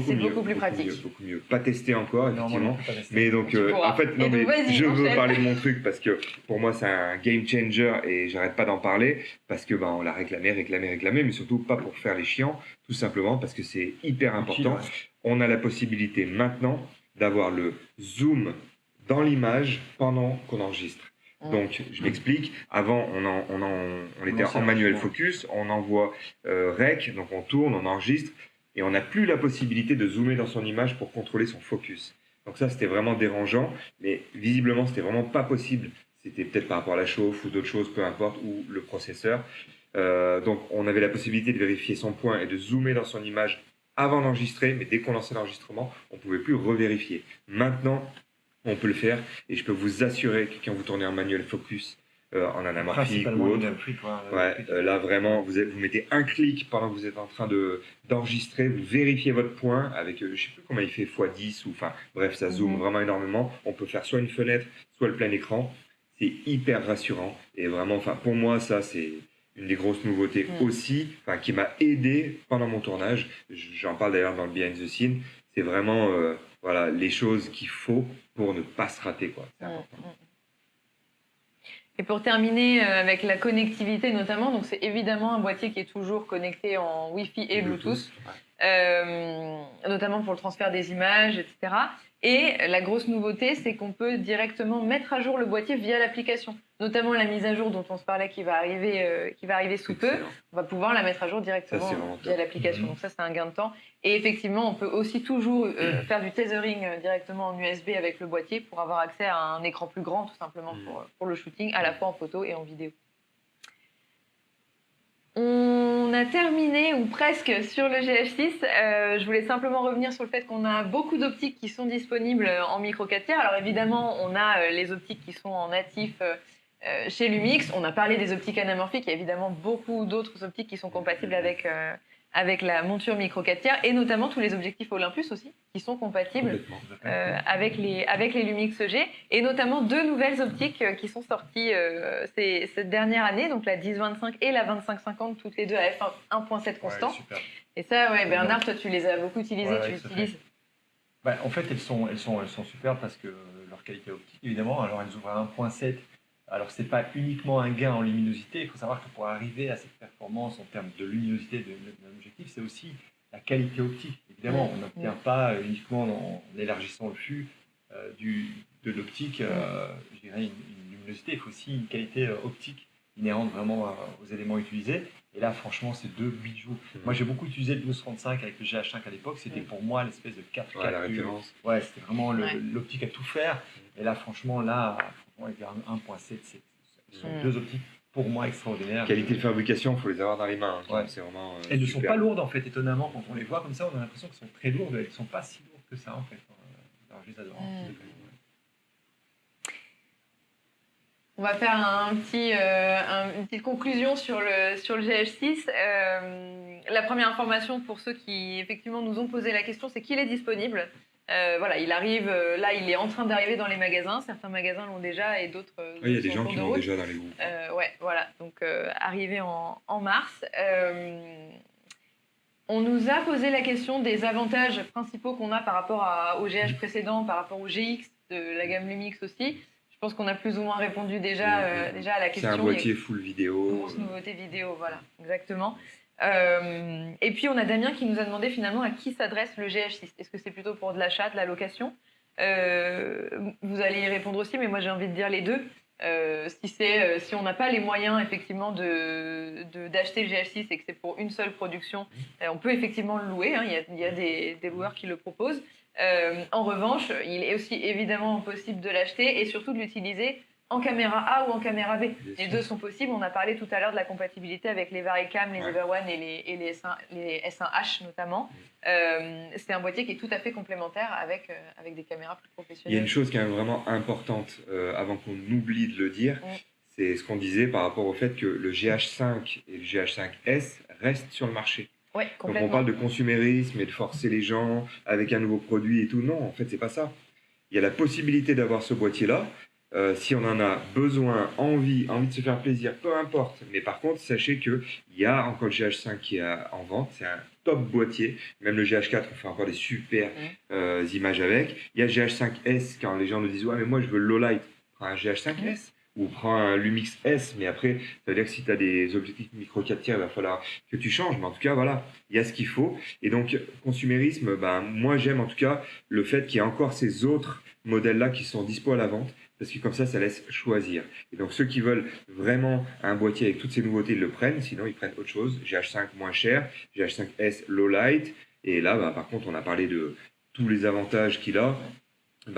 c'est beaucoup plus pratique. Beaucoup mieux. Pas testé encore, effectivement. Mais donc, en fait, non, mais je veux parler de mon truc parce que pour moi, c'est un game changer et j'arrête pas d'en parler parce que on l'a réclamé, mais surtout pas pour faire les chiants, tout simplement parce que c'est hyper important. On a la possibilité maintenant d'avoir le zoom dans l'image pendant qu'on enregistre. Donc, je m'explique. Avant, on était en manuel focus, on envoie rec, donc on tourne, on enregistre, et on n'a plus la possibilité de zoomer dans son image pour contrôler son focus. Donc ça, c'était vraiment dérangeant, mais visiblement, c'était vraiment pas possible. C'était peut-être par rapport à la chauffe ou d'autres choses, peu importe, ou le processeur. Donc, on avait la possibilité de vérifier son point et de zoomer dans son image avant d'enregistrer, mais dès qu'on lançait l'enregistrement, on ne pouvait plus revérifier. Maintenant, on peut le faire, et je peux vous assurer que quand vous tournez en manuel focus, en anamorphique ou autre, là vraiment, vous mettez un clic pendant que vous êtes en train d'enregistrer, vous vérifiez votre point avec, je ne sais plus comment il fait, x10, ou enfin bref, ça zoome vraiment énormément. On peut faire soit une fenêtre, soit le plein écran. C'est hyper rassurant, et vraiment, pour moi, ça c'est une des grosses nouveautés aussi, qui m'a aidé pendant mon tournage. J'en parle d'ailleurs dans le behind the scene. C'est vraiment les choses qu'il faut pour ne pas se rater, quoi. C'est important. Et pour terminer avec la connectivité notamment, donc c'est évidemment un boîtier qui est toujours connecté en Wi-Fi et Bluetooth, notamment pour le transfert des images, etc. Et la grosse nouveauté, c'est qu'on peut directement mettre à jour le boîtier via l'application, notamment la mise à jour dont on se parlait qui va arriver sous peu. On va pouvoir la mettre à jour directement via l'application. Donc ça, c'est un gain de temps. Et effectivement, on peut aussi toujours faire du tethering directement en USB avec le boîtier pour avoir accès à un écran plus grand, tout simplement pour le shooting, à la fois en photo et en vidéo. On a terminé, ou presque, sur le GH6. Je voulais simplement revenir sur le fait qu'on a beaucoup d'optiques qui sont disponibles en micro 4 tiers. Alors évidemment, on a les optiques qui sont en natif chez Lumix. On a parlé des optiques anamorphiques. Il y a évidemment beaucoup d'autres optiques qui sont compatibles avec la monture micro 4 tiers, et notamment tous les objectifs Olympus aussi, qui sont compatibles avec les Lumix G, et notamment 2 nouvelles optiques qui sont sorties cette dernière année, donc la 10-25 et la 25-50, toutes les deux à f1.7 constant. Et ça, Bernard, toi tu les as beaucoup utilisées, tu les utilises. En fait, elles sont superbes parce que leur qualité optique, évidemment, alors elles ouvrent à 1.7. Alors, ce n'est pas uniquement un gain en luminosité. Il faut savoir que pour arriver à cette performance en termes de luminosité d'un objectif, c'est aussi la qualité optique. Évidemment, on n'obtient pas uniquement en élargissant le flux de l'optique, je dirais, une luminosité. Il faut aussi une qualité optique inhérente vraiment aux éléments utilisés. Et là, franchement, c'est 2 bijoux. Moi, j'ai beaucoup utilisé le 1235 avec le GH5 à l'époque. C'était pour moi l'espèce de 4K. La référence. Ouais, c'était vraiment l'optique à tout faire. Et là, franchement, avec 1.7, ce sont 2 optiques pour moi extraordinaires. Qualité de fabrication, il faut les avoir dans les mains. C'est vraiment, elles ne sont pas lourdes en fait, étonnamment. Quand on les voit comme ça, on a l'impression qu'elles sont très lourdes. Elles ne sont pas si lourdes que ça en fait. Alors, je les adore. On va faire une petite conclusion sur le GH6. La première information pour ceux qui effectivement nous ont posé la question, c'est qu'il est disponible. Il arrive, là il est en train d'arriver dans les magasins, certains magasins l'ont déjà et d'autres il y a des gens qui l'ont déjà dans les groupes. Donc arrivé en mars. On nous a posé la question des avantages principaux qu'on a par rapport au GH précédent, par rapport au GX de la gamme Lumix aussi. Je pense qu'on a plus ou moins répondu déjà à la question. C'est un boîtier full vidéo. Grosse nouveauté vidéo, voilà, exactement. Et puis on a Damien qui nous a demandé finalement à qui s'adresse le GH6. Est-ce que c'est plutôt pour de l'achat, de la location? Vous allez y répondre aussi, mais moi j'ai envie de dire les deux. Si on n'a pas les moyens effectivement d'acheter le GH6 et que c'est pour une seule production, on peut effectivement le louer, hein, il y a des loueurs qui le proposent. En revanche, il est aussi évidemment possible de l'acheter et surtout de l'utiliser en caméra A ou en caméra B. Les deux sont possibles. On a parlé tout à l'heure de la compatibilité avec les VariCam, les Everone et les S1H notamment. C'est un boîtier qui est tout à fait complémentaire avec des caméras plus professionnelles. Il y a une chose qui est vraiment importante avant qu'on oublie de le dire, c'est ce qu'on disait par rapport au fait que le GH5 et le GH5S restent sur le marché. Ouais, donc on parle de consumérisme et de forcer les gens avec un nouveau produit et tout. Non, en fait, c'est pas ça. Il y a la possibilité d'avoir ce boîtier-là. Si on en a besoin, envie de se faire plaisir, peu importe. Mais par contre, sachez qu'il y a encore le GH5 qui est en vente. C'est un top boîtier. Même le GH4, on fait encore des super images avec. Il y a le GH5S, quand les gens nous disent « Ouais, mais moi, je veux le low light. » Prends un GH5S ou prends un Lumix S. Mais après, ça veut dire que si tu as des objectifs micro 4 tiers, il va falloir que tu changes. Mais en tout cas, voilà, il y a ce qu'il faut. Et donc, consumérisme, moi, j'aime en tout cas le fait qu'il y ait encore ces autres modèles-là qui sont dispo à la vente. Parce que comme ça laisse choisir. Et donc, ceux qui veulent vraiment un boîtier avec toutes ces nouveautés, ils le prennent. Sinon, ils prennent autre chose. GH5 moins cher, GH5S low light. Et là, par contre, on a parlé de tous les avantages qu'il a.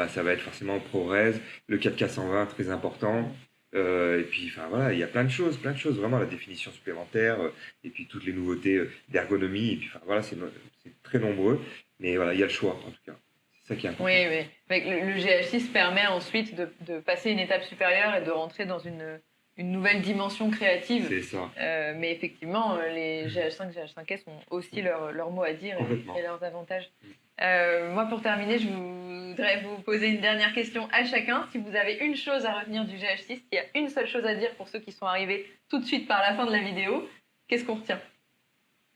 Ça va être forcément ProRes, le 4K 120, très important. Et puis, voilà, il y a plein de choses. Vraiment, la définition supplémentaire. Et puis, toutes les nouveautés d'ergonomie. Et puis, voilà, c'est très nombreux. Mais voilà, il y a le choix, en tout cas. Ça qui est important. Oui. Le GH6 permet ensuite de passer une étape supérieure et de rentrer dans une nouvelle dimension créative. C'est ça. Mais effectivement, les GH5, GH5S ont aussi leur mot à dire et leurs avantages. Moi, pour terminer, je voudrais vous poser une dernière question à chacun. Si vous avez une chose à retenir du GH6, s'il y a une seule chose à dire pour ceux qui sont arrivés tout de suite par la fin de la vidéo, qu'est-ce qu'on retient ?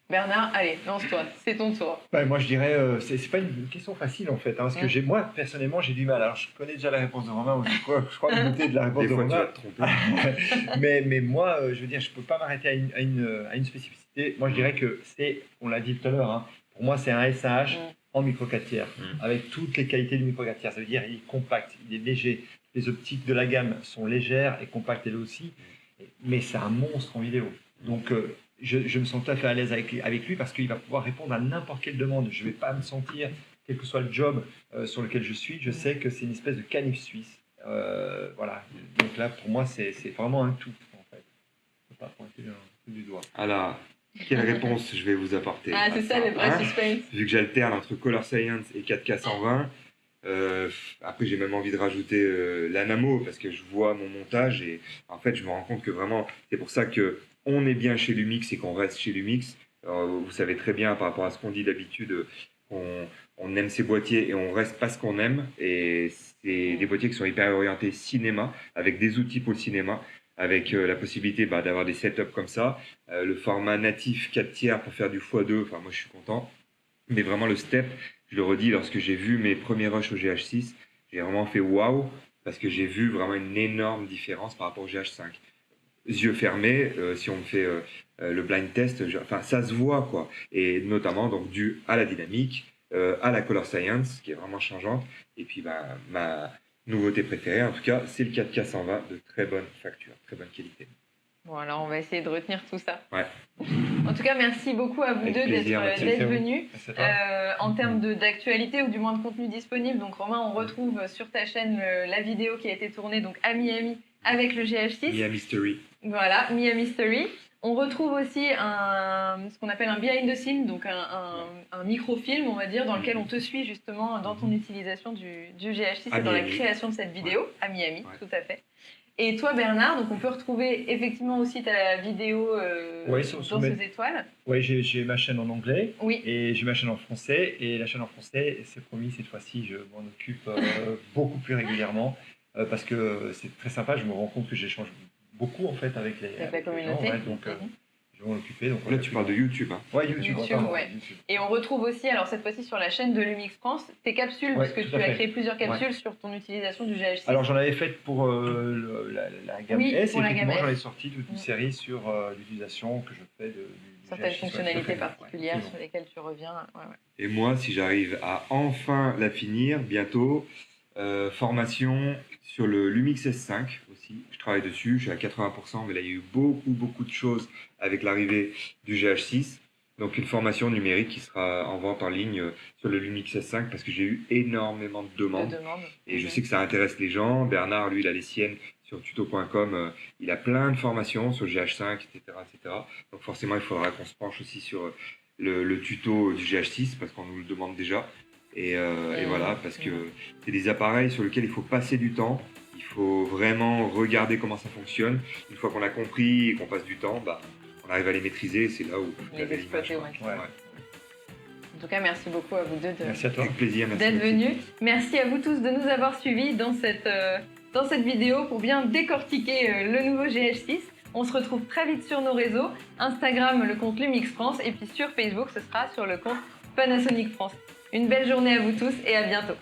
Bernard, allez, lance-toi, c'est ton tour. Moi, je dirais, c'est pas une question facile en fait, parce que moi, personnellement, j'ai du mal. Alors, je connais déjà la réponse de Romain, je crois me douter de la réponse de Romain. mais moi, je veux dire, je peux pas m'arrêter à une spécificité. Moi, je dirais que on l'a dit tout à l'heure, pour moi, c'est un S1H en micro 4 tiers, avec toutes les qualités du micro 4 tiers. Ça veut dire, il est compact, il est léger. Les optiques de la gamme sont légères et compactes elles aussi, mais c'est un monstre en vidéo. Donc, je me sens tout à fait à l'aise avec lui parce qu'il va pouvoir répondre à n'importe quelle demande. Je ne vais pas me sentir, quel que soit le job sur lequel je suis, je sais que c'est une espèce de canif suisse. Voilà. Donc là, pour moi, c'est vraiment un tout, en fait. Je ne peux pas pointer du doigt. Alors, quelle réponse je vais vous apporter? C'est ça, le vrai suspense. Vu que j'alterne entre Color Science et 4K 120, après j'ai même envie de rajouter l'Anamo parce que je vois mon montage et en fait je me rends compte que vraiment c'est pour ça que on est bien chez Lumix et qu'on reste chez Lumix. Vous savez très bien par rapport à ce qu'on dit d'habitude, on aime ces boîtiers et on reste pas ce qu'on aime. Et c'est des boîtiers qui sont hyper orientés cinéma, avec des outils pour le cinéma, avec la possibilité d'avoir des setups comme ça. Le format natif 4 tiers pour faire du x2, moi je suis content. Mais vraiment le step, je le redis, lorsque j'ai vu mes premiers rushs au GH6, j'ai vraiment fait waouh, parce que j'ai vu vraiment une énorme différence par rapport au GH5. Yeux fermés, si on fait le blind test, ça se voit quoi. Et notamment donc dû à la dynamique, à la color science qui est vraiment changeante. Et puis ma nouveauté préférée, en tout cas, c'est le 4K 120 de très bonne facture, très bonne qualité. Bon, alors on va essayer de retenir tout ça. Ouais. En tout cas, merci beaucoup à vous deux d'être venus. En termes d'actualité ou du moins de contenu disponible, donc Romain, on retrouve sur ta chaîne la vidéo qui a été tournée donc à Miami avec le GH6. Miami Story. Voilà, Miami Story. On retrouve aussi ce qu'on appelle un behind the scene, donc un microfilm, on va dire, dans lequel on te suit justement dans ton utilisation du GH6 et dans la création de cette vidéo à Miami, tout à fait. Et toi, Bernard, donc on peut retrouver effectivement aussi ta vidéo dans ces étoiles. Oui, j'ai ma chaîne en anglais et j'ai ma chaîne en français. Et la chaîne en français, c'est promis, cette fois-ci, je m'en occupe beaucoup plus régulièrement parce que c'est très sympa. Je me rends compte que j'échange beaucoup en fait avec la communauté. Donc, vont l'occuper. Donc là, tu parles de YouTube. Hein. Ouais, YouTube. YouTube. Et on retrouve aussi, alors cette fois-ci sur la chaîne de Lumix France, tes capsules, parce que tu as créé plusieurs capsules sur ton utilisation du GH6. Alors j'en avais fait pour la gamme S, et effectivement j'en ai sorti toute une série sur l'utilisation que je fais du certaines fonctionnalités particulières sur lesquelles tu reviens. Et moi, si j'arrive à enfin la finir bientôt, formation sur le Lumix S5 aussi. Je travaille dessus, je suis à 80%, mais là il y a eu beaucoup de choses avec l'arrivée du GH6. Donc une formation numérique qui sera en vente en ligne sur le Lumix S5 parce que j'ai eu énormément de demandes. Et je sais que ça intéresse les gens. Bernard, lui, il a les siennes sur tuto.com. Il a plein de formations sur le GH5, etc., etc. Donc forcément, il faudra qu'on se penche aussi sur le tuto du GH6 parce qu'on nous le demande déjà. Et voilà, parce que c'est des appareils sur lesquels il faut passer du temps. Il faut vraiment regarder comment ça fonctionne. Une fois qu'on a compris et qu'on passe du temps, on arrive à les maîtriser. C'est là où les exploiter au maximum. En tout cas, merci beaucoup à vous deux avec plaisir, d'être venus. Merci à vous tous de nous avoir suivis dans cette vidéo pour bien décortiquer le nouveau GH6. On se retrouve très vite sur nos réseaux. Instagram, le compte Lumix France, et puis sur Facebook, ce sera sur le compte Panasonic France. Une belle journée à vous tous et à bientôt.